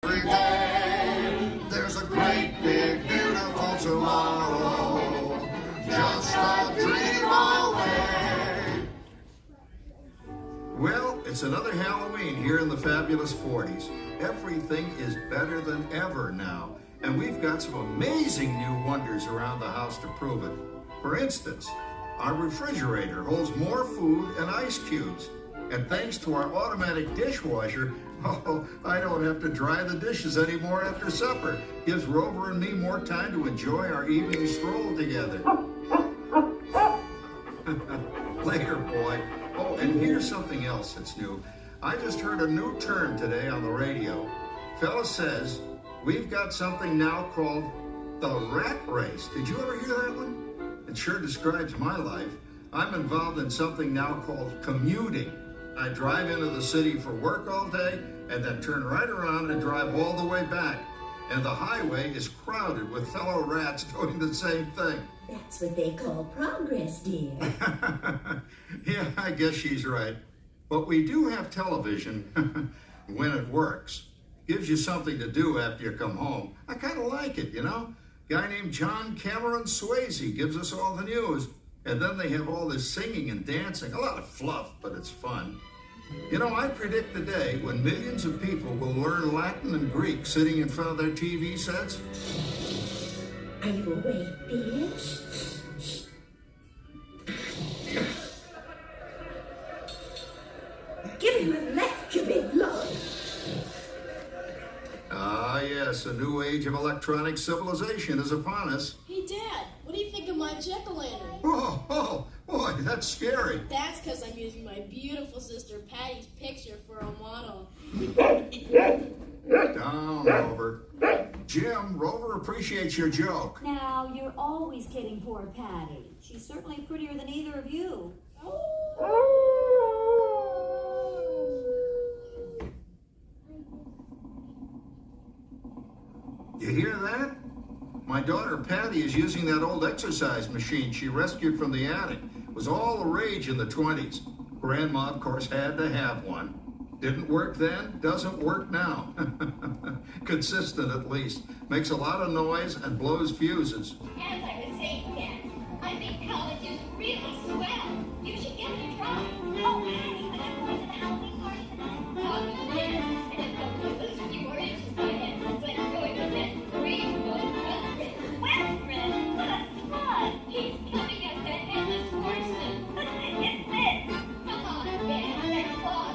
Every day, there's a great, big, beautiful tomorrow, just a dream away. Well, it's another Halloween here in the fabulous 40s. Everything is better than ever now, and we've got some amazing new wonders around the house to prove it. For instance, our refrigerator holds more food and ice cubes. And thanks to our automatic dishwasher, oh, I don't have to dry the dishes anymore after supper. Gives Rover and me more time to enjoy our evening stroll together. Later, boy. Oh, and here's something else that's new. I just heard a new term today on the radio. Fella says, We've got something now called the rat race. Did you ever hear that one? It sure describes my life. I'm involved in something now called commuting. I drive into the city for work all day and then turn right around and drive all the way back. And the highway is crowded with fellow rats doing the same thing. That's what they call progress, dear. Yeah, I guess she's right. But we do have television when it works. Gives you something to do after you come home. I kind of like it, you know? Guy named John Cameron Swayze gives us all the news. And then they have all this singing and dancing. A lot of fluff, but it's fun. You know, I predict the day when millions of people will learn Latin and Greek sitting in front of their TV sets. Are you awake, dear? Give him a left, you big lord. Ah, yes, a new age of electronic civilization is upon us. Hey, Dad, what do you think of my jack-o'-lantern? Oh, boy, that's scary. That's because I'm using my beautiful sister Patty's picture for a model. Down, Rover. Jim, Rover appreciates your joke. Now, you're always kidding poor Patty. She's certainly prettier than either of you. You hear that? My daughter Patty is using that old exercise machine she rescued from the attic. It was all the rage in the 20s. Grandma, of course, had to have one. Didn't work then, doesn't work now. Consistent, at least. Makes a lot of noise and blows fuses. As I was saying, Dad, I think college is really swell. You should give it a try. Oh, Patty, but I'm going to the Halloween party tonight. Oh, yes. And I'm going to lose a few more inches by then. But I'm going with that green book, Wilfred. Wilfred? That's fun. He's coming up that endless horseman. It's this. Come on, Dad. Let's claw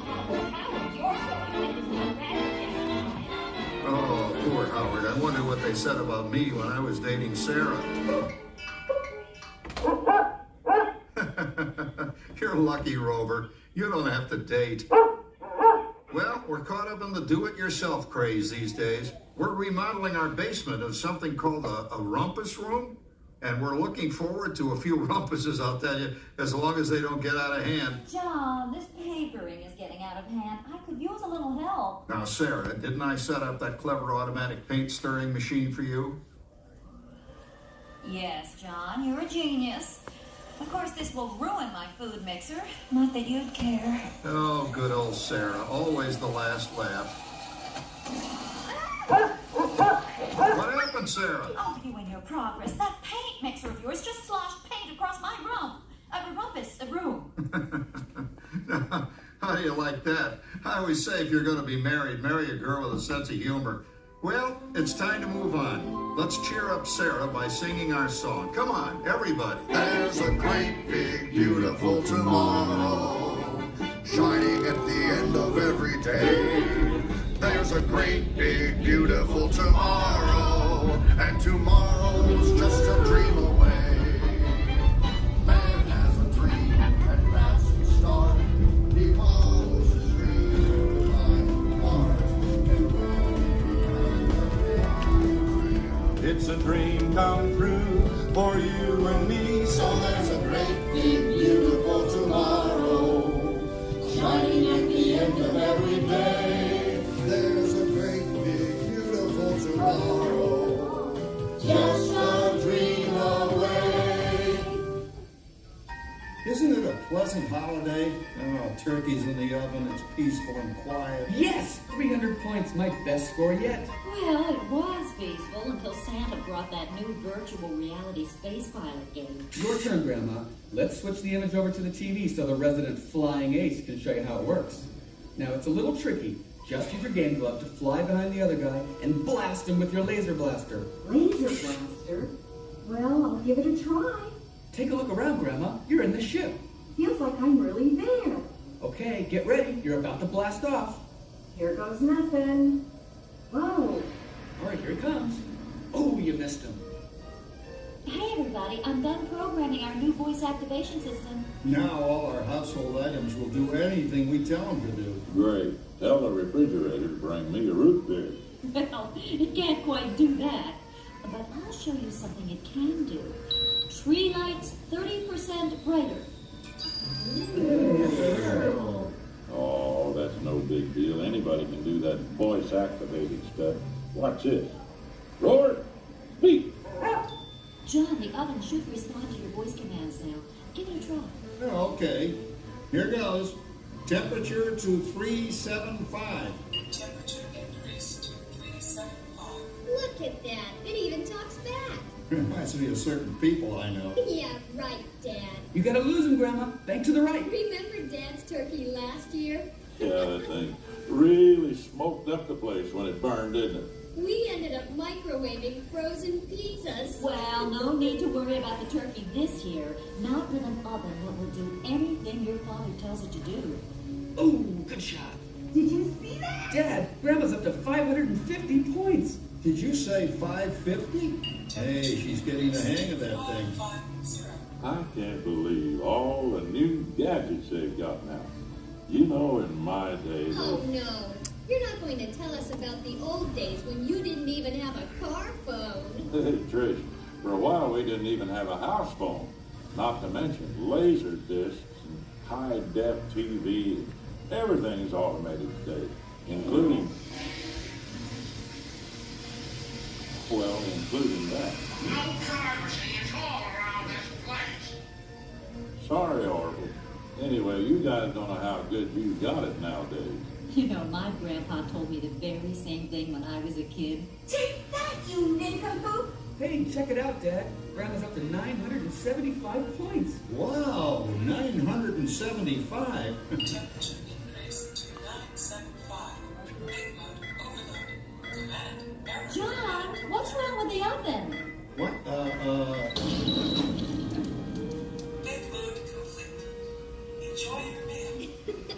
Howard, you're going with this rabbit. Oh, poor Howard. I wonder what they said about me when I was dating Sarah. You're lucky, Rover. You don't have to date. Well, we're caught up in the do-it-yourself craze these days. We're remodeling our basement in something called a rumpus room, and we're looking forward to a few rumpuses, I'll tell you, as long as they don't get out of hand. John, this papering is getting out of hand. I could use a little help. Now, Sarah, didn't I set up that clever automatic paint stirring machine for you? Yes, John, you're a genius. Of course, this will ruin my food mixer. Not that you'd care. Oh, good old Sarah. Always the last laugh. What happened, Sarah? Oh, you and your progress. That paint mixer of yours just sloshed paint across my room. How do you like that? I always say if you're going to be married, marry a girl with a sense of humor. Well, it's time to move on. Let's cheer up Sarah by singing our song. Come on, everybody. There's a great, big, beautiful tomorrow, shining at the end of every day. There's a great, big, beautiful tomorrow, and tomorrow's just a dream away. Man has a dream, and that's the start. He follows his dream, by heart, and it's a dream come true for you and me. So there's a great, big, beautiful tomorrow, shining at the end of every day. There's a great, big, beautiful tomorrow, just a dream away. Isn't it a pleasant holiday? Oh, turkey's in the oven, it's peaceful and quiet. Yes! 300 points, my best score yet. Well, it was peaceful until Santa brought that new virtual reality space pilot game. Your turn, Grandma. Let's switch the image over to the TV so the resident flying ace can show you how it works. Now, it's a little tricky. Just use your game glove to fly behind the other guy and blast him with your laser blaster. Laser blaster? Well, I'll give it a try. Take a look around, Grandma. You're in the ship. Feels like I'm really there. Okay, get ready. You're about to blast off. Here goes nothing. Whoa. All right, here it comes. Oh, you missed him. Hey, everybody. I'm done programming our new voice activation system. Now all our household items will do anything we tell them to do. Great. Tell the refrigerator to bring me a root beer. Well, it can't quite do that. But I'll show you something it can do. Tree lights 30% brighter. Oh, that's no big deal. Anybody can do that voice-activated stuff. Watch this. Roar, speak. John, the oven should respond to your voice commands now. Give it a try. Okay, here goes. Temperature to 375. Look at that. It even talks back. Reminds me of certain people I know. Yeah, right, Dad. You gotta lose him, Grandma. Bank to the right. Remember Dad's turkey last year? Yeah, that thing really smoked up the place when it burned, didn't it? We ended up microwaving frozen pizzas. Well, no need to worry about the turkey this year. Not with an oven that will do anything your father tells it to do. Ooh, good shot. Did you see that? Dad, Grandma's up to 550 points. Did you say 550? Hey, she's getting the hang of that thing. I can't believe all the new gadgets they've got now. You know, in my day... Oh, no. You're not going to tell us about the old days when you didn't even have a car phone. Trish, for a while we didn't even have a house phone. Not to mention laser discs and high-def TV. Everything's automated today, including... Well, including that. No privacy at all around this place. Sorry, Orville. Anyway, you guys don't know how good you got it nowadays. You know, my grandpa told me the very same thing when I was a kid. Take that, you nincompoop! Hey, check it out, Dad. Grandma's up to 975 points. Wow, 975. John, what's wrong with the oven? What?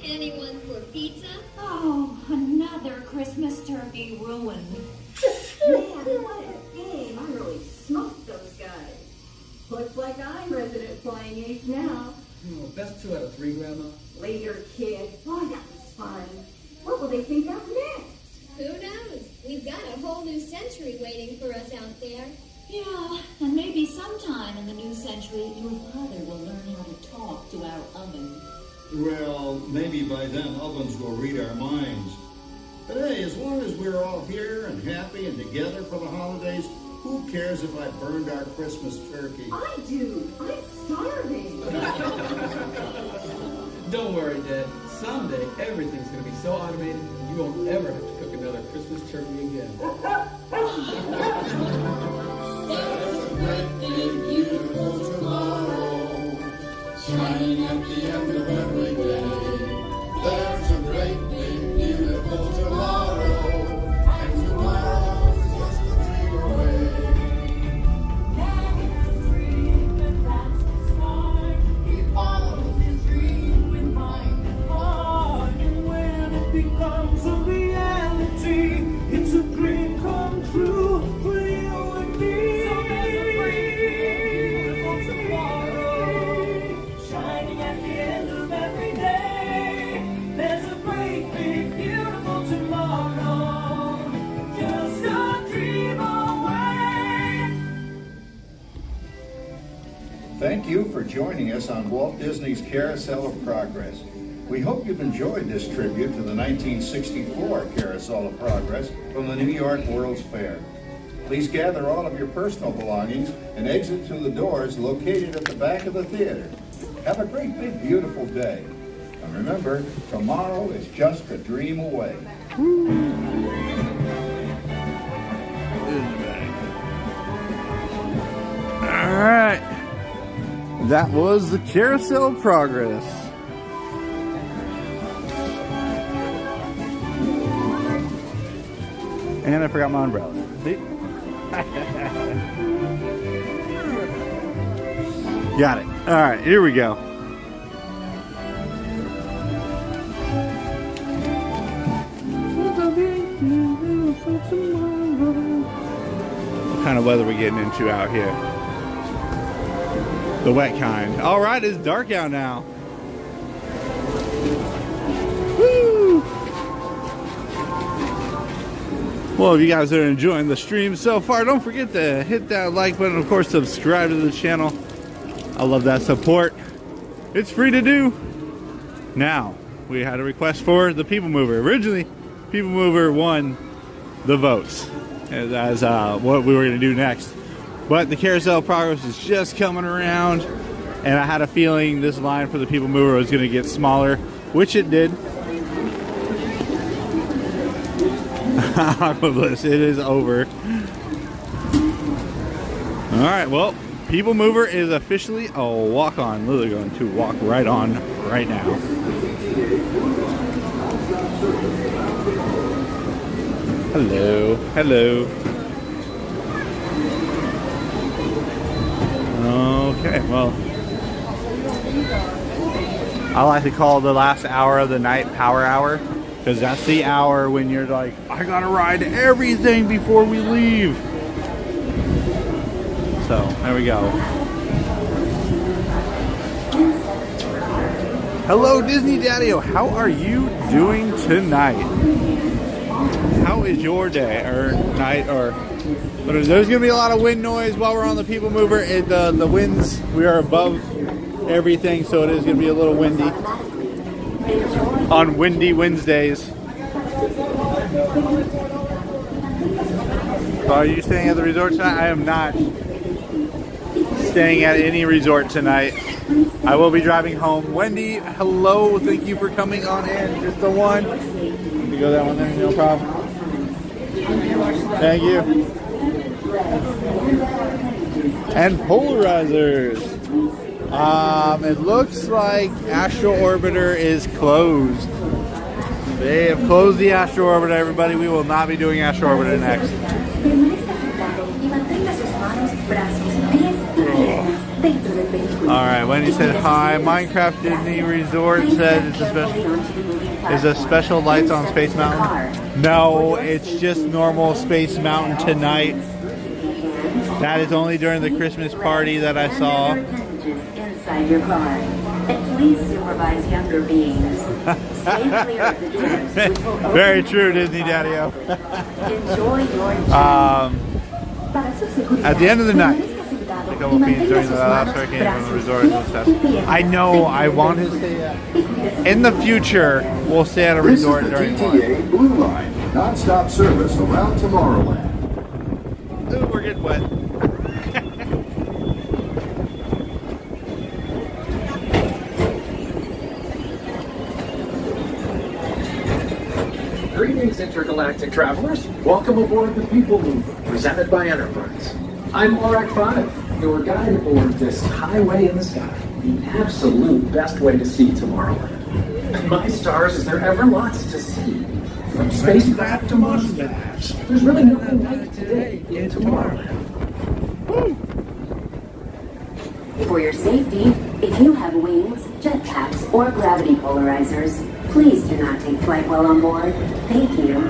Anyone for pizza? Oh, another Christmas turkey ruined. Man, what a game. I really smoked those guys. Looks like I'm resident flying ace now. Oh, best 2 out of 3, Grandma. Later, kid. Boy, that was fun. What will they think of next? Who knows? We've got a whole new century waiting for us out there. Yeah, and maybe sometime in the new century, your father will learn how to talk to our oven. Well, maybe by then ovens will read our minds. But hey, as long as we're all here and happy and together for the holidays, who cares if I burned our Christmas turkey? I do. I'm starving. Don't worry, Dad. Someday, everything's going to be so automated, you won't ever have to cook another Christmas turkey again. There's a great big beautiful tomorrow, shining at the end of every day. There's a great big beautiful tomorrow, and tomorrow is just a dream away. Man has a dream, and that's his heart. He follows his dream with mind and heart, and when it becomes a reality, it's a dream come true for you and me. So there's a great big beautiful tomorrow, shining at the end of every day. There's a great big beautiful tomorrow, just a dream away. Thank you for joining us on Walt Disney's Carousel of Progress. We hope you've enjoyed this tribute to the 1964 Carousel of Progress from the New York World's Fair. Please gather all of your personal belongings and exit through the doors located at the back of the theater. Have a great big beautiful day. And remember, tomorrow is just a dream away. All right. That was the Carousel of Progress. And I forgot my umbrella. See? Got it. All right, here we go. What kind of weather we getting into out here? The wet kind. All right, it's dark out now. Woo! Well, if you guys are enjoying the stream so far, don't forget to hit that like button. Of course, subscribe to the channel. I love that support. It's free to do. Now, we had a request for the People Mover. Originally, People Mover won the votes as what we were going to do next. But the Carousel of Progress is just coming around, and I had a feeling this line for the People Mover was going to get smaller, which it did. Aquabliss, it is over. Alright, well, People Mover is officially a walk-on. Literally going to walk right on right now. Hello, hello. Okay, well, I like to call the last hour of the night power hour, because that's the hour when you're like, I gotta ride everything before we leave. So, there we go. Hello, Disney Daddy-O. How are you doing tonight? How is your day, or night, or... There's going to be a lot of wind noise while we're on the People Mover. The winds, we are above everything, so it is going to be a little windy on Windy Wednesdays. So are you staying at the resort tonight? I am not staying at any resort tonight. I will be driving home. Wendy, hello. Thank you for coming on in. Just the one. You go that one there, no problem. Thank you. And polarizers. It looks like Astro Orbiter is closed. They have closed the Astro Orbiter, everybody. We will not be doing Astro Orbiter next. Alright, Wendy said hi. Minecraft Disney Resort said it's a special lights on Space Mountain. No, it's just normal Space Mountain tonight. That is only during the Christmas party that I saw. Inside your car. And please supervise younger beings. Stay clear of the doors, which will open. Very true, Disney Daddy-O. Enjoy your journey. At the end of the night, a couple of fiends during the last hurricane from the resort and stuff. I know, I want to stay in the future, we'll stay at a resort during one. This is the TTA Blue Line, non-stop service around Tomorrowland. Ooh, we're getting wet. Greetings, intergalactic travelers. Welcome aboard the People Mover, presented by Enterprise. I'm Lorak 5, your guide aboard this highway in the sky, the absolute best way to see Tomorrowland. My stars, is there ever lots to see? From spacecraft to monsters, there's really nothing like today in Tomorrowland. For your safety, if you have wings, jetpacks, or gravity polarizers, please do not take flight while on board. Thank you.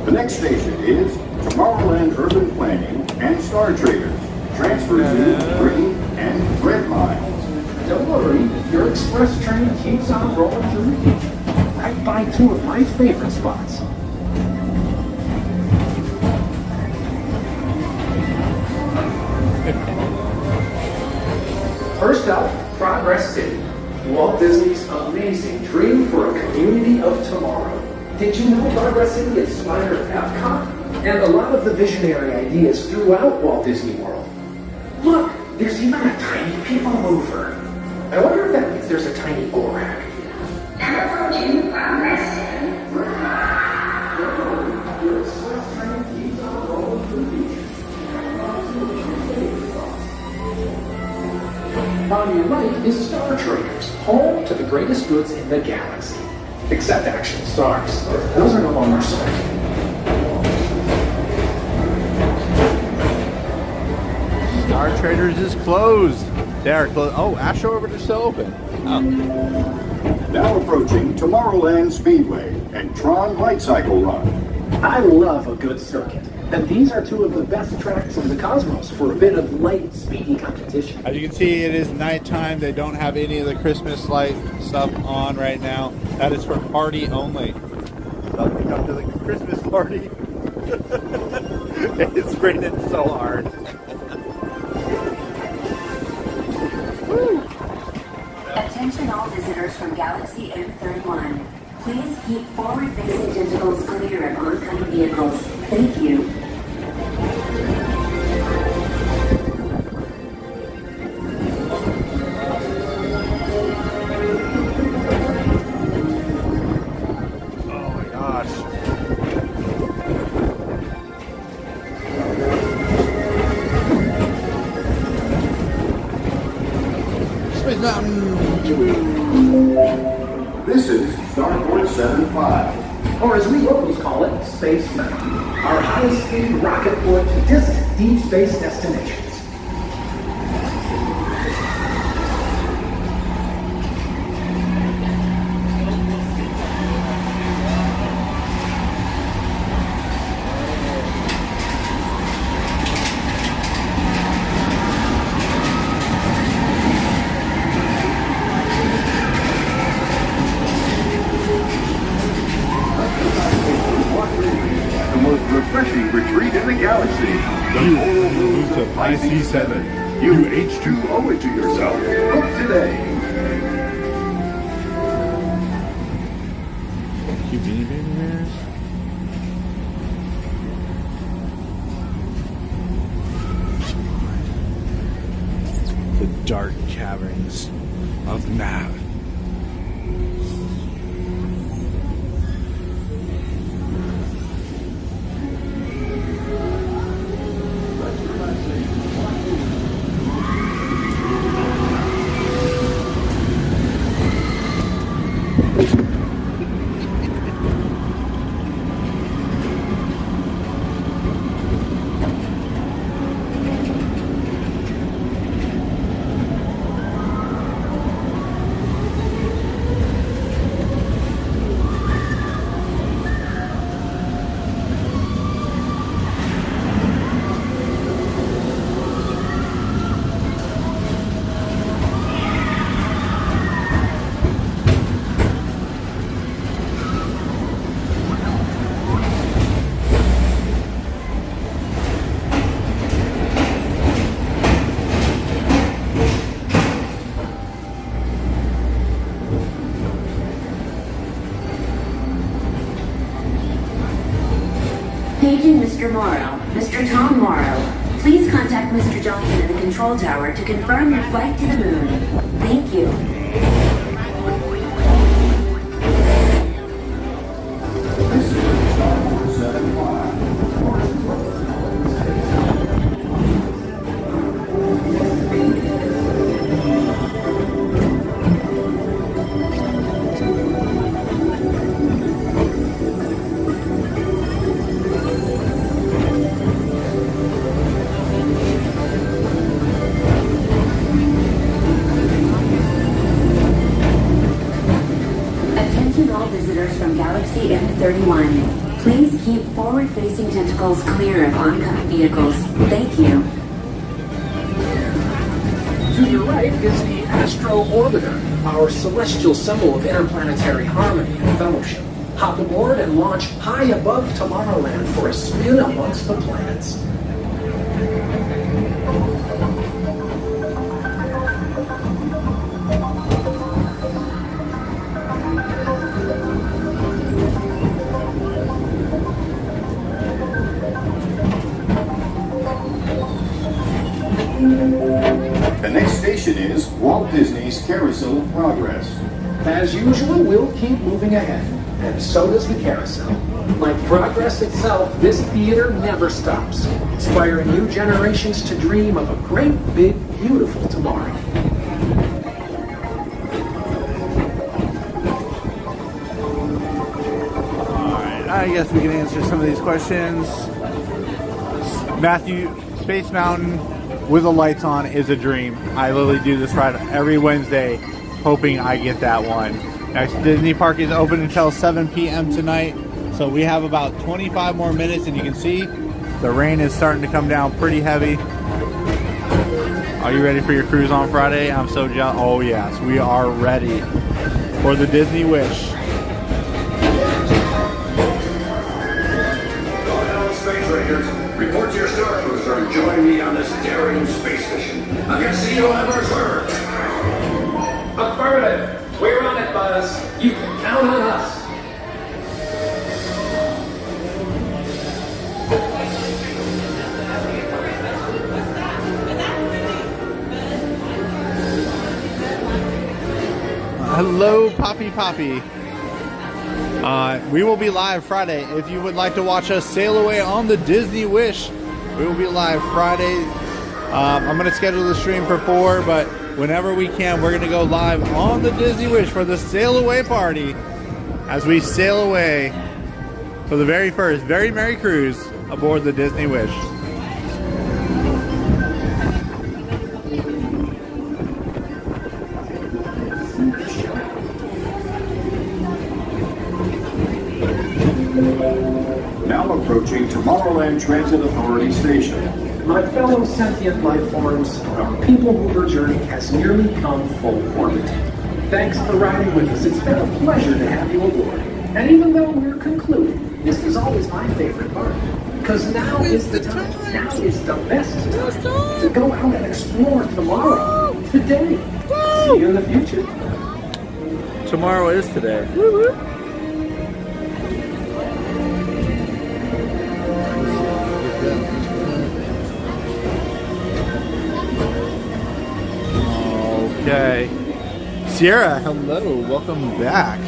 The next station is Tomorrowland Urban Planning and Star Traders. Transfer to green and red lines. Don't worry, your express train keeps on rolling through the future, right by two of my favorite spots. First up, Progress City, Walt Disney's amazing dream for a community of tomorrow. Did you know Progress City inspired Epcot and a lot of the visionary ideas throughout Walt Disney World? Look, there's even a tiny People Mover. I wonder if that means there's a tiny Gorak. Approaching Progress City. Your express train keeps on rolling through the future. On your right is Star Traders, home to the greatest goods in the galaxy. Except actual stars. Those are no longer stars. Star Traders is closed. They are closed. Oh, Astro Orbiter is still open. Oh. Now approaching Tomorrowland Speedway and Tron Light Cycle Run. I love a good circuit. And these are two of the best tracks in the cosmos for a bit of light, speedy competition. As you can see, it is nighttime. They don't have any of the Christmas light stuff on right now. That is for party only. So we come to the Christmas party. It's raining so hard. Attention all visitors from Galaxy M31. Please keep forward-facing tentacles clear of oncoming vehicles. Thank you. Oh my gosh. Space Mountain. This is Starport 75. Or as we locals call it, Space Mountain, our high-speed rocket port to distant deep space destinations. Refreshing retreat in the galaxy. The coral rooms of IC7. You H2 owe it to yourself. Book today. Cute beanie baby bears. The dark caverns of Nav. Paging Mr. Morrow. Mr. Tom Morrow. Please contact Mr. Johnson in the control tower to confirm your flight to the moon. Thank you. This is Starport 75. From Galaxy M31. Please keep forward-facing tentacles clear of oncoming vehicles. Thank you. To your right is the Astro Orbiter, our celestial symbol of interplanetary harmony and fellowship. Hop aboard and launch high above Tomorrowland for a spin amongst the planets. The next station is Walt Disney's Carousel of Progress. As usual, we'll keep moving ahead, and so does the carousel. Like progress itself, this theater never stops, inspiring new generations to dream of a great, big, beautiful tomorrow. Alright, I guess we can answer some of these questions. Matthew, Space Mountain with the lights on is a dream. I literally do this ride every Wednesday, hoping I get that one. Next Disney Park is open until 7 p.m. tonight, so we have about 25 more minutes, and you can see The rain is starting to come down pretty heavy. Are you ready for your cruise on Friday? I'm so jealous. Oh yes, we are ready for the Disney Wish. Space Rangers, report to your star cruiser and join me on this daring space mission against the evil Emperor's Earth. Affirmative. We're on it, Buzz. You can count on us. Hello, Poppy Poppy. We will be live Friday. If you would like to watch us sail away on the Disney Wish, we will be live Friday. I'm going to schedule the stream for 4, but whenever we can, we're going to go live on the Disney Wish for the sail away party as we sail away for the very first Very Merry Cruise aboard the Disney Wish. Now approaching Tomorrowland Transit Authority Station. My fellow sentient life forms, our people mover journey has nearly come full orbit. Thanks for riding with us. It's been a pleasure to have you aboard. And even though we're concluding, this is always my favorite part. Because now is the time. Now is the best time to go out and explore tomorrow, today. See you in the future. Tomorrow is today. Okay. Sierra, hello, welcome back.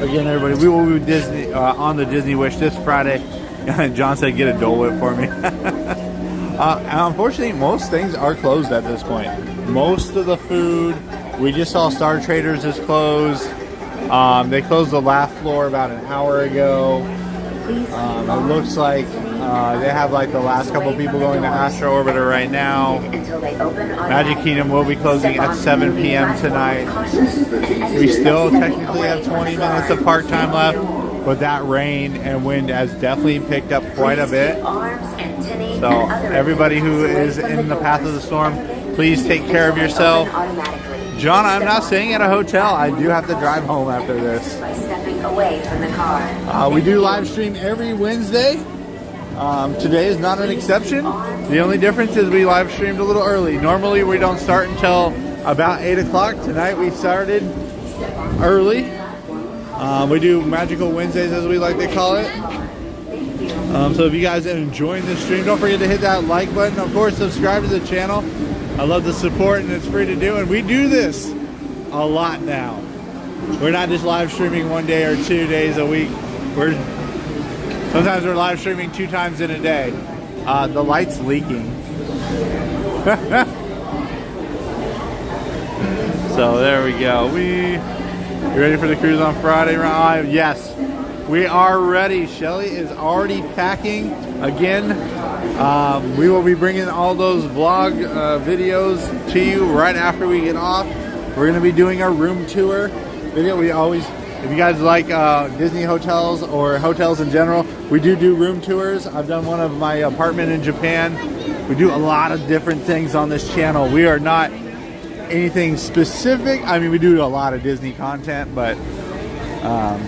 Again, everybody, we will be Disney on the Disney Wish this Friday. John said, "Get a Dole Whip for me." Unfortunately, most things are closed at this point. Most of the food, we just saw Star Traders is closed. They closed the last floor about an hour ago. It looks like they have like the last couple people going to Astro Orbiter right now. Magic Kingdom will be closing at 7 p.m. tonight. We still technically have 20 minutes of park time left, but that rain and wind has definitely picked up quite a bit. So everybody who is in the path of the storm, please take care of yourself. John, I'm not staying at a hotel. I do have to drive home after this. Away from the car. We do live stream every Wednesday. Today is not an exception. The only difference is we live streamed a little early. Normally we don't start until about 8 o'clock. Tonight we started early. We do Magical Wednesdays, as we like to call it. So if you guys are enjoying this stream, don't forget to hit that like button. Of course, subscribe to the channel. I love the support, and it's free to do. And we do this a lot now. We're not just live streaming 1 day or 2 days a week. Sometimes we're live streaming 2 times in a day. The light's leaking. So there we go. You ready for the cruise on Friday? Yes, we are ready. Shelly is already packing again. We will be bringing all those vlog videos to you right after we get off. We're going to be doing our room tour video. If you guys like Disney hotels or hotels in general, we do room tours. I've done one of my apartment in Japan. We do a lot of different things on this channel. We are not anything specific. I mean, we do a lot of Disney content, but yeah,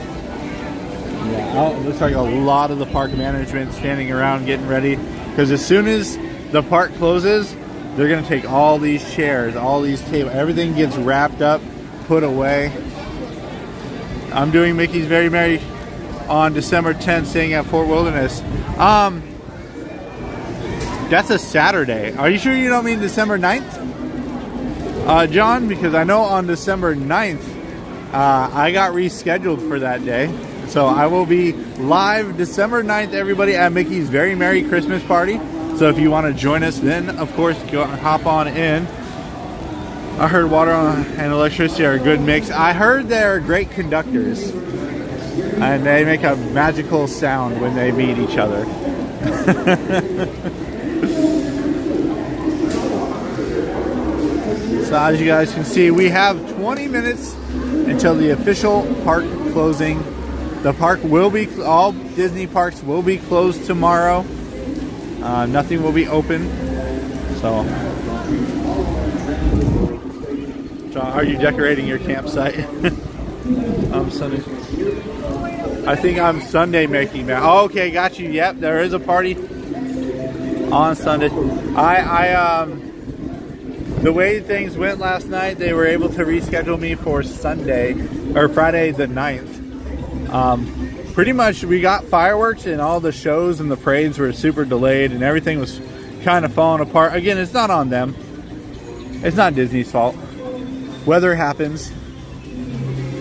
it looks like a lot of the park management standing around getting ready, because as soon as the park closes, they're going to take all these chairs, all these tables, everything gets wrapped up, put away. I'm doing Mickey's Very Merry on December 10th, staying at Fort Wilderness. That's a Saturday. Are you sure you don't mean December 9th? John, because I know on December 9th, I got rescheduled for that day. So I will be live December 9th, everybody, at Mickey's Very Merry Christmas Party. So if you want to join us then, of course, go hop on in. I heard water and electricity are a good mix. I heard they're great conductors, and they make a magical sound when they meet each other. So as you guys can see, we have 20 minutes until the official park closing. The park will be, all Disney parks will be closed tomorrow. Nothing will be open. So, John, are you decorating your campsite? Sunday. I think I'm Sunday making that. Oh, okay, got you. Yep, there is a party on Sunday. The way things went last night, they were able to reschedule me for Sunday or Friday the 9th. Pretty much we got fireworks and all the shows and the parades were super delayed and everything was kind of falling apart. Again, it's not on them. It's not Disney's fault. Weather happens.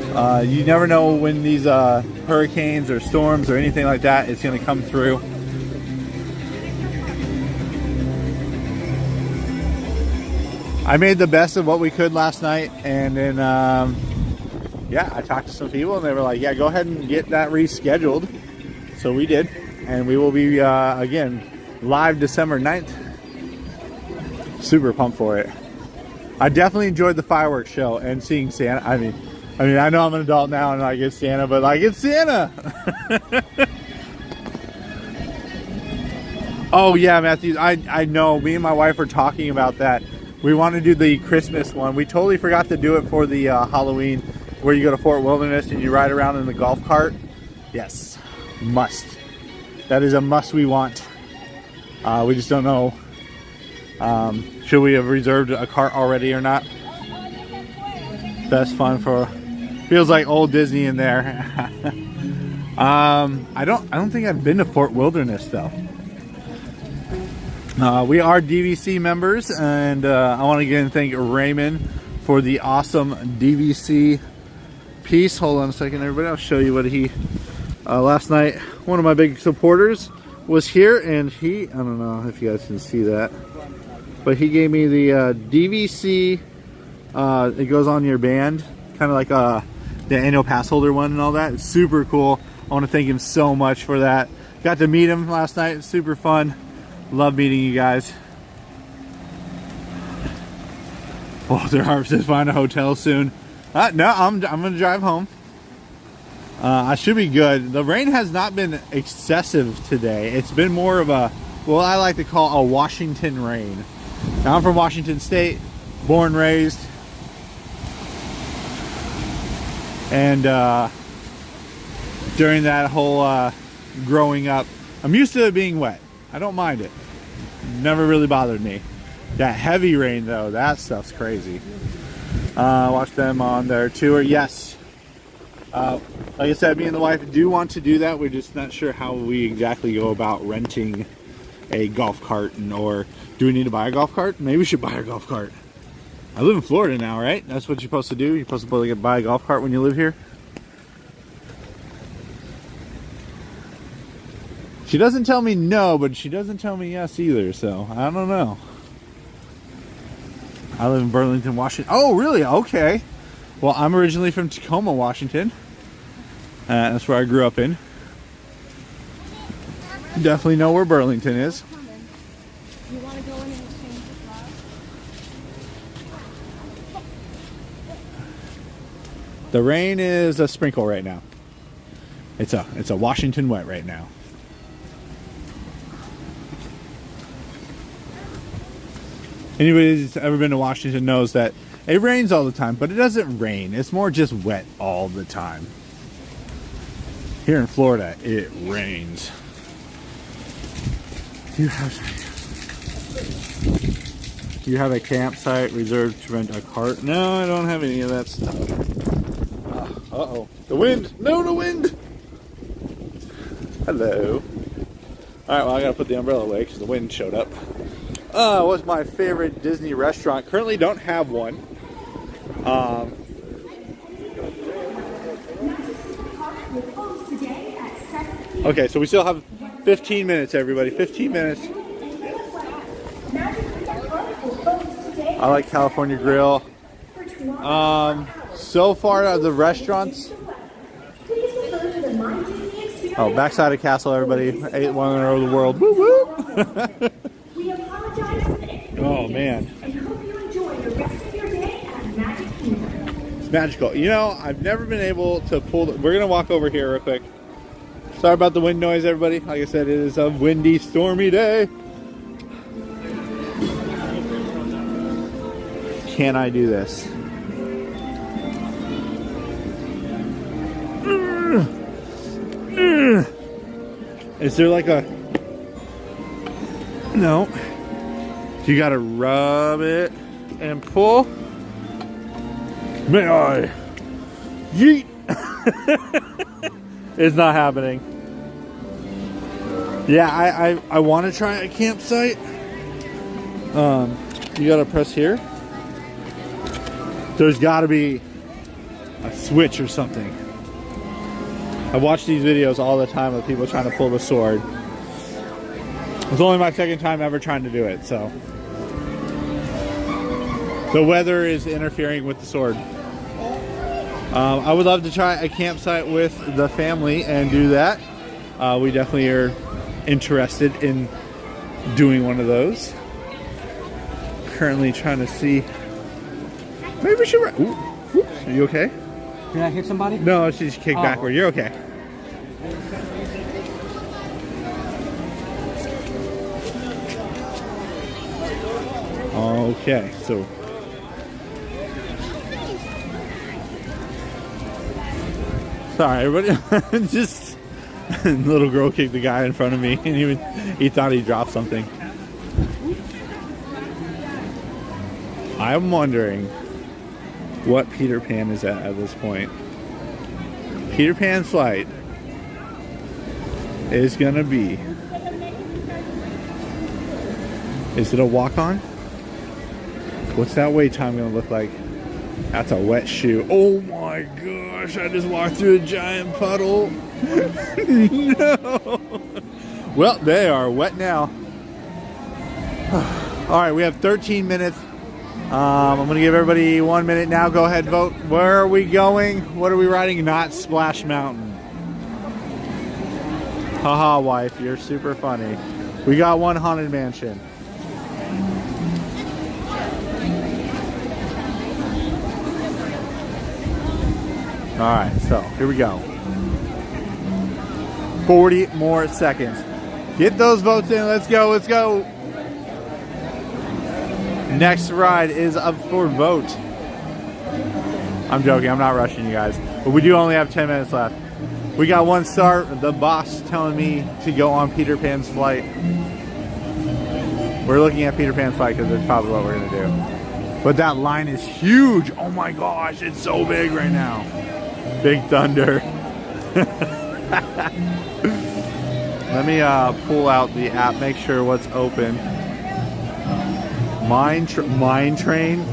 You never know when these hurricanes or storms or anything like that is going to come through. I made the best of what we could last night, and then yeah, I talked to some people and they were like, yeah, go ahead and get that rescheduled. So we did, and we will be again live December 9th. Super pumped for it. I definitely enjoyed the fireworks show and seeing Santa. I mean I know I'm an adult now and I get Santa, but like, it's Santa. Oh yeah, Matthew, I know, me and my wife were talking about that. We want to do the Christmas one. We totally forgot to do it for the Halloween, where you go to Fort Wilderness and you ride around in the golf cart. Yes, must. That is a must we want. We just don't know. Should we have reserved a cart already or not? Best fun for, feels like old Disney in there. I don't think I've been to Fort Wilderness though. We are DVC members, and I want to again thank Raymond for the awesome DVC piece. Hold on a second, everybody. I'll show you what he, last night, one of my big supporters was here, and he, I don't know if you guys can see that, but he gave me the DVC, it goes on your band, kind of like the annual pass holder one and all that. It's super cool. I want to thank him so much for that. Got to meet him last night. It's super fun. Love meeting you guys. Walter Harp says find a hotel soon. No, I'm gonna drive home. I should be good. The rain has not been excessive today. It's been more of a, well, I like to call a Washington rain. Now I'm from Washington State, born, raised, and during that whole growing up, I'm used to it being wet. I don't mind it. Never really bothered me. That heavy rain though, that stuff's crazy. Watch them on their tour. Yes. Like I said, me and the wife do want to do that. We're just not sure how we exactly go about renting a golf cart, or do we need to buy a golf cart? Maybe we should buy a golf cart. I live in Florida now, right? That's what you're supposed to do. You're supposed to buy a golf cart when you live here. She doesn't tell me no, but she doesn't tell me yes either, so I don't know. I live in Burlington, Washington. Oh, really? Okay. Well, I'm originally from Tacoma, Washington. That's where I grew up in. Definitely know where Burlington is. You want to go in and exchange with love? The rain is a sprinkle right now. It's a Washington wet right now. Anybody who's ever been to Washington knows that it rains all the time, but it doesn't rain. It's more just wet all the time. Here in Florida, it rains. You have a campsite reserved to rent a cart? No, I don't have any of that stuff. Uh-oh. The wind! No, the wind! Hello. Alright, well, I gotta put the umbrella away because the wind showed up. What's my favorite Disney restaurant? Currently don't have one. Okay, so we still have 15 minutes, everybody. 15 minutes. I like California Grill. So far out of the restaurants. Oh, backside of Castle, everybody. 8th wonder of the world. Woo woo! Oh man. magical. You know, I've never been able to pull the, we're gonna walk over here real quick. Sorry about the wind noise, everybody. Like I said, it is a windy, stormy day. Can I do this? Is there like a... No. You gotta rub it and pull. May I? Yeet! It's not happening. Yeah, I want to try a campsite. You gotta press here. There's gotta be a switch or something. I watch these videos all the time of people trying to pull the sword. It's only my second time ever trying to do it, so. The weather is interfering with the sword. I would love to try a campsite with the family and do that. We definitely are interested in doing one of those. Currently trying to see. Maybe we should. Ooh, ooh. Are you okay? Did I hit somebody? No, she just kicked backward. You're okay. Okay, so. Sorry, everybody. Just little girl kicked the guy in front of me, and he thought he dropped something. I'm wondering what Peter Pan is at this point. Peter Pan's flight is gonna be. Is it a walk-on? What's that wait time gonna look like? That's a wet shoe. Oh my gosh, I just walked through a giant puddle. No. Well, they are wet now. All right, we have 13 minutes. I'm going to give everybody 1 minute now. Go ahead, vote. Where are we going? What are we riding? Not Splash Mountain. Haha, wife, you're super funny. We got one Haunted Mansion. All right, so here we go. 40 more seconds. Get those votes in. Let's go. Let's go. Next ride is up for vote. I'm joking. I'm not rushing you guys. But we do only have 10 minutes left. We got one star. The boss telling me to go on Peter Pan's flight. We're looking at Peter Pan's flight because that's probably what we're going to do. But that line is huge. Oh my gosh. It's so big right now. Big Thunder. Let me pull out the app, make sure what's open. Mine Train.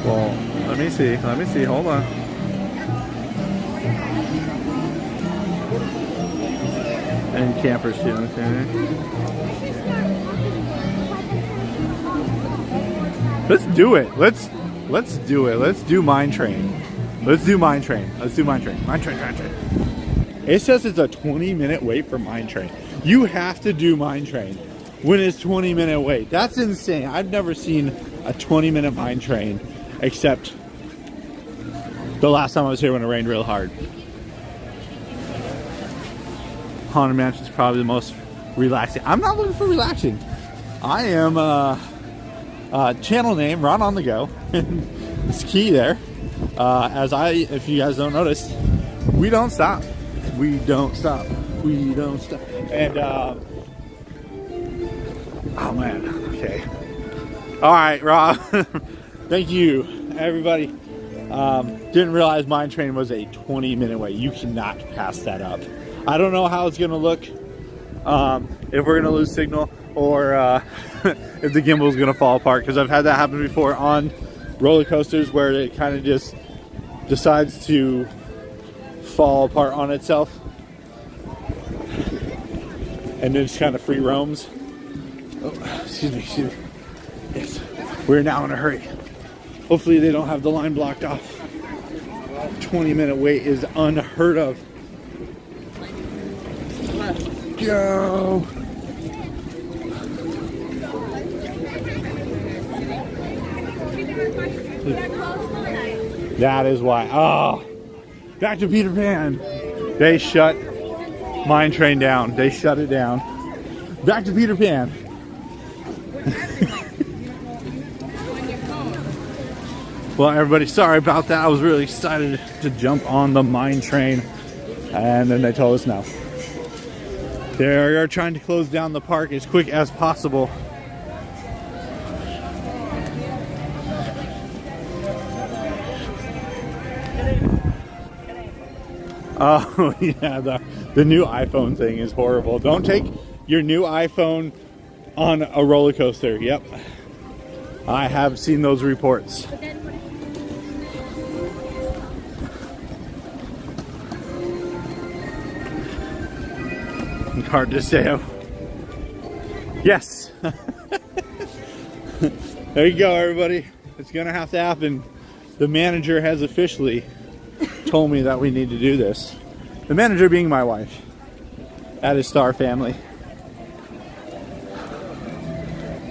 Well, let me see. Hold on. And campers too. Okay. Let's do it. Let's do it. Let's do Mine Train. Let's do Mine Train. Let's do Mine Train. Mine Train. It says it's a 20-minute wait for Mine Train. You have to do Mine Train when it's 20-minute wait. That's insane. I've never seen a 20-minute Mine Train except the last time I was here when it rained real hard. Haunted Mansion is probably the most relaxing. I'm not looking for relaxing. I am channel name Ron on the Go. It's key there. If you guys don't notice, we don't stop. We don't stop. We don't stop. And oh man, okay. All right, Rob. Thank you, everybody. Didn't realize Mine Train was a 20-minute wait. You cannot pass that up. I don't know how it's gonna look. If we're gonna lose signal or if the gimbal is gonna fall apart, because I've had that happen before on roller coasters where it kind of just decides to fall apart on itself and then just kind of free roams. Oh, excuse me. Yes, we're now in a hurry. Hopefully they don't have the line blocked off. 20-minute wait is unheard of. Go. That is why. Oh, back to Peter Pan. They shut Mine Train down. They shut it down. Back to Peter Pan. Well, everybody, sorry about that. I was really excited to jump on the Mine Train, and then they told us no. They are trying to close down the park as quick as possible. Oh, yeah, the new iPhone thing is horrible. Don't take your new iPhone on a roller coaster. Yep. I have seen those reports. Hard to say. Yes. There you go, everybody. It's gonna have to happen. The manager has officially told me that we need to do this. The manager being my wife at a Star Family.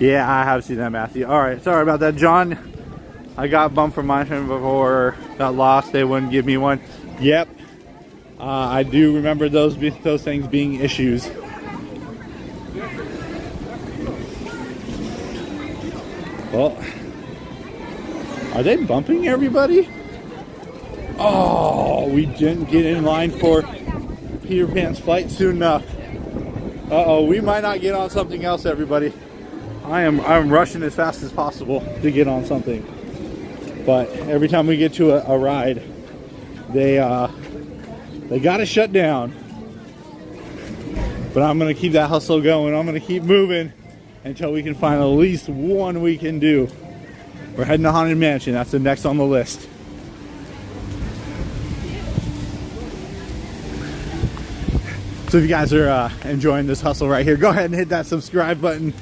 Yeah, I have seen that, Matthew. All right, sorry about that, John. I got bumped from my train before, got lost. They wouldn't give me one. Yep. I do remember those things being issues. Well, are they bumping everybody? Oh, we didn't get in line for Peter Pan's flight soon enough. Uh-oh, we might not get on something else, everybody. I'm rushing as fast as possible to get on something. But every time we get to a ride, they got to shut down. But I'm going to keep that hustle going. I'm going to keep moving until we can find at least one we can do. We're heading to Haunted Mansion. That's the next on the list. So if you guys are enjoying this hustle right here, go ahead and hit that subscribe button.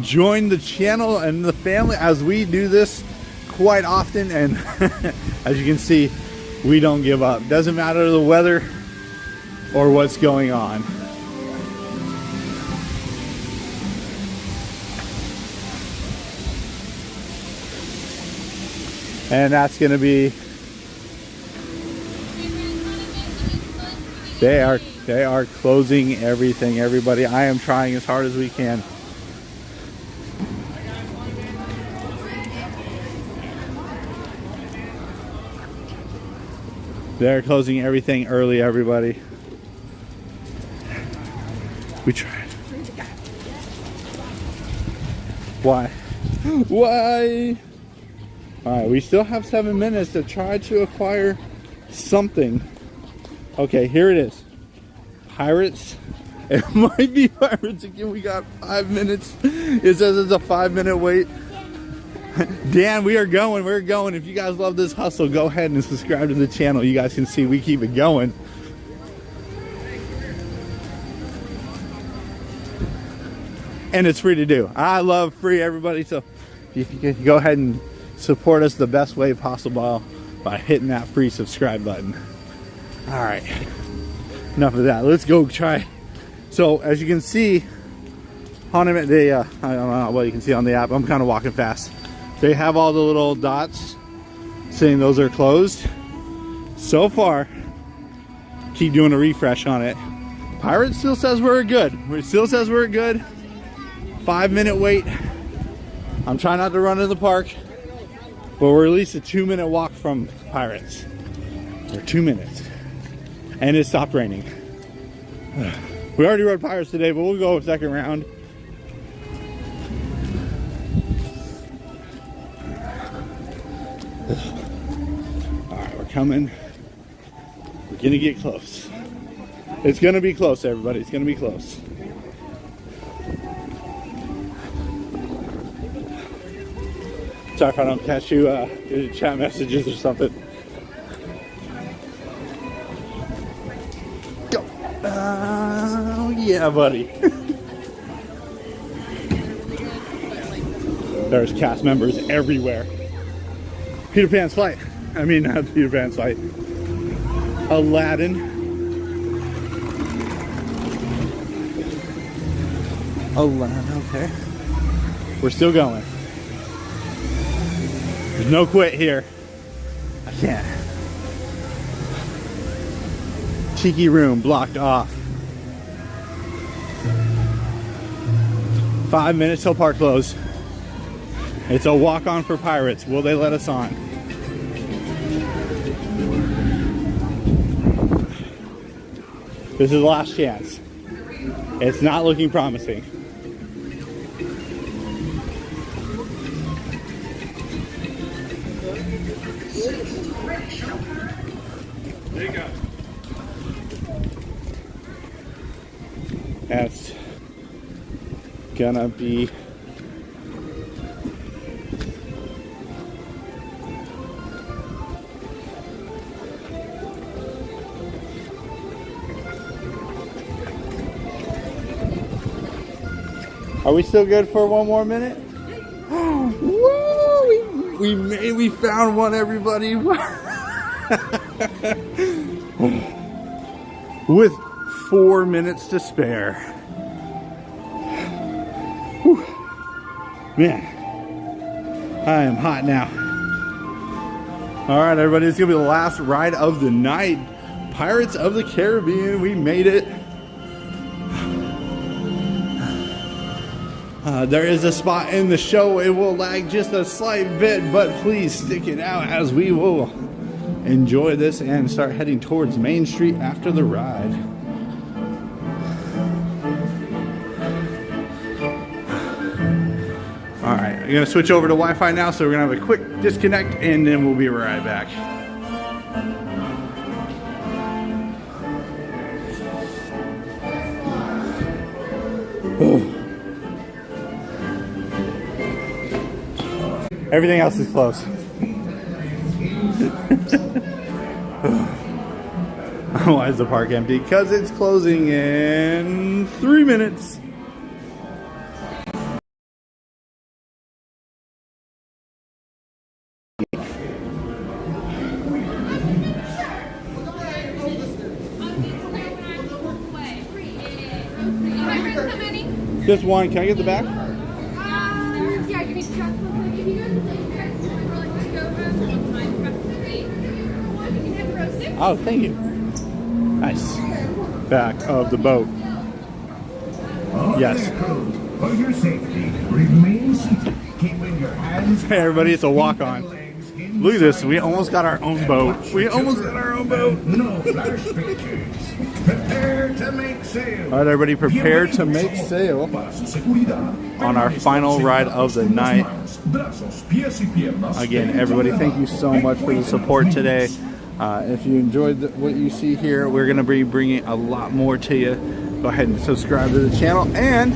Join the channel and the family as we do this quite often. And as you can see, we don't give up. Doesn't matter the weather or what's going on. And that's going to be, they are closing everything, everybody. I am trying as hard as we can. They're closing everything early, everybody. We tried. Why? Why? Alright, we still have 7 minutes to try to acquire something. Okay, here it is. Pirates. It might be Pirates again. We got 5 minutes. It says it's a 5-minute wait. Dan, we are going. We're going. If you guys love this hustle, go ahead and subscribe to the channel. You guys can see we keep it going. And it's free to do. I love free, everybody. So if you can go ahead and support us the best way possible by hitting that free subscribe button. All right. Enough of that. Let's go try. So as you can see, Haunted, I don't know what you can see on the app. I'm kind of walking fast. They have all the little dots saying those are closed. So far, keep doing a refresh on it. Pirate still says we're good. It still says we're good. 5-minute wait. I'm trying not to run in the park, but we're at least a 2-minute walk from Pirates. Or 2 minutes. And it stopped raining. We already rode Pirates today, but we'll go a second round. Alright, we're coming. We're gonna get close. It's gonna be close, everybody. It's gonna be close. Sorry if I don't catch you in chat messages or something. Go. Oh, yeah, buddy. There's cast members everywhere. Peter Pan's flight. I mean, not Peter Pan's flight. Aladdin. Aladdin, okay. We're still going. There's no quit here. I can't. tiki room blocked off. 5 minutes till park close. It's a walk-on for pirates. Will they let us on? This is the last chance. It's not looking promising. There you go. That's gonna be Are we still good for one more minute? Woo! We found one, everybody. With 4 minutes to spare. Whew. Man, I am hot now. All right, everybody, it's gonna be the last ride of the night. Pirates of the Caribbean, we made it. There is a spot in the show. It will lag just a slight bit, but please stick it out as we will enjoy this and start heading towards Main Street after the ride. All right, I'm gonna switch over to Wi-Fi now, so we're gonna have a quick disconnect and then we'll be right back. Everything else is closed. Why is the park empty? Because it's closing in 3 minutes. Just one. Can I get the back? Yeah, you need to check. Oh, thank you. Nice. Back of the boat. Yes. For your safety, remain seated, keeping your hands. Hey everybody, it's a walk-on. Look at this, we almost got our own boat. We almost got our own boat. No flash pictures. Prepare to make sail. All right, everybody, prepare to make sail on our final ride of the night. Again, everybody, thank you so much for the support today. If you enjoyed what you see here, we're going to be bringing a lot more to you. Go ahead and subscribe to the channel and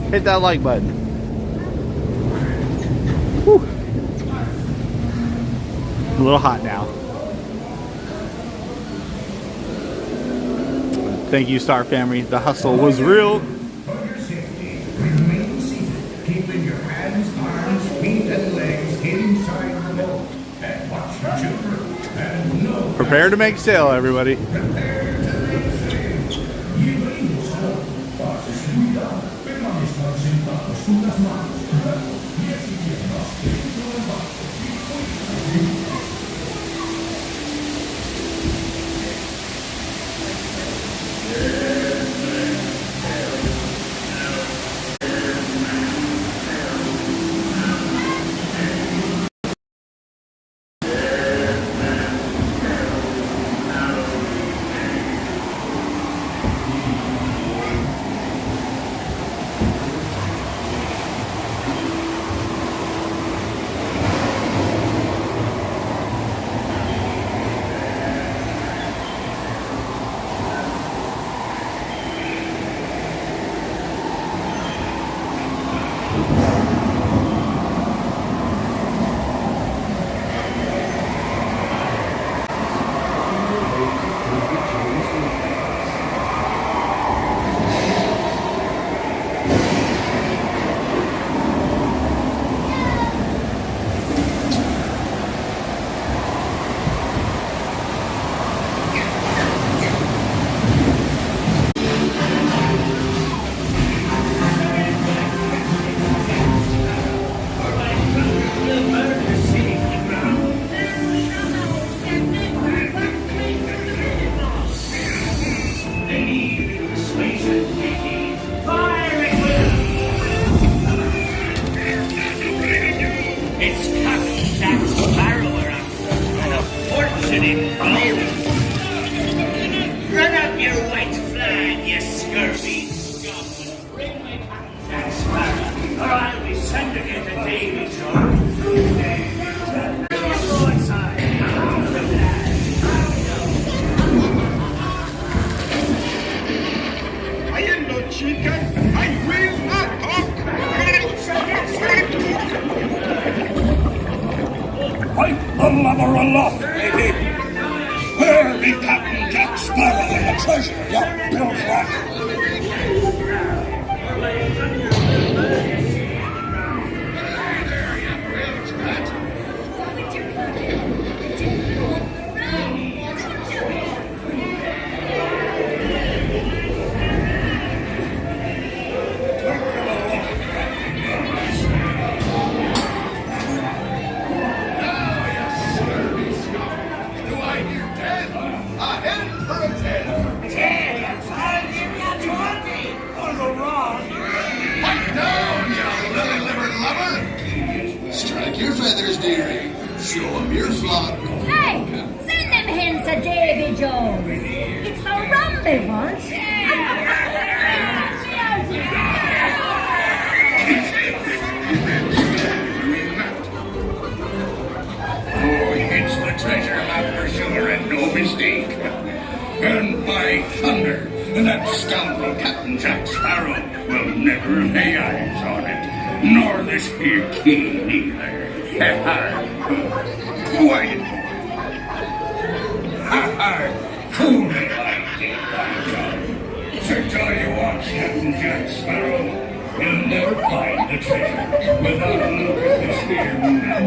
hit that like button. Whew. A little hot now. Thank you, Star Family. The hustle was real. For your safety, remain seated, keeping your hands, arms, feet, and legs inside the boat. And watch your children. And no. Prepare to make sail, everybody. Prepare to make sail. Bienvenidos a Paz de Seguridad. Permanezcan sentados con las manos, brazos, pies y piernas dentro del barco. chicken. I will not talk. Fight the lover aloft, lady. Where be Captain Jack Sparrow and the treasure you built rock? Strike your feathers, dearie. Show them your flock. Hey, send them hens to Davy Jones. It's the rum they want. Oh, it's the treasure map for sure, and no mistake. And by thunder, that scoundrel Captain Jack Sparrow will never lay eyes on it. Nor this here key neither. Quiet, boy. Fool me like did by God. Search all you want, Captain Jack Sparrow. You'll never find the treasure without a look at this here map.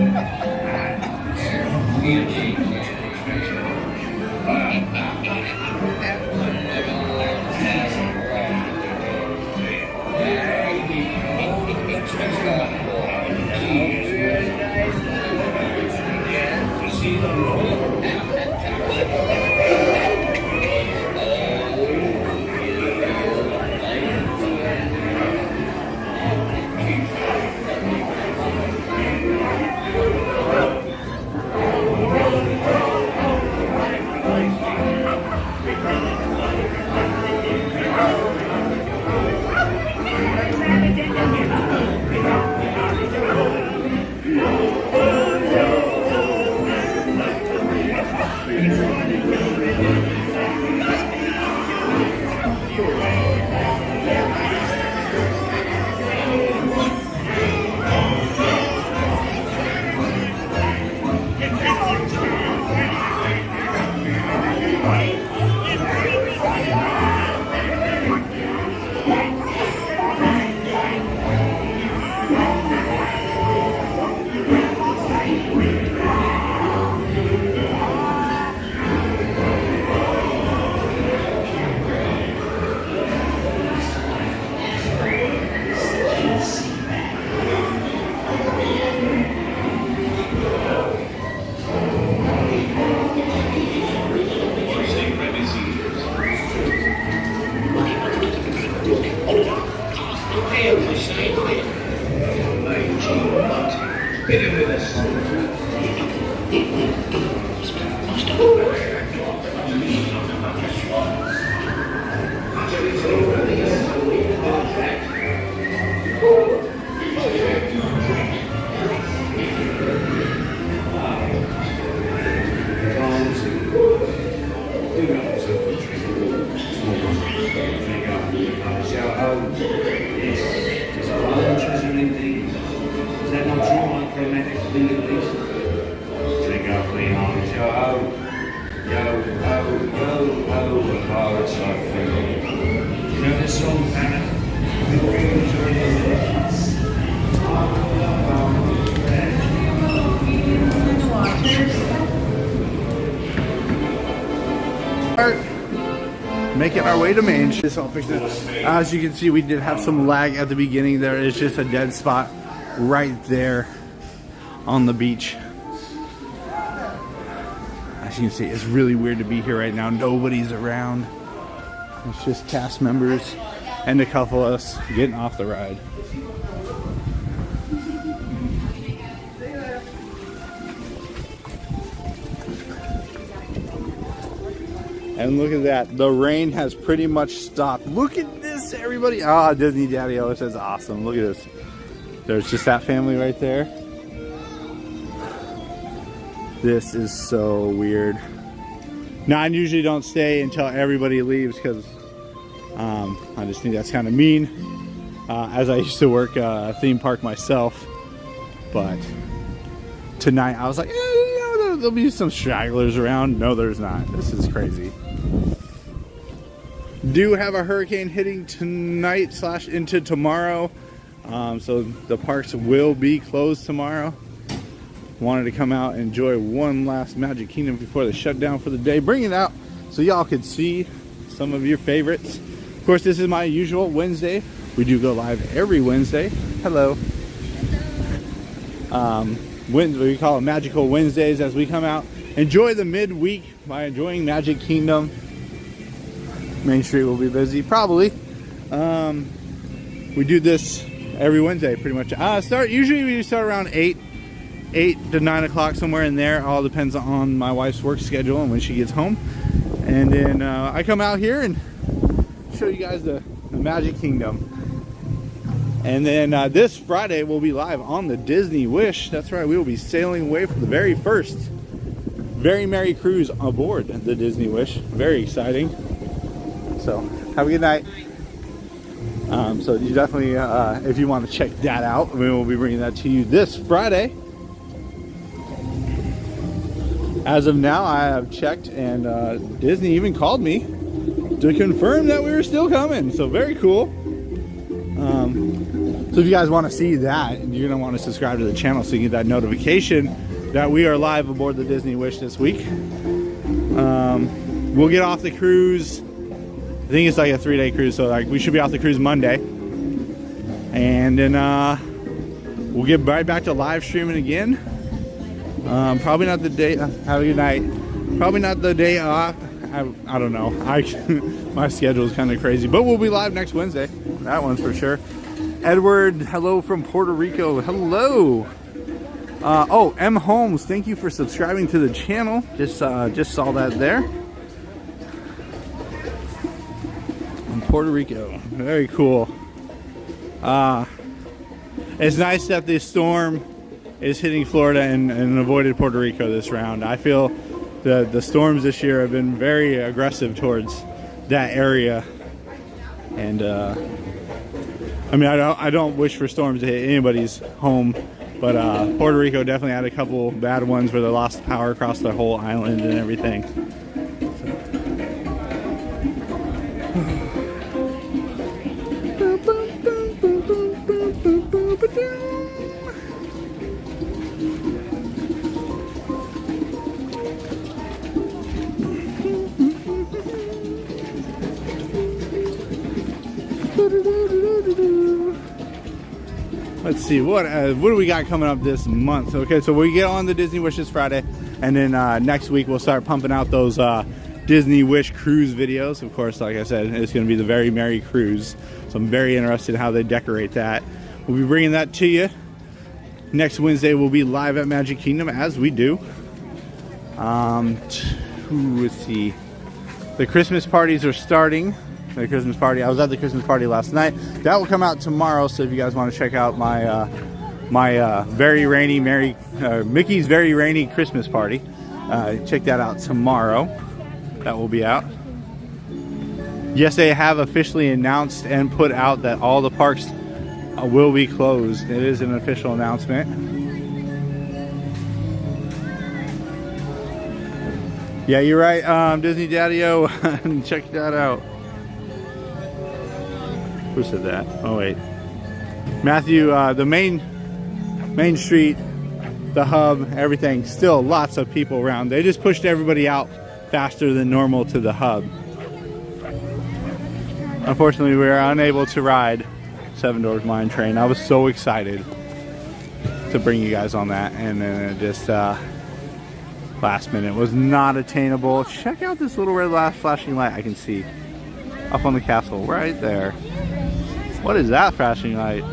Making our way to Main Street. As you can see, we did have some lag at the beginning there. It's just a dead spot right there on the beach. As you can see, it's really weird to be here right now. Nobody's around. It's just cast members and a couple of us getting off the ride. And look at that. The rain has pretty much stopped. Look at this, everybody. Ah, Disney Daddy always says awesome. Look at this. There's just that family right there. This is so weird. Now, I usually don't stay until everybody leaves because I just think that's kind of mean, as I used to work a theme park myself. But tonight I was like, there'll be some stragglers around. No, there's not. This is crazy. Do have a hurricane hitting tonight / into tomorrow. So the parks will be closed tomorrow. Wanted to come out and enjoy one last Magic Kingdom before the shutdown for the day. Bring it out so y'all could see some of your favorites. Of course, this is my usual Wednesday. We do go live every Wednesday. Hello. We call it Magical Wednesdays as we come out. Enjoy the midweek by enjoying Magic Kingdom. Main Street will be busy, probably. We do this every Wednesday, pretty much. Usually we start around 8 to 9 o'clock, somewhere in there. All depends on my wife's work schedule and when she gets home. And then I come out here and show you guys the Magic Kingdom. And then this Friday we'll be live on the Disney Wish. That's right, we will be sailing away for the very first Very Merry cruise aboard the Disney Wish. Very exciting. So have a good night. So you definitely, if you want to check that out, we will be bringing that to you this Friday. As of now, I have checked, and Disney even called me to confirm that we were still coming. So very cool. So if you guys want to see that, you're going to want to subscribe to the channel so you get that notification that we are live aboard the Disney Wish this week. We'll get off the cruise. I think it's like a 3-day cruise, so like we should be off the cruise Monday. And then we'll get right back to live streaming again. Probably not the day, have a good night. Probably not the day off. I don't know. My schedule is kind of crazy, but we'll be live next Wednesday. That one's for sure. Edward, hello from Puerto Rico. Hello. Oh, M Holmes, thank you for subscribing to the channel. Just saw that there. In Puerto Rico, very cool. It's nice that this storm is hitting Florida and avoided Puerto Rico this round. I feel the storms this year have been very aggressive towards that area, and I mean, I don't wish for storms to hit anybody's home, but Puerto Rico definitely had a couple bad ones where they lost power across the whole island and everything. Let's see, what do we got coming up this month? Okay, so we get on the Disney Wish this Friday, and then next week we'll start pumping out those Disney Wish cruise videos. Of course, like I said, it's going to be the Very Merry Cruise, so I'm very interested in how they decorate that. We'll be bringing that to you. Next Wednesday we'll be live at Magic Kingdom, as we do. Let's see, the Christmas parties are starting. The Christmas party, I was at the Christmas party last night. That will come out tomorrow, so if you guys want to check out my very rainy Mickey's Very Rainy Christmas Party, check that out tomorrow. That will be out. Yes, they have officially announced and put out that all the parks will be closed. It is an official announcement. Yeah, you're right, Disney Daddy-O. Check that out. Who said that? Oh wait, Matthew. The main street, the hub, everything. Still lots of people around. They just pushed everybody out faster than normal to the hub. Unfortunately, we were unable to ride Seven Dwarfs Mine Train. I was so excited to bring you guys on that, and then it just last minute was not attainable. Check out this little red flashing light I can see up on the castle right there. What is that flashing light?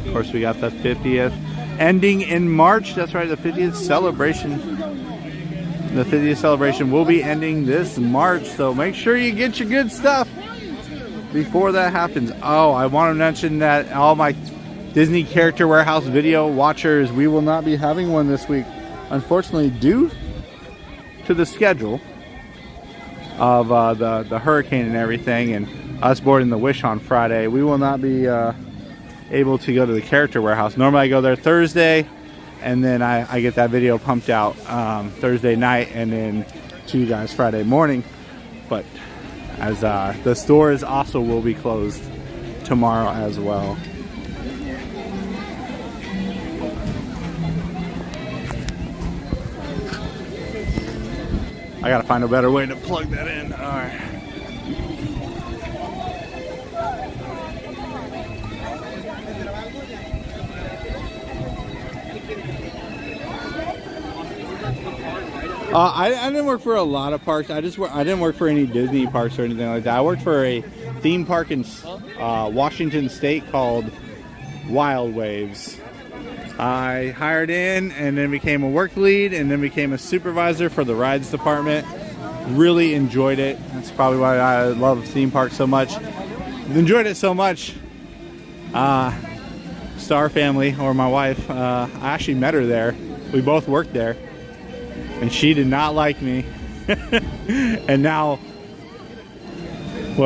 Of course, we got the 50th ending in March. That's right, the 50th celebration. The 50th celebration will be ending this March, so make sure you get your good stuff before that happens. Oh, I want to mention that all my Disney Character Warehouse video watchers, we will not be having one this week, unfortunately, due to the schedule. of the hurricane and everything, and us boarding the Wish on Friday, we will not be able to go to the character warehouse. Normally I go there Thursday, and then I get that video pumped out Thursday night and then to you guys Friday morning. But as the stores also will be closed tomorrow as well. I gotta find a better way to plug that in. All right. I didn't work for a lot of parks. I didn't work for any Disney parks or anything like that. I worked for a theme park in Washington State called Wild Waves. I hired in and then became a work lead and then became a supervisor for the rides department. Really enjoyed it. That's probably why I love theme parks so much. Enjoyed it so much. Star Family, or my wife, I actually met her there. We both worked there. And she did not like me. And now, I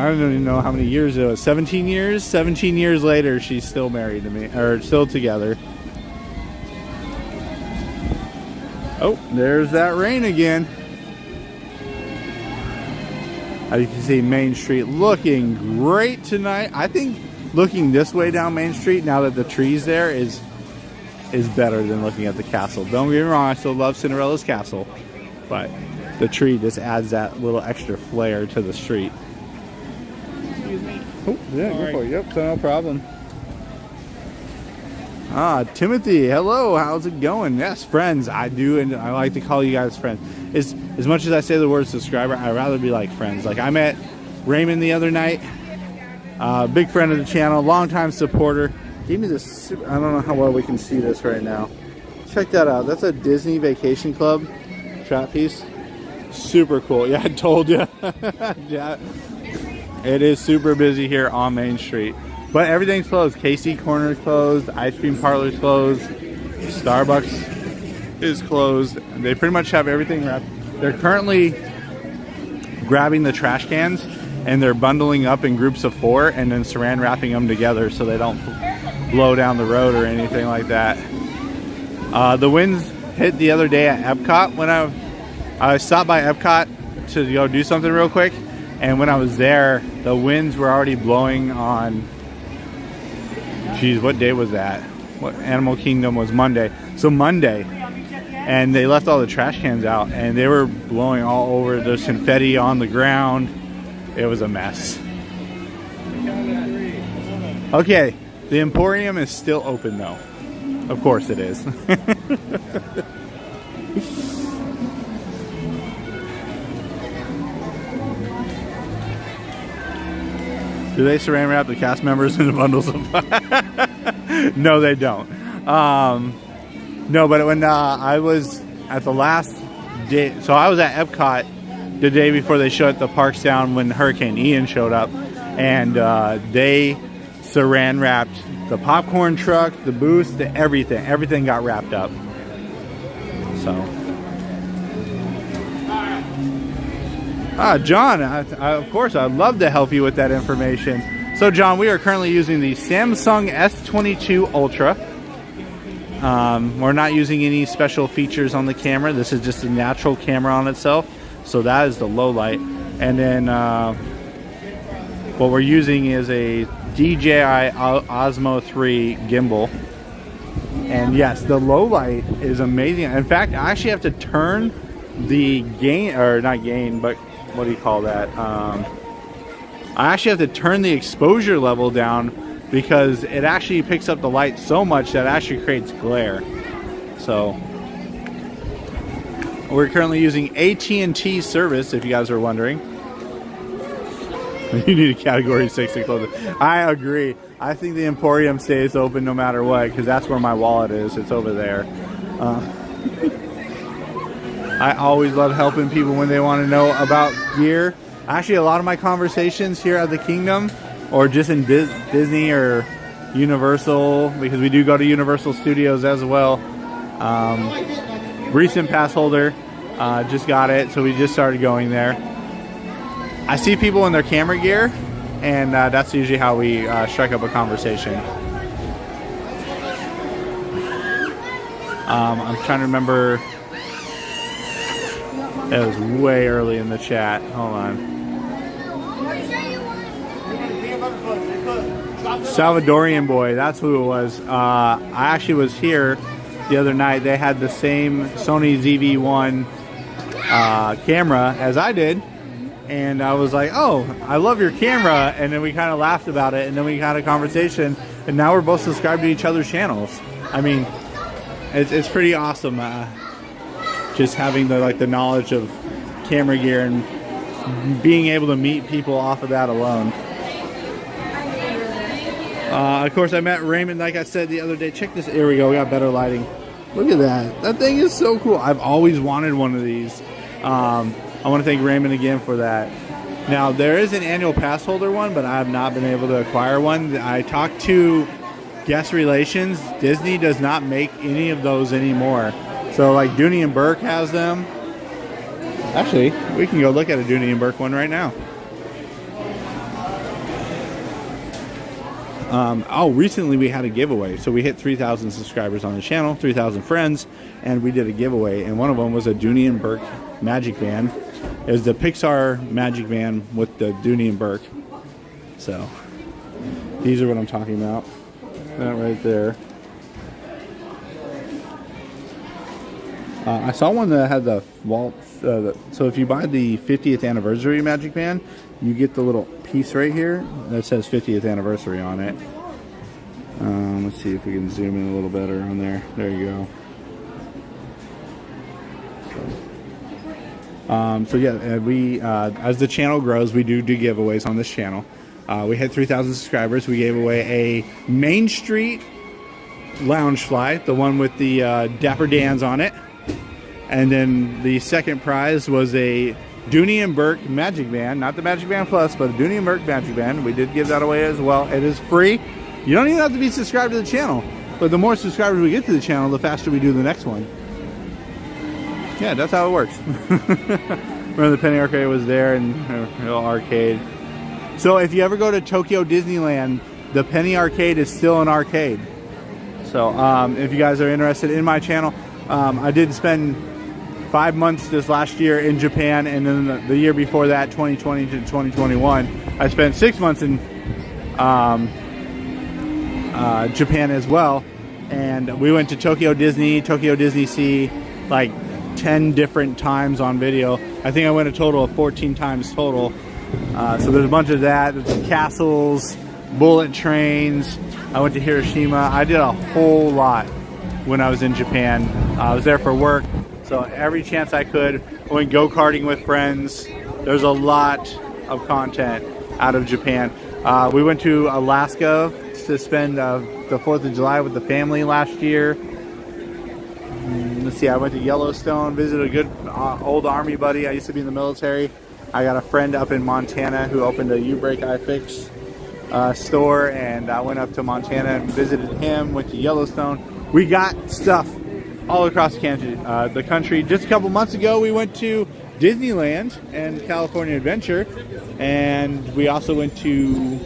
don't even know how many years it was. 17 years? 17 years later, she's still married to me, or still together. Oh, there's that rain again. As you can see, Main Street looking great tonight. I think looking this way down Main Street, now that the tree's there, is better than looking at the castle. Don't get me wrong, I still love Cinderella's castle, but the tree just adds that little extra flair to the street. Excuse me. Oh, yeah, go for it. Yep, no problem. Timothy, hello, how's it going? Yes, friends, I do, and I like to call you guys friends. As much as I say the word subscriber, I'd rather be like friends. Like, I met Raymond the other night, big friend of the channel, longtime supporter. Gave me this, I don't know how well we can see this right now. Check that out. That's a Disney Vacation Club trap piece. Super cool. Yeah, I told you. Yeah, it is super busy here on Main Street. But everything's closed. KC Corner's closed. Ice cream parlor's closed. Starbucks is closed. They pretty much have everything wrapped. They're currently grabbing the trash cans and they're bundling up in groups of 4 and then saran wrapping them together so they don't blow down the road or anything like that. The winds hit the other day at Epcot when I stopped by Epcot to go do something real quick, and when I was there, the winds were already blowing on, geez, what day was that? What Animal Kingdom was Monday. So Monday, and they left all the trash cans out and they were blowing all over. There's confetti on the ground. It was a mess. Okay. The Emporium is still open though. Of course it is. Do they saran wrap the cast members in the bundles of No, they don't. No, but when I was at the last day, so I was at Epcot the day before they shut the parks down when Hurricane Ian showed up, and they saran wrapped the popcorn truck, the booth, everything got wrapped up. So John, of course I'd love to help you with that information. So John, we are currently using the Samsung S22 Ultra. We're not using any special features on the camera. This is just a natural camera on itself, so that is the low light. And then what we're using is a DJI Osmo 3 gimbal. And yes, the low light is amazing. In fact, I actually have to turn the gain, or not gain, but what do you call that? I actually have to turn the exposure level down because it actually picks up the light so much that it actually creates glare. So we're currently using AT&T service, if you guys are wondering. You need a category 6 to close it. I agree. I think the Emporium stays open no matter what, because that's where my wallet is. It's over there. I always love helping people when they want to know about gear. Actually, a lot of my conversations here at the Kingdom, or just in Disney or Universal, because we do go to Universal Studios as well. Recent pass holder, just got it, so we just started going there. I see people in their camera gear, and that's usually how we strike up a conversation. I'm trying to remember. It was way early in the chat. Hold on. Salvadorian boy, that's who it was. I actually was here the other night. They had the same Sony ZV-1 camera as I did, and I was like, oh, I love your camera, and then we kind of laughed about it, and then we had a conversation, and now we're both subscribed to each other's channels. I mean, it's pretty awesome, just having the knowledge of camera gear and being able to meet people off of that alone. Of course, I met Raymond, like I said the other day. Check this. Here we go. We got better lighting. Look at that. That thing is so cool. I've always wanted one of these. I want to thank Raymond again for that. Now, there is an annual pass holder one, but I have not been able to acquire one. I talked to guest relations. Disney does not make any of those anymore. So, like, Dooney and Burke has them. Actually, we can go look at a Dooney and Burke one right now. Recently we had a giveaway. So we hit 3,000 subscribers on the channel, 3,000 friends, and we did a giveaway. And one of them was a Dooney and Burke Magic Band. It was the Pixar Magic Band with the Dooney and Burke. So these are what I'm talking about. That right there. I saw one that had the Walt. So if you buy the 50th anniversary Magic Band, you get the little piece right here that says 50th anniversary on it. Let's see if we can zoom in a little better on there. There you go. So yeah, we as the channel grows, we do giveaways on this channel. We hit 3,000 subscribers. We gave away a Main Street lounge fly, the one with the Dapper Dans on it. And then the second prize was a Dooney and Burke Magic Band, not the Magic Band Plus, but a Dooney and Burke Magic Band. We did give that away as well. It is free. You don't even have to be subscribed to the channel, but the more subscribers we get to the channel, the faster we do the next one. Yeah, that's how it works. Remember the Penny Arcade was there, and little arcade. So if you ever go to Tokyo Disneyland, the Penny Arcade is still an arcade. So if you guys are interested in my channel, I did spend 5 months this last year in Japan, and then the year before that, 2020 to 2021, I spent 6 months in Japan as well. And we went to Tokyo Disney Sea, like 10 different times on video. I think I went a total of 14 times total. So there's a bunch of that. There's castles, bullet trains. I went to Hiroshima. I did a whole lot when I was in Japan. I was there for work, so every chance I could. I went go-karting with friends. There's a lot of content out of Japan. We went to Alaska to spend the 4th of July with the family last year. Let's see, I went to Yellowstone, visited a good old Army buddy. I used to be in the military. I got a friend up in Montana who opened a U-Break iFix store, and I went up to Montana and visited him, went to Yellowstone. We got stuff all across the country. Just a couple months ago, we went to Disneyland and California Adventure, and we also went to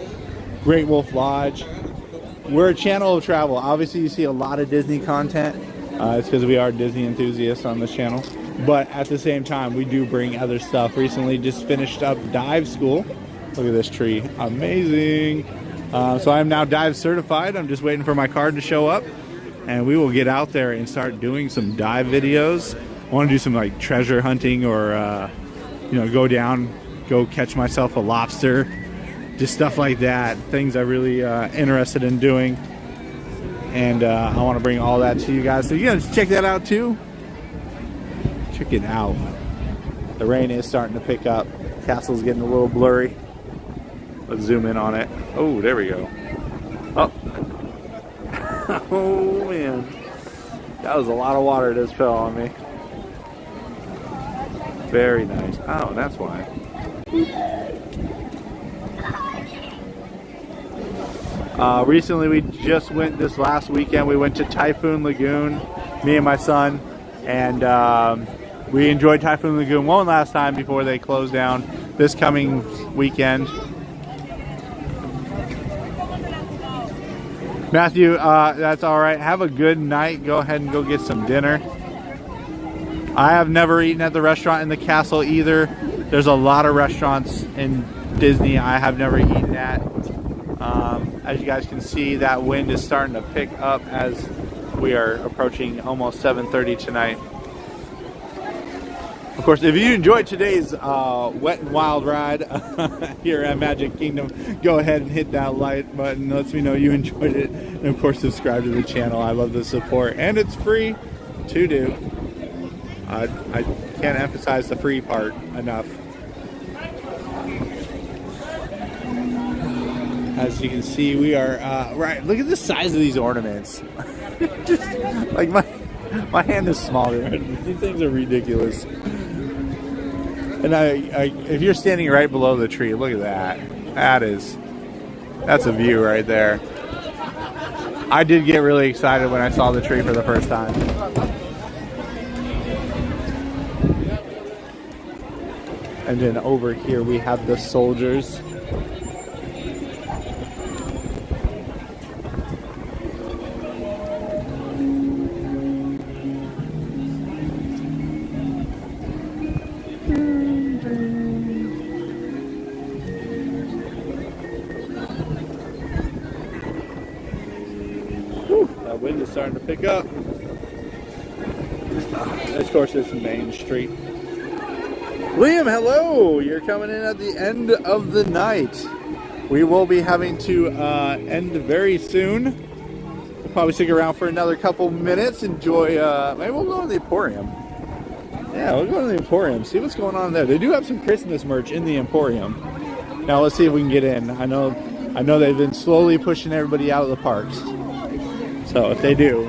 Great Wolf Lodge. We're a channel of travel. Obviously, you see a lot of Disney content. It's because we are Disney enthusiasts on this channel. But at the same time, we do bring other stuff. Recently, just finished up dive school. Look at this tree. Amazing. So I'm now dive certified. I'm just waiting for my card to show up. And we will get out there and start doing some dive videos. I want to do some like treasure hunting, or go down, go catch myself a lobster, just stuff like that. Things I'm really interested in doing, and I want to bring all that to you guys. So you guys check that out too. Check it out. The rain is starting to pick up. Castle's getting a little blurry. Let's zoom in on it. Oh, there we go. Oh. Oh man, that was a lot of water that just fell on me. Very nice. Oh, that's why. Recently, we just went this last weekend. We went to Typhoon Lagoon, me and my son, and we enjoyed Typhoon Lagoon one last time before they closed down. this coming weekend. Matthew, that's all right. Have a good night. Go ahead and go get some dinner. I have never eaten at the restaurant in the castle either. There's a lot of restaurants in Disney I have never eaten at. As you guys can see, that wind is starting to pick up as we are approaching almost 7:30 tonight. Of course, if you enjoyed today's Wet and Wild ride here at Magic Kingdom, go ahead and hit that like button. Lets me know you enjoyed it. And of course, subscribe to the channel. I love the support. And it's free to do. I can't emphasize the free part enough. As you can see, we are, right, look at the size of these ornaments. Just, like my hand is smaller. These things are ridiculous. And if you're standing right below the tree, look at that. That's a view right there. I did get really excited when I saw the tree for the first time. And then over here we have the soldiers. That wind is starting to pick up. Of course, it's Main Street. Liam, hello! You're coming in at the end of the night. We will be having to end very soon. We'll probably stick around for another couple minutes. Enjoy, maybe we'll go to the Emporium. Yeah, we'll go to the Emporium, see what's going on there. They do have some Christmas merch in the Emporium. Now let's see if we can get in. I know they've been slowly pushing everybody out of the parks. So if they do,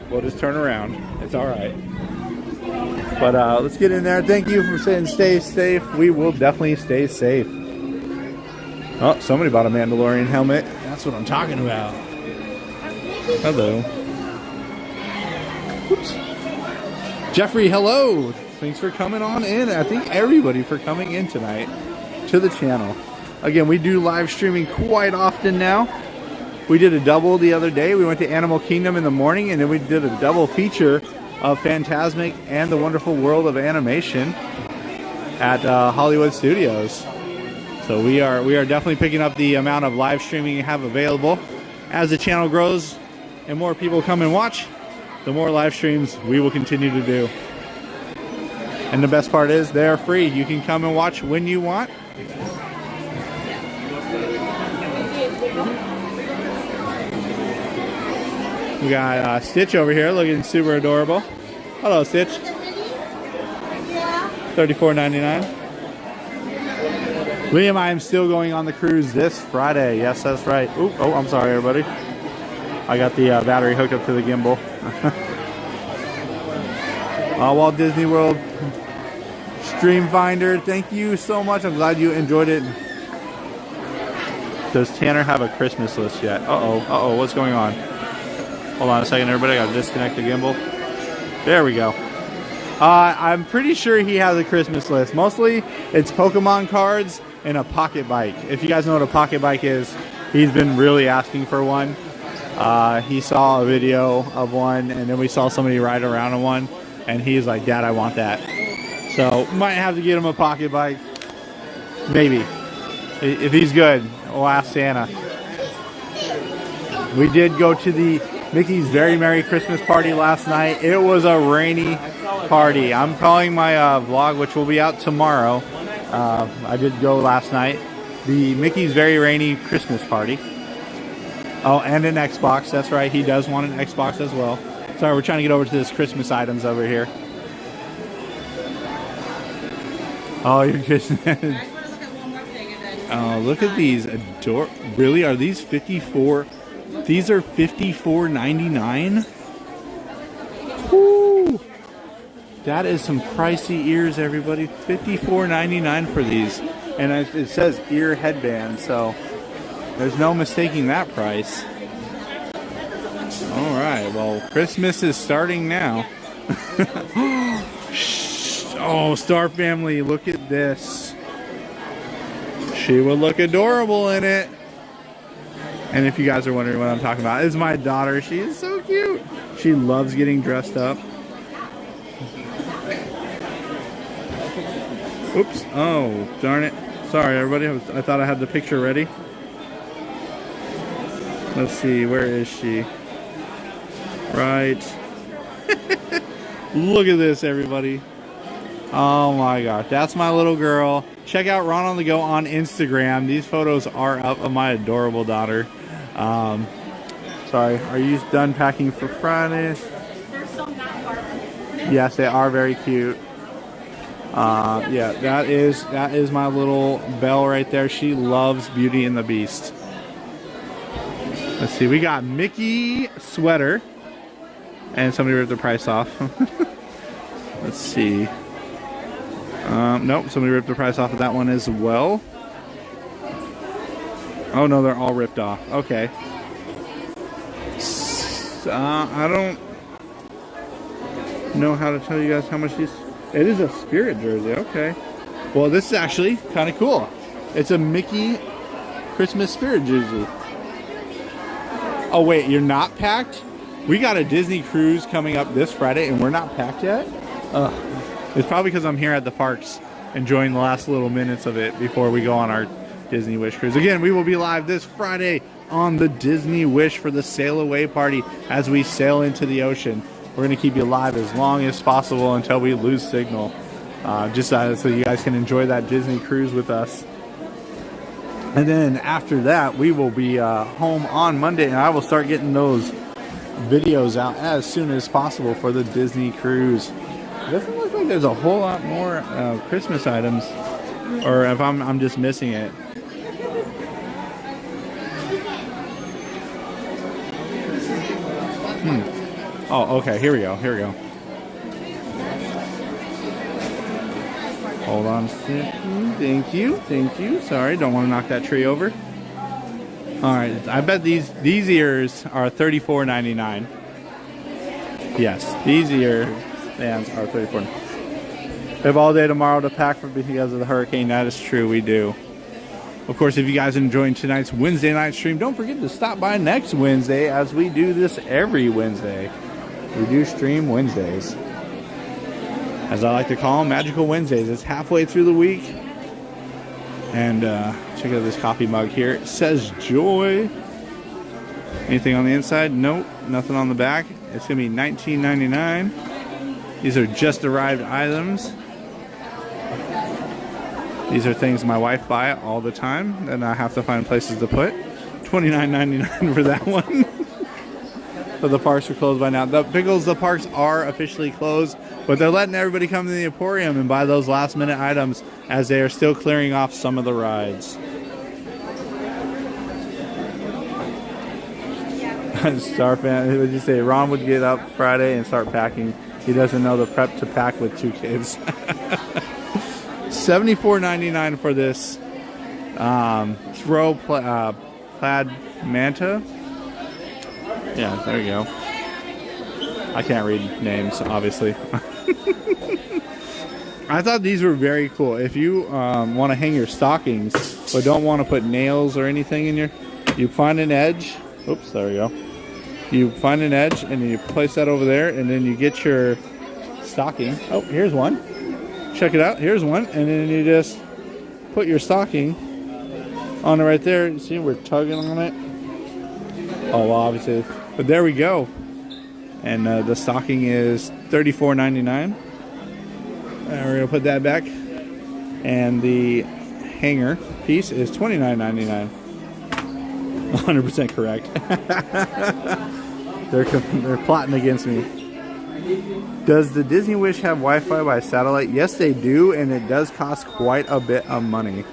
we'll just turn around. It's all right. But let's get in there. Thank you for saying stay safe. We will definitely stay safe. Oh, somebody bought a Mandalorian helmet. That's what I'm talking about. Hello. Oops. Jeffrey, hello. Thanks for coming on in. I think everybody for coming in tonight to the channel. Again, we do live streaming quite often now. We did a double the other day. We went to Animal Kingdom in the morning, and then we did a double feature of Fantasmic and the Wonderful World of Animation at Hollywood Studios. So we are definitely picking up the amount of live streaming we have available. As the channel grows and more people come and watch, the more live streams we will continue to do. And the best part is they're free. You can come and watch when you want. We got Stitch over here looking super adorable. Hello, Stitch. $34.99. Liam, I am still going on the cruise this Friday. Yes, that's right. Ooh, oh, I'm sorry, everybody. I got the battery hooked up to the gimbal. Walt Disney World Stream Finder, thank you so much. I'm glad you enjoyed it. Does Tanner have a Christmas list yet? Uh-oh, what's going on? Hold on a second, everybody. I gotta disconnect the gimbal. There we go. I'm pretty sure he has a Christmas list. Mostly, it's Pokemon cards and a pocket bike. If you guys know what a pocket bike is, he's been really asking for one. He saw a video of one, and then we saw somebody ride around on one, and he's like, Dad, I want that. So, might have to get him a pocket bike. Maybe. If he's good, we'll ask Santa. We did go to the Mickey's Very Merry Christmas Party last night. It was a rainy party. I'm calling my vlog, which will be out tomorrow. I did go last night. The Mickey's Very Rainy Christmas Party. Oh, and an Xbox. That's right. He does want an Xbox as well. Sorry, we're trying to get over to this Christmas items over here. Oh, you're Christmas. Oh, look at these. Really? Are these 54? These are $54.99? Woo! That is some pricey ears, everybody. $54.99 for these. And it says ear headband, so there's no mistaking that price. Alright, well, Christmas is starting now. Oh, Star Family, look at this. She would look adorable in it. And if you guys are wondering what I'm talking about, it's my daughter. She is so cute. She loves getting dressed up. Oops. Oh, darn it. Sorry, everybody. I thought I had the picture ready. Let's see. Where is she? Right. Look at this, everybody. Oh my gosh. That's my little girl. Check out Ron on the Go on Instagram. These photos are up of my adorable daughter. Sorry. Are you done packing for Friday? Yes, they are very cute. Yeah, that is my little Belle right there. She loves Beauty and the Beast. Let's see, we got Mickey sweater, and somebody ripped the price off. Let's see. Nope, somebody ripped the price off of that one as well. Oh no, they're all ripped off. Okay. I don't know how to tell you guys how much these. It is a Spirit jersey, okay. Well, this is actually kind of cool. It's a Mickey Christmas Spirit jersey. Oh wait, you're not packed? We got a Disney cruise coming up this Friday and we're not packed yet? It's probably because I'm here at the parks enjoying the last little minutes of it before we go on our Disney Wish cruise. Again, we will be live this Friday on the Disney Wish for the Sail Away party as we sail into the ocean. We're going to keep you live as long as possible until we lose signal. Just so you guys can enjoy that Disney cruise with us. And then after that, we will be home on Monday, and I will start getting those videos out as soon as possible for the Disney cruise. It doesn't look like there's a whole lot more Christmas items, or if I'm just missing it. Oh, okay. Here we go. Here we go. Hold on a second. Thank you. Thank you. Sorry, don't want to knock that tree over. All right. I bet these ears are $34.99. Yes, these ear bands are $34. We have all day tomorrow to pack for because of the hurricane. That is true. We do. Of course, if you guys are enjoying tonight's Wednesday night stream, don't forget to stop by next Wednesday as we do this every Wednesday. We do stream Wednesdays. As I like to call them, Magical Wednesdays. It's halfway through the week. And check out this coffee mug here. It says Joy. Anything on the inside? Nope. Nothing on the back. It's going to be $19.99. These are just arrived items. These are things my wife buy all the time, and I have to find places to put. $29.99 for that one. So the parks are closed by now. The parks are officially closed, but they're letting everybody come to the Emporium and buy those last minute items as they are still clearing off some of the rides. Star fan, what did you say? Ron would get up Friday and start packing. He doesn't know the prep to pack with 2 kids. $74.99 for this throw plaid manta. Yeah, there you go. I can't read names, obviously. I thought these were very cool. If you want to hang your stockings, but don't want to put nails or anything in your... You find an edge. Oops, there we go. You find an edge, and you place that over there, and then you get your stocking. Oh, here's one. Check it out. Here's one. And then you just put your stocking on it right there. See, we're tugging on it. Oh, well, obviously. But there we go. And the stocking is $34.99. And we're going to put that back. And the hanger piece is $29.99. 100% correct. They're plotting against me. Does the Disney Wish have Wi-Fi by satellite? Yes, they do, and it does cost quite a bit of money.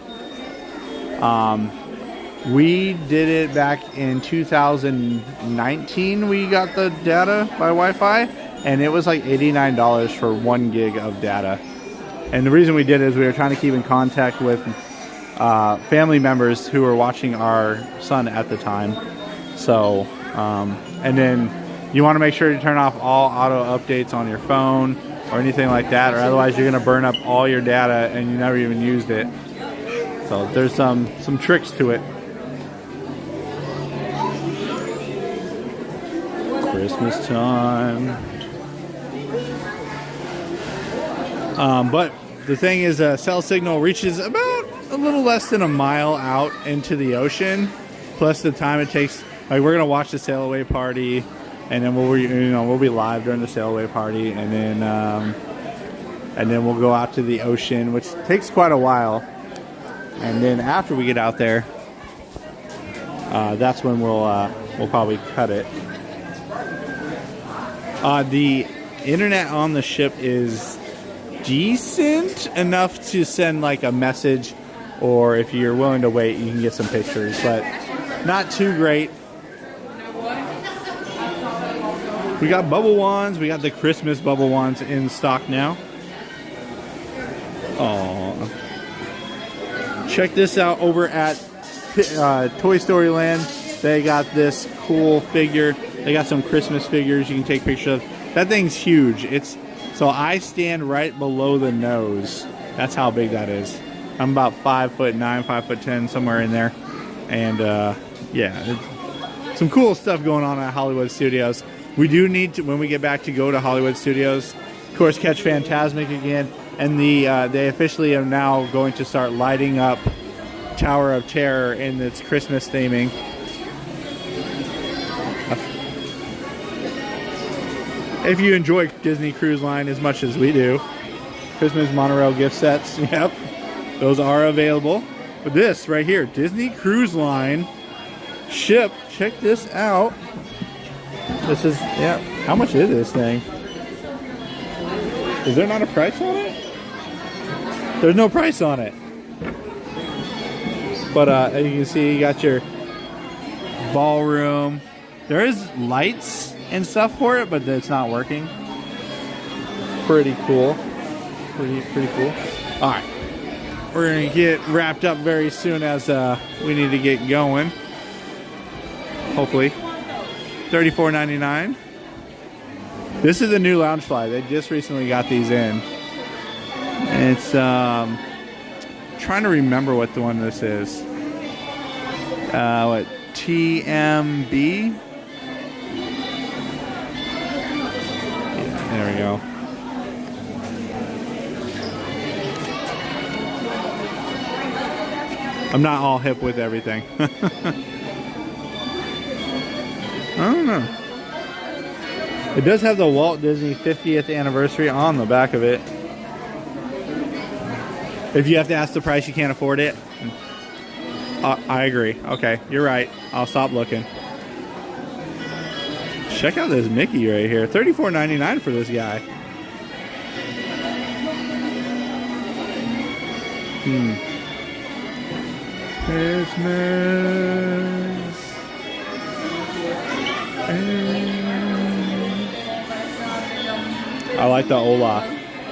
We did it back in 2019. We got the data by Wi-Fi, and it was like $89 for 1 gig of data. And the reason we did it is we were trying to keep in contact with family members who were watching our son at the time. So, and then you want to make sure to turn off all auto updates on your phone or anything like that, or otherwise you're going to burn up all your data and you never even used it. So So there's some tricks to it. Christmas time. But the thing is, cell signal reaches about a little less than a mile out into the ocean. Plus the time it takes. Like, we're gonna watch the sail away party, and then we'll be live during the sail away party, and then we'll go out to the ocean, which takes quite a while. And then after we get out there, that's when we'll probably cut it. The internet on the ship is decent enough to send like a message, or if you're willing to wait, you can get some pictures, but not too great. We got bubble wands. We got the Christmas bubble wands in stock now. Aww. Check this out over at Toy Story Land. They got this cool figure. They got some Christmas figures you can take pictures of. That thing's huge. So I stand right below the nose. That's how big that is. I'm about 5'9", 5'10", somewhere in there. And yeah, some cool stuff going on at Hollywood Studios. We do need to, when we get back, to go to Hollywood Studios, of course, catch Fantasmic again. And they officially are now going to start lighting up Tower of Terror in its Christmas theming. If you enjoy Disney Cruise Line as much as we do, Christmas monorail gift sets, yep, those are available. But this right here, Disney Cruise Line ship, check this out. This is, yeah, how much is this thing? Is there not a price on it? There's no price on it. But as you can see, you got your ballroom. There is lights and stuff for it, but it's not working. Pretty cool. Pretty cool. All right, we're gonna get wrapped up very soon as we need to get going. Hopefully. $34.99. This is a new Loungefly. They just recently got these in. And it's trying to remember what the one this is. What, TMB? Yeah, there we go. I'm not all hip with everything. I don't know. It does have the Walt Disney 50th anniversary on the back of it. If you have to ask the price, you can't afford it. I agree. Okay, you're right. I'll stop looking. Check out this Mickey right here. $34.99 for this guy. Christmas. I like the Olaf.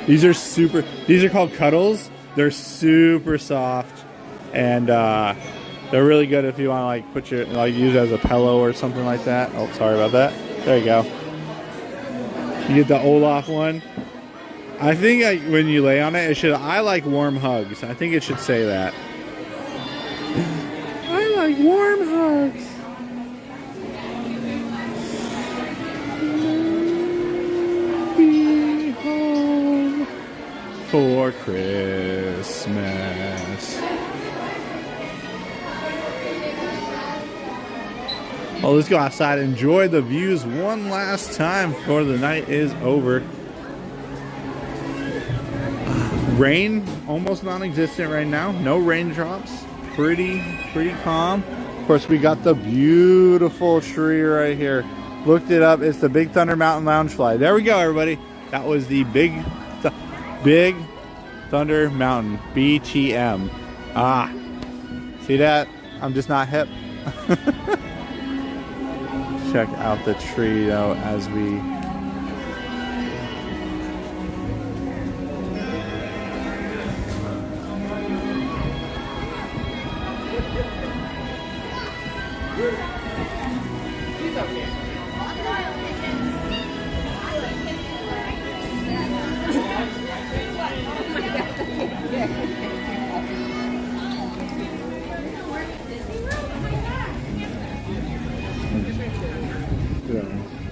These are super. These are called Cuddles. They're super soft, and they're really good if you want to like put your use it as a pillow or something like that. Oh, sorry about that. There you go. You get the Olaf one. I think when you lay on it, it should. I like warm hugs. I think it should say that. I like warm hugs. Be home for Christmas. Well, let's go outside and enjoy the views one last time before the night is over. Rain almost non-existent right now. No raindrops. Pretty calm. Of course, we got the beautiful tree right here. Looked it up. It's the Big Thunder Mountain Loungefly. There we go, everybody. That was the Big Thunder Mountain, BTM. Ah, see that? I'm just not hip. Check out the tree though as we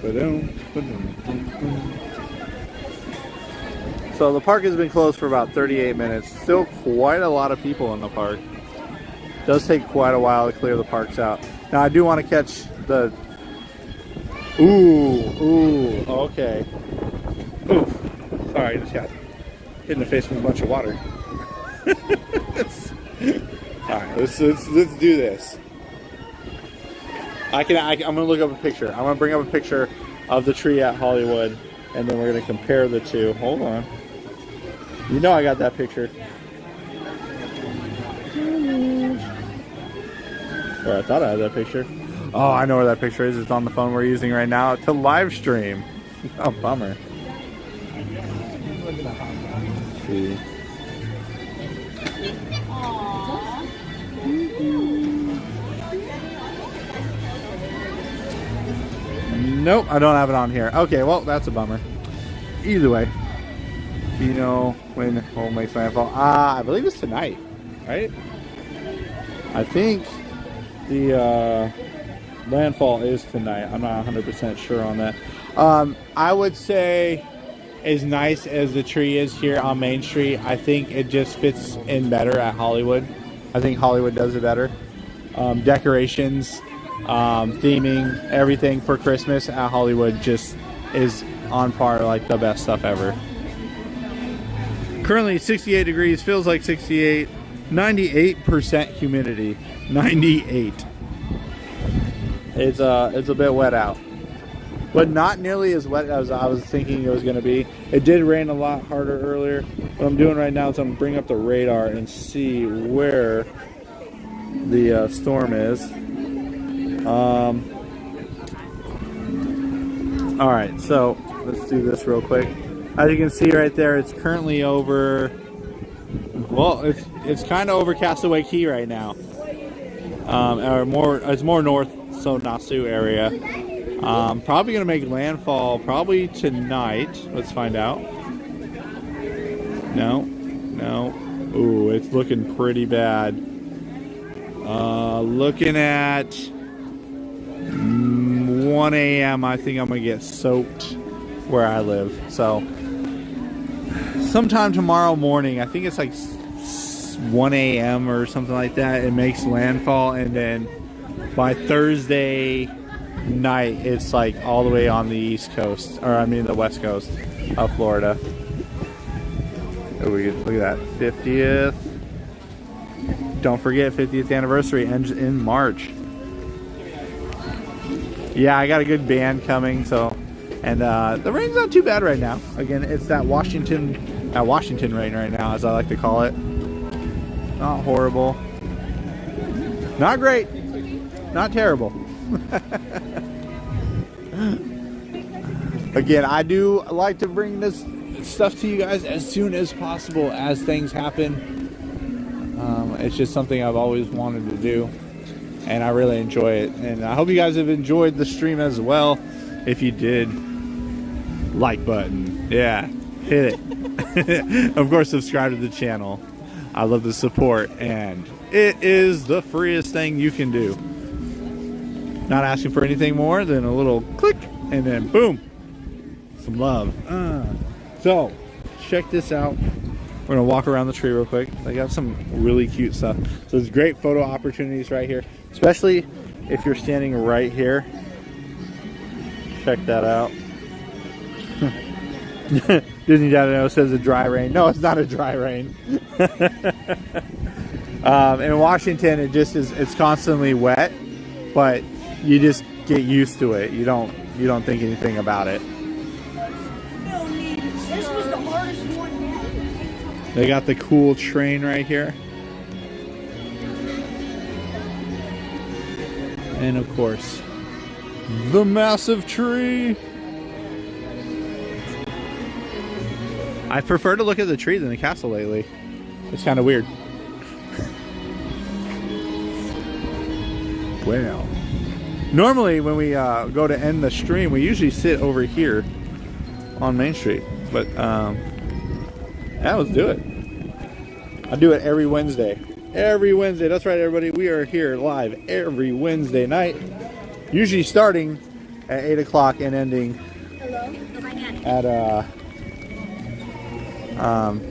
So the park has been closed for about 38 minutes. Still quite a lot of people in the park. Does take quite a while to clear the parks out. Now I do want to catch the... Ooh, okay. Oof. Sorry, I just got hit in the face with a bunch of water. Alright, let's do this. I'm gonna look up a picture. I'm gonna bring up a picture of the tree at Hollywood, and then we're gonna compare the two. Hold on. You know I got that picture. Or I thought I had that picture. Oh, I know where that picture is. It's on the phone we're using right now to live stream. Oh, bummer. Let's see. Nope, I don't have it on here. Okay, well, that's a bummer. Either way, you know when home makes landfall. I believe it's tonight, right? I think the landfall is tonight. I'm not 100% sure on that. I would say, as nice as the tree is here on Main Street, I think it just fits in better at Hollywood. I think Hollywood does it better. Decorations, theming, everything for Christmas at Hollywood just is on par, like the best stuff ever. Currently 68 degrees, feels like 68, 98% humidity, 98. It's a bit wet out, but not nearly as wet as I was thinking it was going to be. It did rain a lot harder earlier. What I'm doing right now is I'm going to bring up the radar and see where the storm is. Alright, so let's do this real quick. As you can see right there, it's currently over, well, it's kind of over Castaway Key right now. It's more north, so Nassau area. Probably going to make landfall probably tonight. Let's find out. No. Ooh, it's looking pretty bad. Looking at 1 a.m. I think I'm going to get soaked where I live. So sometime tomorrow morning, I think it's like 1 a.m. or something like that, it makes landfall, and then by Thursday night it's like all the way on the east coast, or I mean the west coast of Florida. Oh, look at that, 50th. Don't forget, 50th anniversary ends in March. Yeah, I got a good band coming, so, and the rain's not too bad right now. Again, it's that Washington rain right now, as I like to call it. Not horrible. Not great. Not terrible. Again, I do like to bring this stuff to you guys as soon as possible as things happen. It's just something I've always wanted to do, and I really enjoy it. And I hope you guys have enjoyed the stream as well. If you did, like button. Yeah, hit it. Of course, subscribe to the channel. I love the support, and it is the freest thing you can do. Not asking for anything more than a little click, and then boom, some love. So, check this out. We're gonna walk around the tree real quick. I got some really cute stuff. So there's great photo opportunities right here, especially if you're standing right here. Check that out. Disney Dino says a dry rain. No, it's not a dry rain. In Washington, it just is. It's constantly wet, but you just get used to it. You don't think anything about it. This was the hardest one yet. They got the cool train right here, and of course, the massive tree. I prefer to look at the tree than the castle lately. It's kind of weird. Well, normally when we go to end the stream, we usually sit over here on Main Street. But yeah, let's do it. I do it every Wednesday. Every Wednesday. That's right, everybody. We are here live every Wednesday night. Usually starting at 8 o'clock and ending at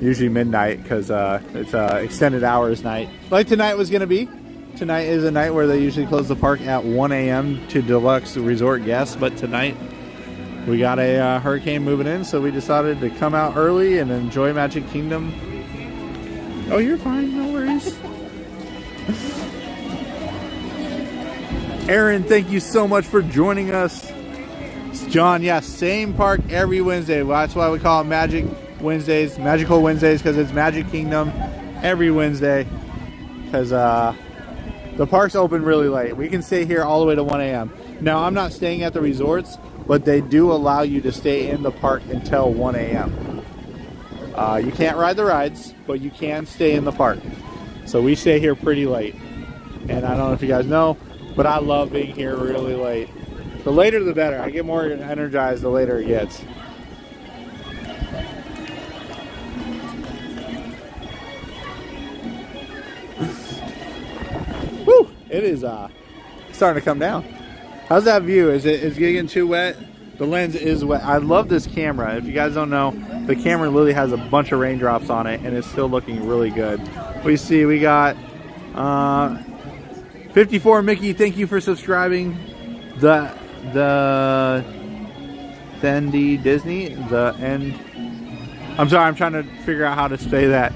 usually midnight, because it's extended hours night. Like tonight was going to be. Tonight is a night where they usually close the park at 1 a.m. to deluxe resort guests, but tonight we got a hurricane moving in, so we decided to come out early and enjoy Magic Kingdom. Oh, you're fine, no worries. Aaron, thank you so much for joining us. John, yes, same park every Wednesday. Well, that's why we call it Magical Wednesdays, because it's Magic Kingdom every Wednesday, because the park's open really late. We can stay here all the way to 1 a.m. Now, I'm not staying at the resorts, but they do allow you to stay in the park until 1 a.m. You can't ride the rides, but you can stay in the park. So we stay here pretty late. And I don't know if you guys know, but I love being here really late. The later the better. I get more energized the later it gets. Woo! It is starting to come down. How's that view? Is it getting too wet? The lens is wet. I love this camera. If you guys don't know, the camera literally has a bunch of raindrops on it, and it's still looking really good. We see we got 54 Mickey. Thank you for subscribing. The Fendi Disney. The end. I'm sorry. I'm trying to figure out how to say that.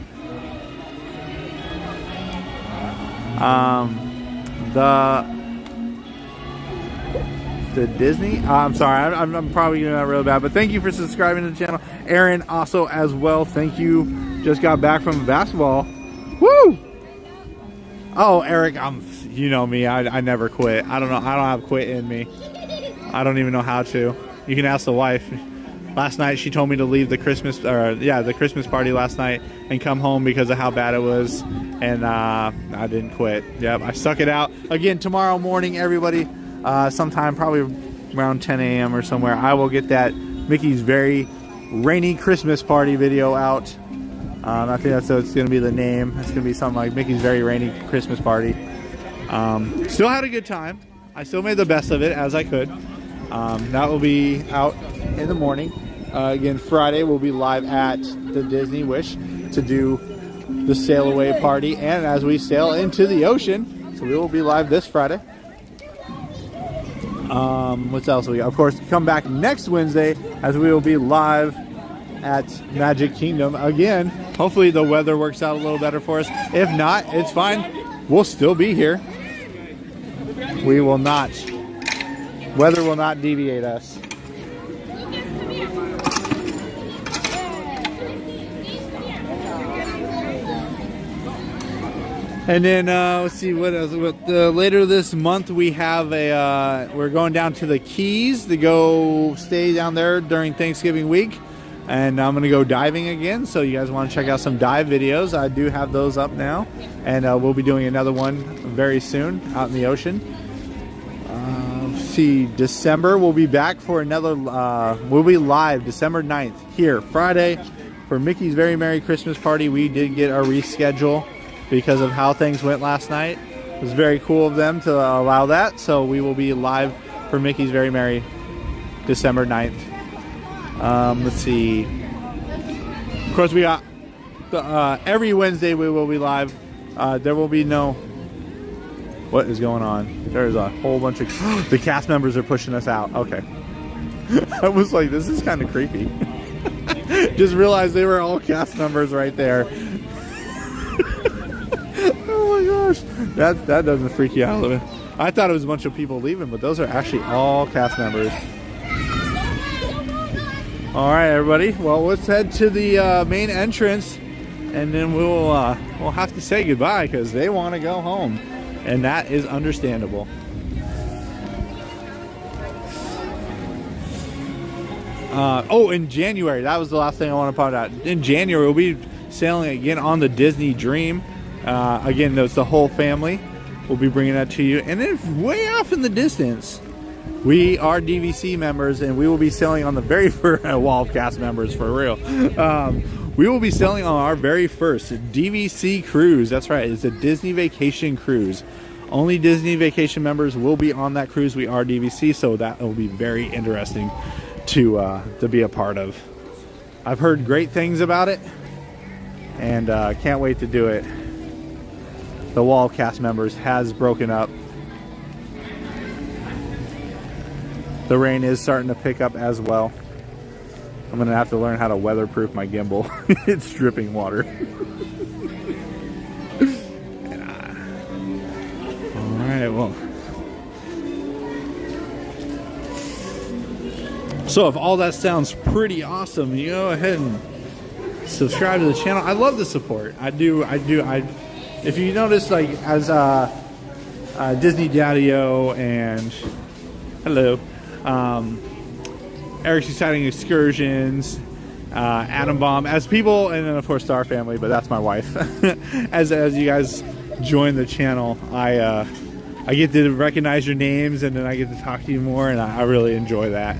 The Disney. I'm sorry. I'm probably doing that real bad, but thank you for subscribing to the channel. Aaron also as well. Thank you. Just got back from basketball. Woo! Oh, Eric, you know me. I never quit. I don't know. I don't have quit in me. I don't even know how to. You can ask the wife. Last night she told me to leave the Christmas party last night and come home because of how bad it was, and I didn't quit. Yep, I stuck it out. Again, tomorrow morning, everybody, sometime probably around 10 a.m. or somewhere, I will get that Mickey's Very Rainy Christmas Party video out. I think that's it's going to be the name. It's going to be something like Mickey's Very Rainy Christmas Party. Still had a good time. I still made the best of it as I could. That will be out in the morning. Again, Friday we'll be live at the Disney Wish to do the sail away party, and as we sail into the ocean, so we will be live this Friday. What else we got? Of course, come back next Wednesday as we will be live at Magic Kingdom again. Hopefully the weather works out a little better for us. If not, it's fine. We'll still be here. We will not. Weather will not deviate us. And then let's see what else. Later this month we have we're going down to the Keys to go stay down there during Thanksgiving week, and I'm gonna go diving again. So you guys want to check out some dive videos? I do have those up now, and we'll be doing another one very soon out in the ocean. See, December we'll be back for another. We'll be live December 9th here Friday for Mickey's Very Merry Christmas Party. We did get our reschedule because of how things went last night. It was very cool of them to allow that. So we will be live for Mickey's Very Merry December 9th. Let's see. Of course, we got every Wednesday we will be live. There will be no. What is going on? There's a whole bunch of the cast members are pushing us out. Okay. I was like, this is kind of creepy. Just realized they were all cast members right there. Oh my gosh, that doesn't freak you out a little bit. I thought it was a bunch of people leaving, but those are actually all cast members. All right, everybody. Well, let's head to the main entrance, and then we'll have to say goodbye because they want to go home, and that is understandable. In January, that was the last thing I want to point out. In January, we'll be sailing again on the Disney Dream. Again, there's the whole family. We'll be bringing that to you. And then way off in the distance, we are DVC members, and we will be sailing on the very first Walt cast members for real. We will be sailing on our very first DVC cruise. That's right. It's a Disney Vacation Cruise Only Disney Vacation members will be on that cruise. We are DVC, so that will be very interesting to be a part of. I've heard great things about it, and can't wait to do it. The wall of cast members has broken up. The rain is starting to pick up as well. I'm gonna have to learn how to weatherproof my gimbal. It's dripping water. Alright, well. So if all that sounds pretty awesome, you go ahead and subscribe to the channel. I love the support. I do. If you notice, like, as Disney Daddy-O and hello, Eric's Exciting Excursions, Atom Bomb, as people, and then of course Star Family, but that's my wife. as you guys join the channel, I get to recognize your names, and then I get to talk to you more, and I really enjoy that.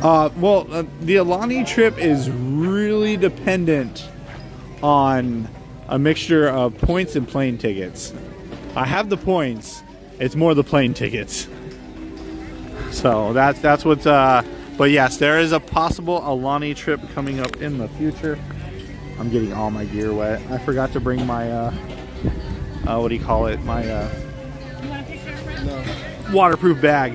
The Alani trip is really dependent on a mixture of points and plane tickets. I have the points, it's more the plane tickets. So that's what's but yes, there is a possible Alani trip coming up in the future. I'm getting all my gear wet. I forgot to bring my what do you call it? My waterproof bag.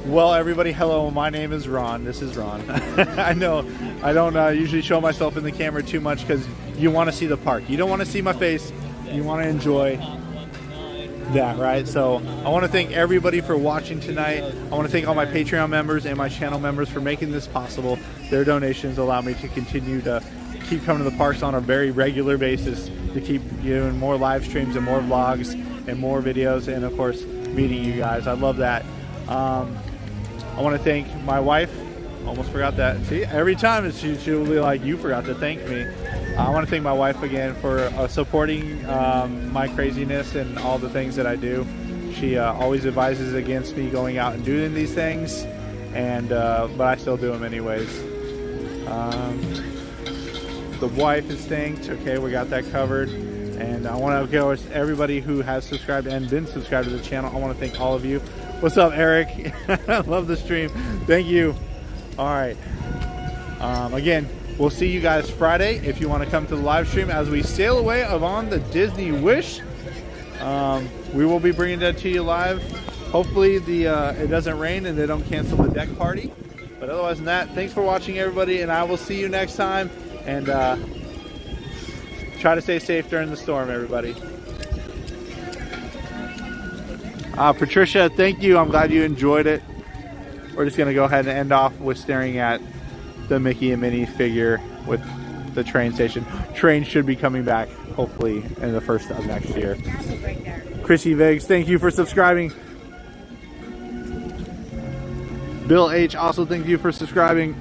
Well, everybody, hello. My name is Ron. This is Ron. I know I don't usually show myself in the camera too much because you want to see the park. You don't want to see my face. You want to enjoy that, right? So I want to thank everybody for watching tonight. I want to thank all my Patreon members and my channel members for making this possible. Their donations allow me to continue to keep coming to the parks on a very regular basis, to keep doing more live streams and more vlogs and more videos, and of course meeting you guys. I love that. I want to thank my wife. Almost forgot that. See, every time she'll be like, you forgot to thank me. I want to thank my wife again for supporting my craziness and all the things that I do. She always advises against me going out and doing these things, and but I still do them anyways. The wife is thanked. Okay, we got that covered. And I want to go with everybody who has subscribed and been subscribed to the channel. I want to thank all of you. What's up, Eric? I love the stream. Thank you. All right. Again, we'll see you guys Friday if you want to come to the live stream as we sail away on the Disney Wish. We will be bringing that to you live. Hopefully it doesn't rain and they don't cancel the deck party. But otherwise than that, thanks for watching, everybody, and I will see you next time. And try to stay safe during the storm, everybody. Patricia, thank you. I'm glad you enjoyed it. We're just going to go ahead and end off with staring at the Mickey and Minnie figure with the train station. Train should be coming back, hopefully, in the first of next year. Chrissy Viggs, thank you for subscribing. Bill H, also thank you for subscribing.